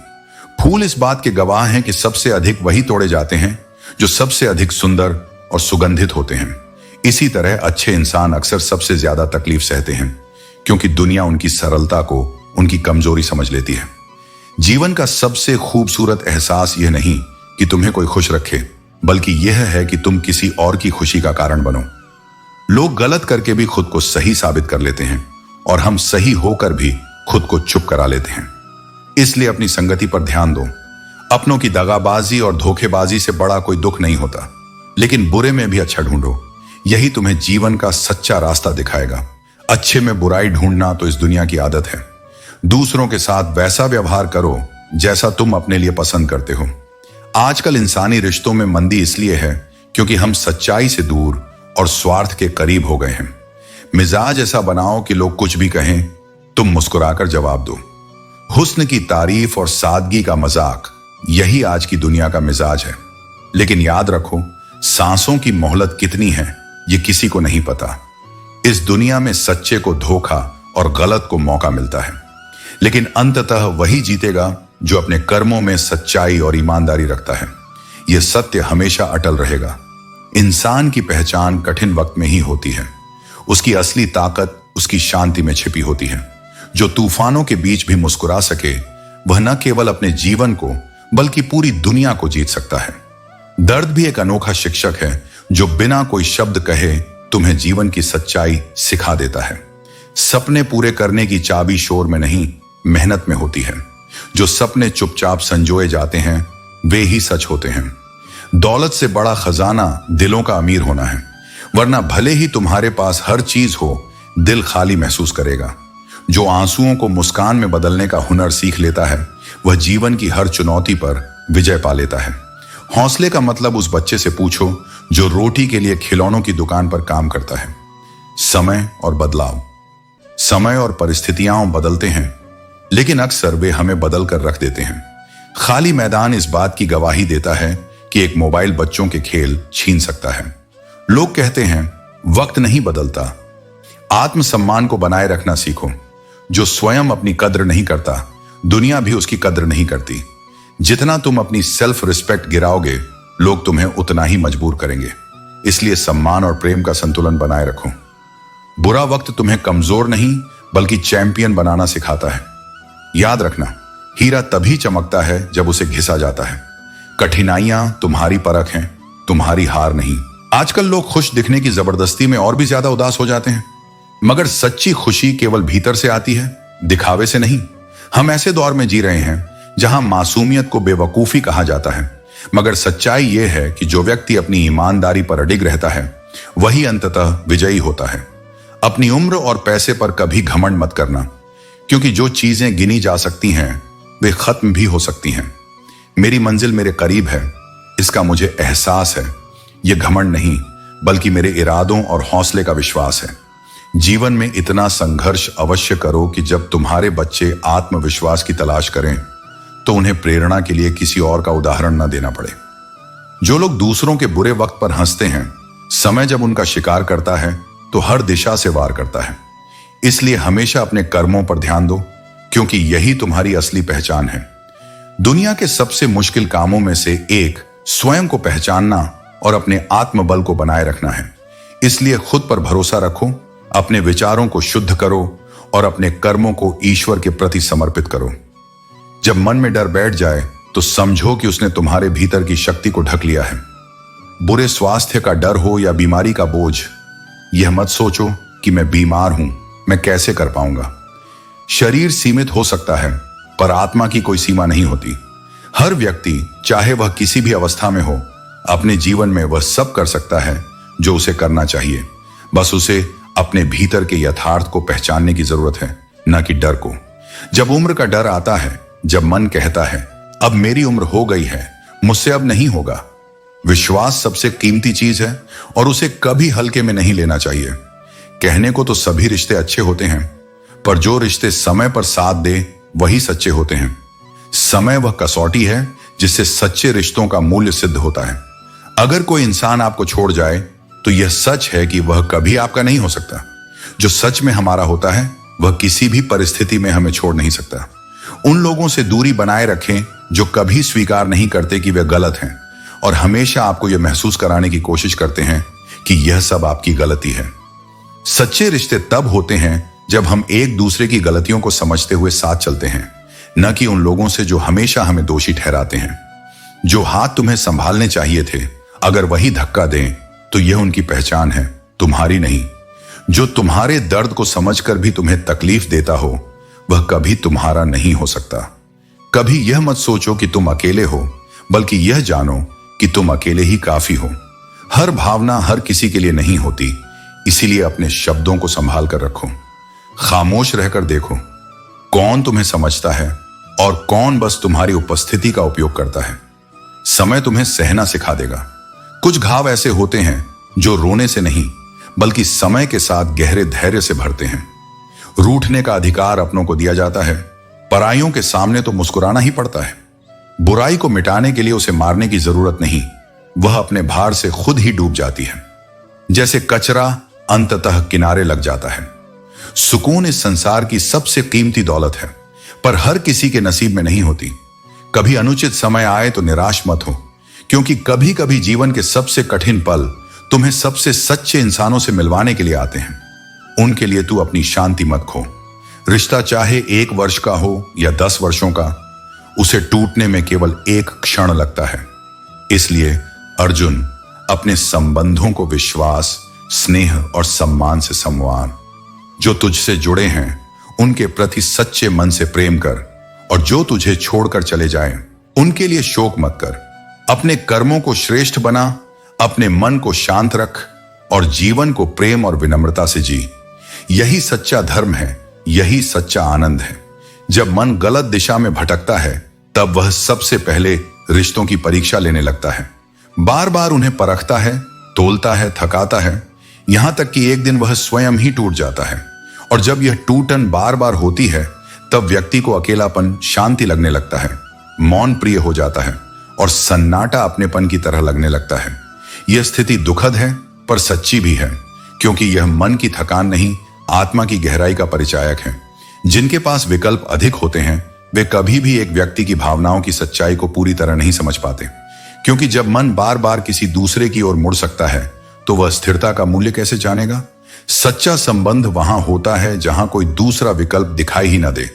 फूल इस बात के गवाह हैं कि सबसे अधिक वही तोड़े जाते हैं जो सबसे अधिक सुंदर और सुगंधित होते हैं। इसी तरह अच्छे इंसान अक्सर सबसे ज्यादा तकलीफ सहते हैं, क्योंकि दुनिया उनकी सरलता को उनकी कमजोरी समझ लेती है। जीवन का सबसे खूबसूरत एहसास यह नहीं कि तुम्हें कोई खुश रखे, बल्कि यह है कि तुम किसी और की खुशी का कारण बनो। लोग गलत करके भी खुद को सही साबित कर लेते हैं और हम सही होकर भी खुद को चुप करा लेते हैं। इसलिए अपनी संगति पर ध्यान दो। अपनों की दगाबाजी और धोखेबाजी से बड़ा कोई दुख नहीं होता, लेकिन बुरे में भी अच्छा ढूंढो। यही तुम्हें जीवन का सच्चा रास्ता दिखाएगा। अच्छे में बुराई ढूंढना तो इस दुनिया की आदत है। दूसरों के साथ वैसा व्यवहार करो जैसा तुम अपने लिए पसंद करते हो। आजकल इंसानी रिश्तों में मंदी इसलिए है क्योंकि हम सच्चाई से दूर और स्वार्थ के करीब हो गए हैं। मिजाज ऐसा बनाओ कि लोग कुछ भी कहें, तुम मुस्कुराकर जवाब दो। हुस्न की तारीफ और सादगी का मजाक, यही आज की दुनिया का मिजाज है। लेकिन याद रखो, सांसों की मोहलत कितनी है ये किसी को नहीं पता। इस दुनिया में सच्चे को धोखा और गलत को मौका मिलता है, लेकिन अंततः वही जीतेगा जो अपने कर्मों में सच्चाई और ईमानदारी रखता है। यह सत्य हमेशा अटल रहेगा। इंसान की पहचान कठिन वक्त में ही होती है। उसकी असली ताकत उसकी शांति में छिपी होती है। जो तूफानों के बीच भी मुस्कुरा सके, वह न केवल अपने जीवन को बल्कि पूरी दुनिया को जीत सकता है। दर्द भी एक अनोखा शिक्षक है जो बिना कोई शब्द कहे तुम्हें जीवन की सच्चाई सिखा देता है। सपने पूरे करने की चाबी शोर में नहीं, मेहनत में होती है। जो सपने चुपचाप संजोए जाते हैं वे ही सच होते हैं। दौलत से बड़ा खजाना दिलों का अमीर होना है, वरना भले ही तुम्हारे पास हर चीज हो, दिल खाली महसूस करेगा। जो आंसुओं को मुस्कान में बदलने का हुनर सीख लेता है, वह जीवन की हर चुनौती पर विजय पा लेता है। हौसले का मतलब उस बच्चे से पूछो जो रोटी के लिए खिलौनों की दुकान पर काम करता है। समय और बदलाव, समय और परिस्थितियां बदलते हैं, लेकिन अक्सर वे हमें बदल कर रख देते हैं। खाली मैदान इस बात की गवाही देता है कि एक मोबाइल बच्चों के खेल छीन सकता है। लोग कहते हैं वक्त नहीं बदलता। आत्मसम्मान को बनाए रखना सीखो। जो स्वयं अपनी कद्र नहीं करता, दुनिया भी उसकी कद्र नहीं करती। जितना तुम अपनी सेल्फ रिस्पेक्ट गिराओगे, लोग तुम्हें उतना ही मजबूर करेंगे। इसलिए सम्मान और प्रेम का संतुलन बनाए रखो। बुरा वक्त तुम्हें कमजोर नहीं बल्कि चैंपियन बनाना सिखाता है। याद रखना, हीरा तभी चमकता है जब उसे घिसा जाता है। कठिनाइयां तुम्हारी परख हैं, तुम्हारी हार नहीं। आजकल लोग खुश दिखने की जबरदस्ती में और भी ज्यादा उदास हो जाते हैं, मगर सच्ची खुशी केवल भीतर से आती है, दिखावे से नहीं। हम ऐसे दौर में जी रहे हैं जहां मासूमियत को बेवकूफी कहा जाता है, मगर सच्चाई यह है कि जो व्यक्ति अपनी ईमानदारी पर अडिग रहता है वही अंततः विजयी होता है। अपनी उम्र और पैसे पर कभी घमंड मत करना, क्योंकि जो चीजें गिनी जा सकती हैं वे खत्म भी हो सकती हैं। मेरी मंजिल मेरे करीब है, इसका मुझे एहसास है। यह घमंड नहीं बल्कि मेरे इरादों और हौसले का विश्वास है। जीवन में इतना संघर्ष अवश्य करो कि जब तुम्हारे बच्चे आत्मविश्वास की तलाश करें तो उन्हें प्रेरणा के लिए किसी और का उदाहरण न देना पड़े। जो लोग दूसरों के बुरे वक्त पर हंसते हैं, समय जब उनका शिकार करता है तो हर दिशा से वार करता है। इसलिए हमेशा अपने कर्मों पर ध्यान दो, क्योंकि यही तुम्हारी असली पहचान है। दुनिया के सबसे मुश्किल कामों में से एक स्वयं को पहचानना और अपने आत्मबल को बनाए रखना है। इसलिए खुद पर भरोसा रखो, अपने विचारों को शुद्ध करो और अपने कर्मों को ईश्वर के प्रति समर्पित करो। जब मन में डर बैठ जाए तो समझो कि उसने तुम्हारे भीतर की शक्ति को ढक लिया है। बुरे स्वास्थ्य का डर हो या बीमारी का बोझ, यह मत सोचो कि मैं बीमार हूं, मैं कैसे कर पाऊंगा। शरीर सीमित हो सकता है, पर आत्मा की कोई सीमा नहीं होती। हर व्यक्ति, चाहे वह किसी भी अवस्था में हो, अपने जीवन में वह सब कर सकता है जो उसे करना चाहिए। बस उसे अपने भीतर के यथार्थ को पहचानने की जरूरत है, न कि डर को। जब उम्र का डर आता है, जब मन कहता है अब मेरी उम्र हो गई है, मुझसे अब नहीं होगा, विश्वास सबसे कीमती चीज है और उसे कभी हल्के में नहीं लेना चाहिए। कहने को तो सभी रिश्ते अच्छे होते हैं, पर जो रिश्ते समय पर साथ दे वही सच्चे होते हैं। समय वह कसौटी है जिससे सच्चे रिश्तों का मूल्य सिद्ध होता है। अगर कोई इंसान आपको छोड़ जाए तो यह सच है कि वह कभी आपका नहीं हो सकता। जो सच में हमारा होता है वह किसी भी परिस्थिति में हमें छोड़ नहीं सकता। उन लोगों से दूरी बनाए रखें जो कभी स्वीकार नहीं करते कि वे गलत हैं और हमेशा आपको यह महसूस कराने की कोशिश करते हैं कि यह सब आपकी गलती है। सच्चे रिश्ते तब होते हैं जब हम एक दूसरे की गलतियों को समझते हुए साथ चलते हैं, न कि उन लोगों से जो हमेशा हमें दोषी ठहराते हैं। जो हाथ तुम्हें संभालने चाहिए थे, अगर वही धक्का दें तो यह उनकी पहचान है, तुम्हारी नहीं। जो तुम्हारे दर्द को समझकर भी तुम्हें तकलीफ देता हो, वह कभी तुम्हारा नहीं हो सकता। कभी यह मत सोचो कि तुम अकेले हो, बल्कि यह जानो कि तुम अकेले ही काफी हो। हर भावना हर किसी के लिए नहीं होती, इसीलिए अपने शब्दों को संभाल कर रखो। खामोश रहकर देखो कौन तुम्हें समझता है और कौन बस तुम्हारी उपस्थिति का उपयोग करता है। समय तुम्हें सहना सिखा देगा। कुछ घाव ऐसे होते हैं जो रोने से नहीं, बल्कि समय के साथ गहरे धैर्य से भरते हैं। रूठने का अधिकार अपनों को दिया जाता है, पराइयों के सामने तो मुस्कुराना ही पड़ता है। बुराई को मिटाने के लिए उसे मारने की जरूरत नहीं, वह अपने भार से खुद ही डूब जाती है। जैसे कचरा अंततः किनारे लग जाता है। सुकून इस संसार की सबसे कीमती दौलत है, पर हर किसी के नसीब में नहीं होती। कभी अनुचित समय आए तो निराश मत हो, क्योंकि कभी कभी जीवन के सबसे कठिन पल तुम्हें सबसे सच्चे इंसानों से मिलवाने के लिए आते हैं। उनके लिए तू अपनी शांति मत खो। रिश्ता चाहे 1 वर्ष का हो या 10 वर्षों का, उसे टूटने में केवल एक क्षण लगता है। इसलिए अर्जुन, अपने संबंधों को विश्वास, स्नेह और सम्मान से संवार। जो तुझसे जुड़े हैं उनके प्रति सच्चे मन से प्रेम कर, और जो तुझे छोड़कर चले जाएं उनके लिए शोक मत कर। अपने कर्मों को श्रेष्ठ बना, अपने मन को शांत रख और जीवन को प्रेम और विनम्रता से जी। यही सच्चा धर्म है, यही सच्चा आनंद है। जब मन गलत दिशा में भटकता है, तब वह सबसे पहले रिश्तों की परीक्षा लेने लगता है। बार बार उन्हें परखता है, तोलता है, थकाता है, यहां तक कि एक दिन वह स्वयं ही टूट जाता है। और जब यह टूटन बार बार होती है, तब व्यक्ति को अकेलापन शांति लगने लगता है, मौन प्रिय हो जाता है और सन्नाटा अपनेपन की तरह लगने लगता है। यह स्थिति दुखद है पर सच्ची भी है, क्योंकि यह मन की थकान नहीं, आत्मा की गहराई का परिचायक है। जिनके पास विकल्प अधिक होते हैं, वे कभी भी एक व्यक्ति की भावनाओं की सच्चाई को पूरी तरह नहीं समझ पाते, क्योंकि जब मन बार बार किसी दूसरे की ओर मुड़ सकता है, तो वह स्थिरता का मूल्य कैसे जानेगा। सच्चा संबंध वहां होता है जहां कोई दूसरा विकल्प दिखाई ही न दे,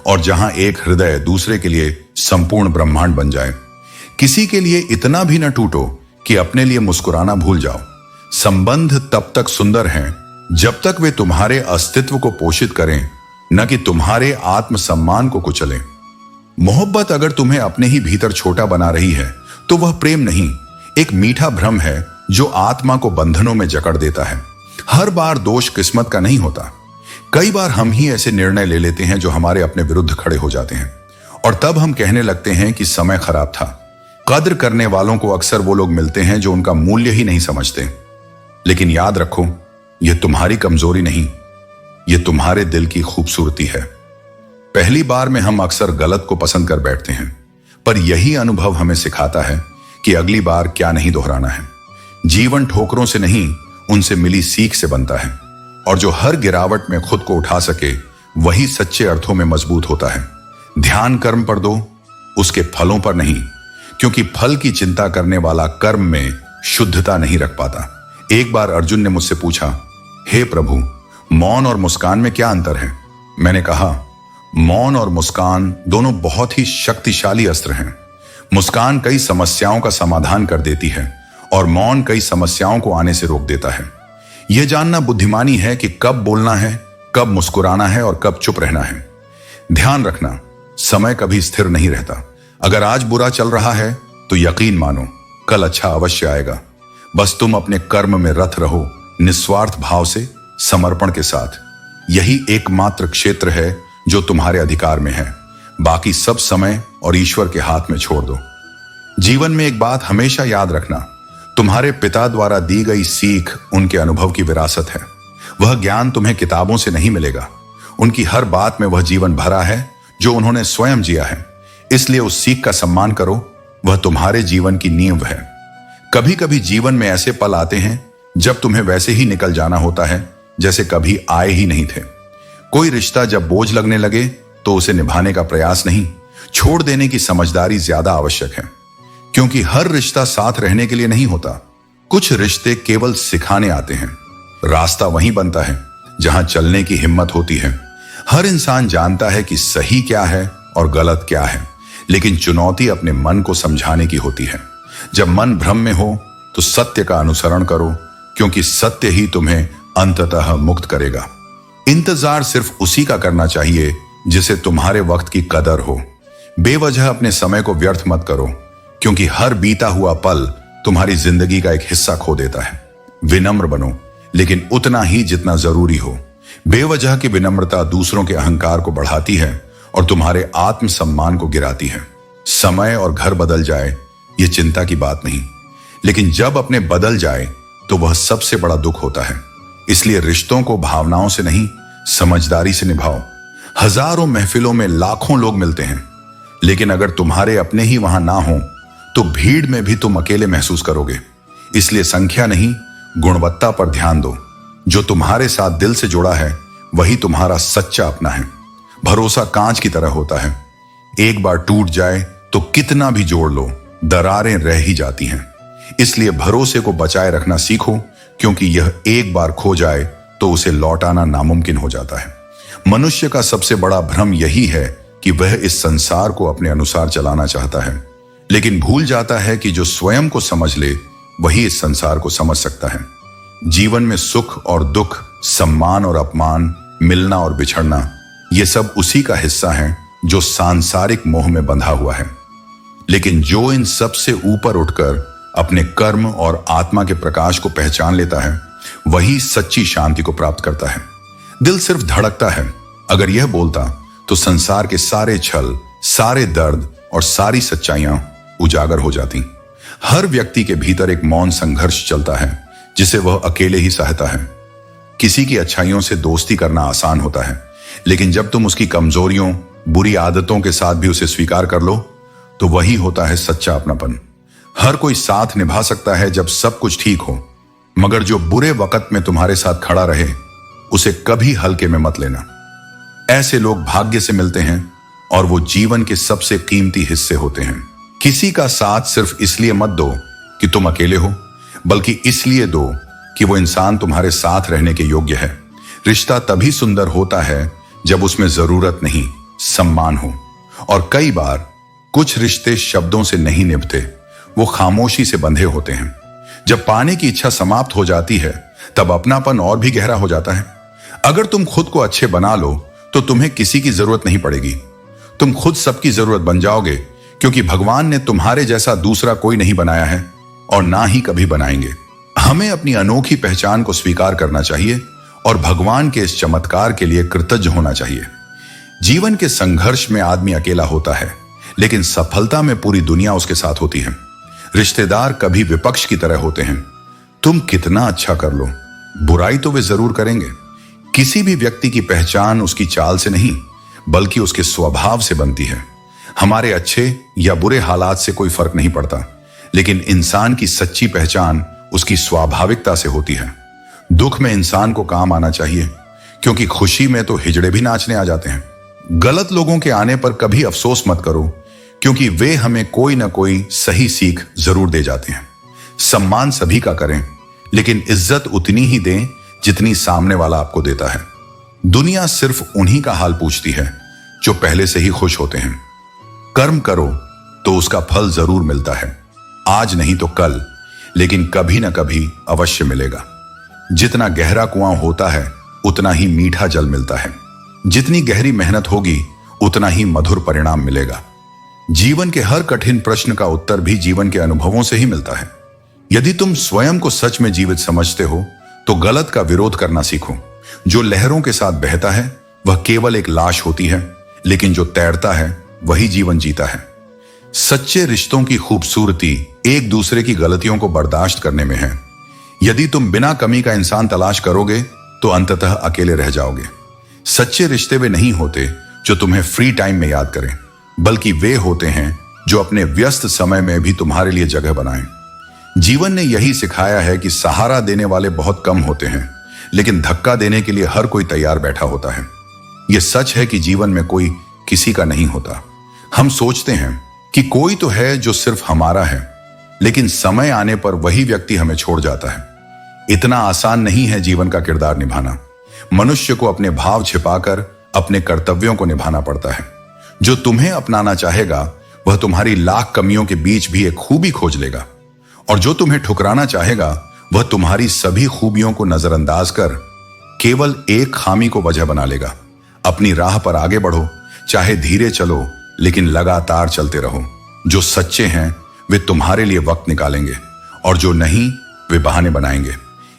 और जहां एक हृदय दूसरे के लिए संपूर्ण ब्रह्मांड बन जाए। किसी के लिए इतना भी न टूटो कि अपने लिए मुस्कुराना भूल जाओ। संबंध तब तक सुंदर हैं जब तक वे तुम्हारे अस्तित्व को पोषित करें, न कि तुम्हारे आत्मसम्मान को कुचलें। मोहब्बत अगर तुम्हें अपने ही भीतर छोटा बना रही है, तो वह प्रेम नहीं, एक मीठा भ्रम है जो आत्मा को बंधनों में जकड़ देता है। हर बार दोष किस्मत का नहीं होता। कई बार हम ही ऐसे निर्णय ले लेते हैं जो हमारे अपने विरुद्ध खड़े हो जाते हैं, और तब हम कहने लगते हैं कि समय खराब था। कद्र करने वालों को अक्सर वो लोग मिलते हैं जो उनका मूल्य ही नहीं समझते। लेकिन याद रखो, यह तुम्हारी कमजोरी नहीं, यह तुम्हारे दिल की खूबसूरती है। पहली बार में हम अक्सर गलत को पसंद कर बैठते हैं, पर यही अनुभव हमें सिखाता है कि अगली बार क्या नहीं दोहराना है। जीवन ठोकरों से नहीं, उनसे मिली सीख से बनता है, और जो हर गिरावट में खुद को उठा सके, वही सच्चे अर्थों में मजबूत होता है। ध्यान कर्म पर दो, उसके फलों पर नहीं, क्योंकि फल की चिंता करने वाला कर्म में शुद्धता नहीं रख पाता। एक बार अर्जुन ने मुझसे पूछा, हे प्रभु, मौन और मुस्कान में क्या अंतर है? मैंने कहा, मौन और मुस्कान दोनों बहुत ही शक्तिशाली अस्त्र हैं। मुस्कान कई समस्याओं का समाधान कर देती है, और मौन कई समस्याओं को आने से रोक देता है। यह जानना बुद्धिमानी है कि कब बोलना है, कब मुस्कुराना है और कब चुप रहना है। ध्यान रखना, समय कभी स्थिर नहीं रहता। अगर आज बुरा चल रहा है तो यकीन मानो कल अच्छा अवश्य आएगा। बस तुम अपने कर्म में रत रहो, निस्वार्थ भाव से, समर्पण के साथ। यही एकमात्र क्षेत्र है जो तुम्हारे अधिकार में है। बाकी सब समय और ईश्वर के हाथ में छोड़ दो। जीवन में एक बात हमेशा याद रखना, तुम्हारे पिता द्वारा दी गई सीख उनके अनुभव की विरासत है। वह ज्ञान तुम्हें किताबों से नहीं मिलेगा। उनकी हर बात में वह जीवन भरा है जो उन्होंने स्वयं जिया है। इसलिए उस सीख का सम्मान करो, वह तुम्हारे जीवन की नींव है। कभी कभी जीवन में ऐसे पल आते हैं जब तुम्हें वैसे ही निकल जाना होता है जैसे कभी आए ही नहीं थे। कोई रिश्ता जब बोझ लगने लगे तो उसे निभाने का प्रयास नहीं, छोड़ देने की समझदारी ज्यादा आवश्यक है। क्योंकि हर रिश्ता साथ रहने के लिए नहीं होता। कुछ रिश्ते केवल सिखाने आते हैं। रास्ता वहीं बनता है जहां चलने की हिम्मत होती है। हर इंसान जानता है कि सही क्या है और गलत क्या है, लेकिन चुनौती अपने मन को समझाने की होती है। जब मन भ्रम में हो तो सत्य का अनुसरण करो, क्योंकि सत्य ही तुम्हें अंततः मुक्त करेगा। इंतजार सिर्फ उसी का करना चाहिए जिसे तुम्हारे वक्त की कदर हो। बेवजह अपने समय को व्यर्थ मत करो, क्योंकि हर बीता हुआ पल तुम्हारी जिंदगी का एक हिस्सा खो देता है। विनम्र बनो, लेकिन उतना ही जितना जरूरी हो। बेवजह की विनम्रता दूसरों के अहंकार को बढ़ाती है और तुम्हारे आत्मसम्मान को गिराती है। समय और घर बदल जाए ये चिंता की बात नहीं, लेकिन जब अपने बदल जाए तो वह सबसे बड़ा दुख होता है। इसलिए रिश्तों को भावनाओं से नहीं, समझदारी से निभाओ। हजारों महफिलों में लाखों लोग मिलते हैं, लेकिन अगर तुम्हारे अपने ही वहां ना हो तो भीड़ में भी तुम अकेले महसूस करोगे। इसलिए संख्या नहीं, गुणवत्ता पर ध्यान दो। जो तुम्हारे साथ दिल से जुड़ा है वही तुम्हारा सच्चा अपना है। भरोसा कांच की तरह होता है, एक बार टूट जाए तो कितना भी जोड़ लो, दरारें रह ही जाती हैं। इसलिए भरोसे को बचाए रखना सीखो, क्योंकि यह एक बार खो जाए तो उसे लौटाना नामुमकिन हो जाता है। मनुष्य का सबसे बड़ा भ्रम यही है कि वह इस संसार को अपने अनुसार चलाना चाहता है, लेकिन भूल जाता है कि जो स्वयं को समझ ले वही इस संसार को समझ सकता है। जीवन में सुख और दुख, सम्मान और अपमान, मिलना और बिछड़ना, ये सब उसी का हिस्सा है जो सांसारिक मोह में बंधा हुआ है। लेकिन जो इन सब से ऊपर उठकर अपने कर्म और आत्मा के प्रकाश को पहचान लेता है, वही सच्ची शांति को प्राप्त करता है। दिल सिर्फ धड़कता है। अगर यह बोलता तो संसार के सारे छल, सारे दर्द और सारी सच्चाइयां उजागर हो जाती। हर व्यक्ति के भीतर एक मौन संघर्ष चलता है जिसे वह अकेले ही सहता है। किसी की अच्छाइयों से दोस्ती करना आसान होता है, लेकिन जब तुम उसकी कमजोरियों, बुरी आदतों के साथ भी उसे स्वीकार कर लो तो वही होता है सच्चा अपनापन। हर कोई साथ निभा सकता है जब सब कुछ ठीक हो, मगर जो बुरे वक्त में तुम्हारे साथ खड़ा रहे उसे कभी हल्के में मत लेना। ऐसे लोग भाग्य से मिलते हैं और वो जीवन के सबसे कीमती हिस्से होते हैं। किसी का साथ सिर्फ इसलिए मत दो कि तुम अकेले हो, बल्कि इसलिए दो कि वो इंसान तुम्हारे साथ रहने के योग्य है। रिश्ता तभी सुंदर होता है जब उसमें जरूरत नहीं, सम्मान हो। और कई बार कुछ रिश्ते शब्दों से नहीं निभते, वो खामोशी से बंधे होते हैं। जब पाने की इच्छा समाप्त हो जाती है तब अपनापन और भी गहरा हो जाता है। अगर तुम खुद को अच्छे बना लो तो तुम्हें किसी की जरूरत नहीं पड़ेगी। तुम खुद सबकी जरूरत बन जाओगे, क्योंकि भगवान ने तुम्हारे जैसा दूसरा कोई नहीं बनाया है और ना ही कभी बनाएंगे। हमें अपनी अनोखी पहचान को स्वीकार करना चाहिए और भगवान के इस चमत्कार के लिए कृतज्ञ होना चाहिए। जीवन के संघर्ष में आदमी अकेला होता है, लेकिन सफलता में पूरी दुनिया उसके साथ होती है। रिश्तेदार कभी विपक्ष की तरह होते हैं। तुम कितना अच्छा कर लो, बुराई तो वे जरूर करेंगे। किसी भी व्यक्ति की पहचान उसकी चाल से नहीं, बल्कि उसके स्वभाव से बनती है। हमारे अच्छे या बुरे हालात से कोई फर्क नहीं पड़ता, लेकिन इंसान की सच्ची पहचान उसकी स्वाभाविकता से होती है। दुख में इंसान को काम आना चाहिए, क्योंकि खुशी में तो हिजड़े भी नाचने आ जाते हैं। गलत लोगों के आने पर कभी अफसोस मत करो, क्योंकि वे हमें कोई ना कोई सही सीख जरूर दे जाते हैं। सम्मान सभी का करें, लेकिन इज्जत उतनी ही दें जितनी सामने वाला आपको देता है। दुनिया सिर्फ उन्हीं का हाल पूछती है जो पहले से ही खुश होते हैं। कर्म करो तो उसका फल जरूर मिलता है, आज नहीं तो कल, लेकिन कभी ना कभी अवश्य मिलेगा। जितना गहरा कुआं होता है उतना ही मीठा जल मिलता है। जितनी गहरी मेहनत होगी उतना ही मधुर परिणाम मिलेगा। जीवन के हर कठिन प्रश्न का उत्तर भी जीवन के अनुभवों से ही मिलता है। यदि तुम स्वयं को सच में जीवित समझते हो तो गलत का विरोध करना सीखो। जो लहरों के साथ बहता है वह केवल एक लाश होती है, लेकिन जो तैरता है वही जीवन जीता है। सच्चे रिश्तों की खूबसूरती एक दूसरे की गलतियों को बर्दाश्त करने में है। यदि तुम बिना कमी का इंसान तलाश करोगे तो अंततः अकेले रह जाओगे। सच्चे रिश्ते वे नहीं होते जो तुम्हें फ्री टाइम में याद करें, बल्कि वे होते हैं जो अपने व्यस्त समय में भी तुम्हारे लिए जगह बनाएं। जीवन ने यही सिखाया है कि सहारा देने वाले बहुत कम होते हैं, लेकिन धक्का देने के लिए हर कोई तैयार बैठा होता है। यह सच है कि जीवन में कोई किसी का नहीं होता। हम सोचते हैं कि कोई तो है जो सिर्फ हमारा है, लेकिन समय आने पर वही व्यक्ति हमें छोड़ जाता है। इतना आसान नहीं है जीवन का किरदार निभाना। मनुष्य को अपने भाव छिपाकर अपने कर्तव्यों को निभाना पड़ता है। जो तुम्हें अपनाना चाहेगा वह तुम्हारी लाख कमियों के बीच भी एक खूबी खोज लेगा, और जो तुम्हें ठुकराना चाहेगा वह तुम्हारी सभी खूबियों को नजरअंदाज कर केवल एक खामी को वजह बना लेगा। अपनी राह पर आगे बढ़ो, चाहे धीरे चलो लेकिन लगातार चलते रहो। जो सच्चे हैं वे तुम्हारे लिए वक्त निकालेंगे, और जो नहीं वे बहाने बनाएंगे।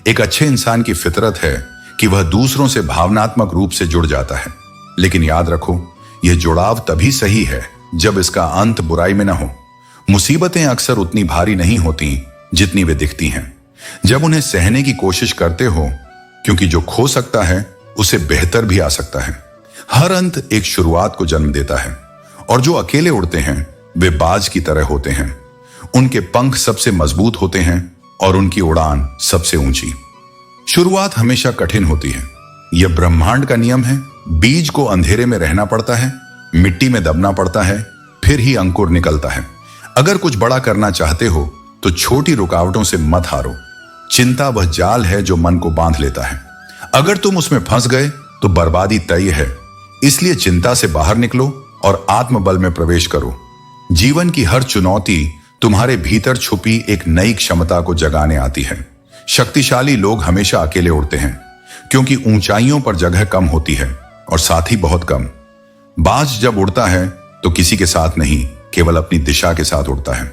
एक अच्छे इंसान की फितरत है कि वह दूसरों से भावनात्मक रूप से जुड़ जाता है, लेकिन याद रखो यह जुड़ाव तभी सही है जब इसका अंत बुराई में न हो। मुसीबतें अक्सर उतनी भारी नहीं होती जितनी वे दिखती हैं। जब उन्हें सहने की कोशिश करते हो, क्योंकि जो खो सकता है उसे बेहतर भी आ सकता है। हर अंत एक शुरुआत को जन्म देता है, और जो अकेले उड़ते हैं वे बाज की तरह होते हैं। उनके पंख सबसे मजबूत होते हैं और उनकी उड़ान सबसे ऊंची। शुरुआत हमेशा कठिन होती है, यह ब्रह्मांड का नियम है। बीज को अंधेरे में रहना पड़ता है, मिट्टी में दबना पड़ता है, फिर ही अंकुर निकलता है। अगर कुछ बड़ा करना चाहते हो तो छोटी रुकावटों से मत हारो। चिंता वह जाल है जो मन को बांध लेता है। अगर तुम उसमें फंस गए तो बर्बादी तय है। इसलिए चिंता से बाहर निकलो और आत्मबल में प्रवेश करो। जीवन की हर चुनौती तुम्हारे भीतर छुपी एक नई क्षमता को जगाने आती है। शक्तिशाली लोग हमेशा अकेले उड़ते हैं, क्योंकि ऊंचाइयों पर जगह कम होती है और साथी बहुत कम। बाज जब उड़ता है तो किसी के साथ नहीं, केवल अपनी दिशा के साथ उड़ता है।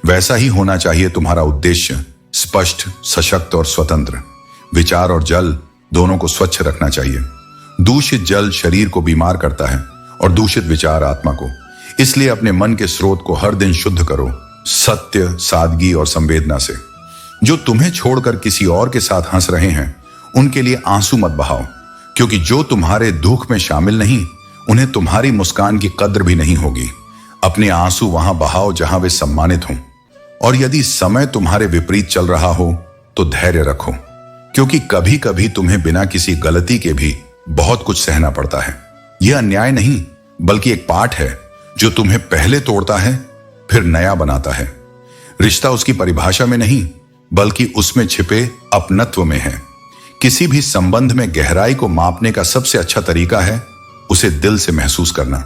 वैसा ही होना चाहिए तुम्हारा उद्देश्य, स्पष्ट, सशक्त और स्वतंत्र। विचार और जल दोनों को स्वच्छ रखना चाहिए। दूषित जल शरीर को बीमार करता है और दूषित विचार आत्मा को। इसलिए अपने मन के स्रोत को हर दिन शुद्ध करो, सत्य, सादगी और संवेदना से। जो तुम्हें छोड़कर किसी और के साथ हंस रहे हैं उनके लिए आंसू मत बहाओ, क्योंकि जो तुम्हारे दुख में शामिल नहीं उन्हें तुम्हारी मुस्कान की कद्र भी नहीं होगी। अपने आंसू वहां बहाओ जहां वे सम्मानित हों। और यदि समय तुम्हारे विपरीत चल रहा हो तो धैर्य रखो, क्योंकि कभी कभी तुम्हें बिना किसी गलती के भी बहुत कुछ सहना पड़ता है। यह अन्याय नहीं, बल्कि एक पाठ है जो तुम्हें पहले तोड़ता है फिर नया बनाता है। रिश्ता उसकी परिभाषा में नहीं, बल्कि उसमें छिपे अपनत्व में है। किसी भी संबंध में गहराई को मापने का सबसे अच्छा तरीका है उसे दिल से महसूस करना।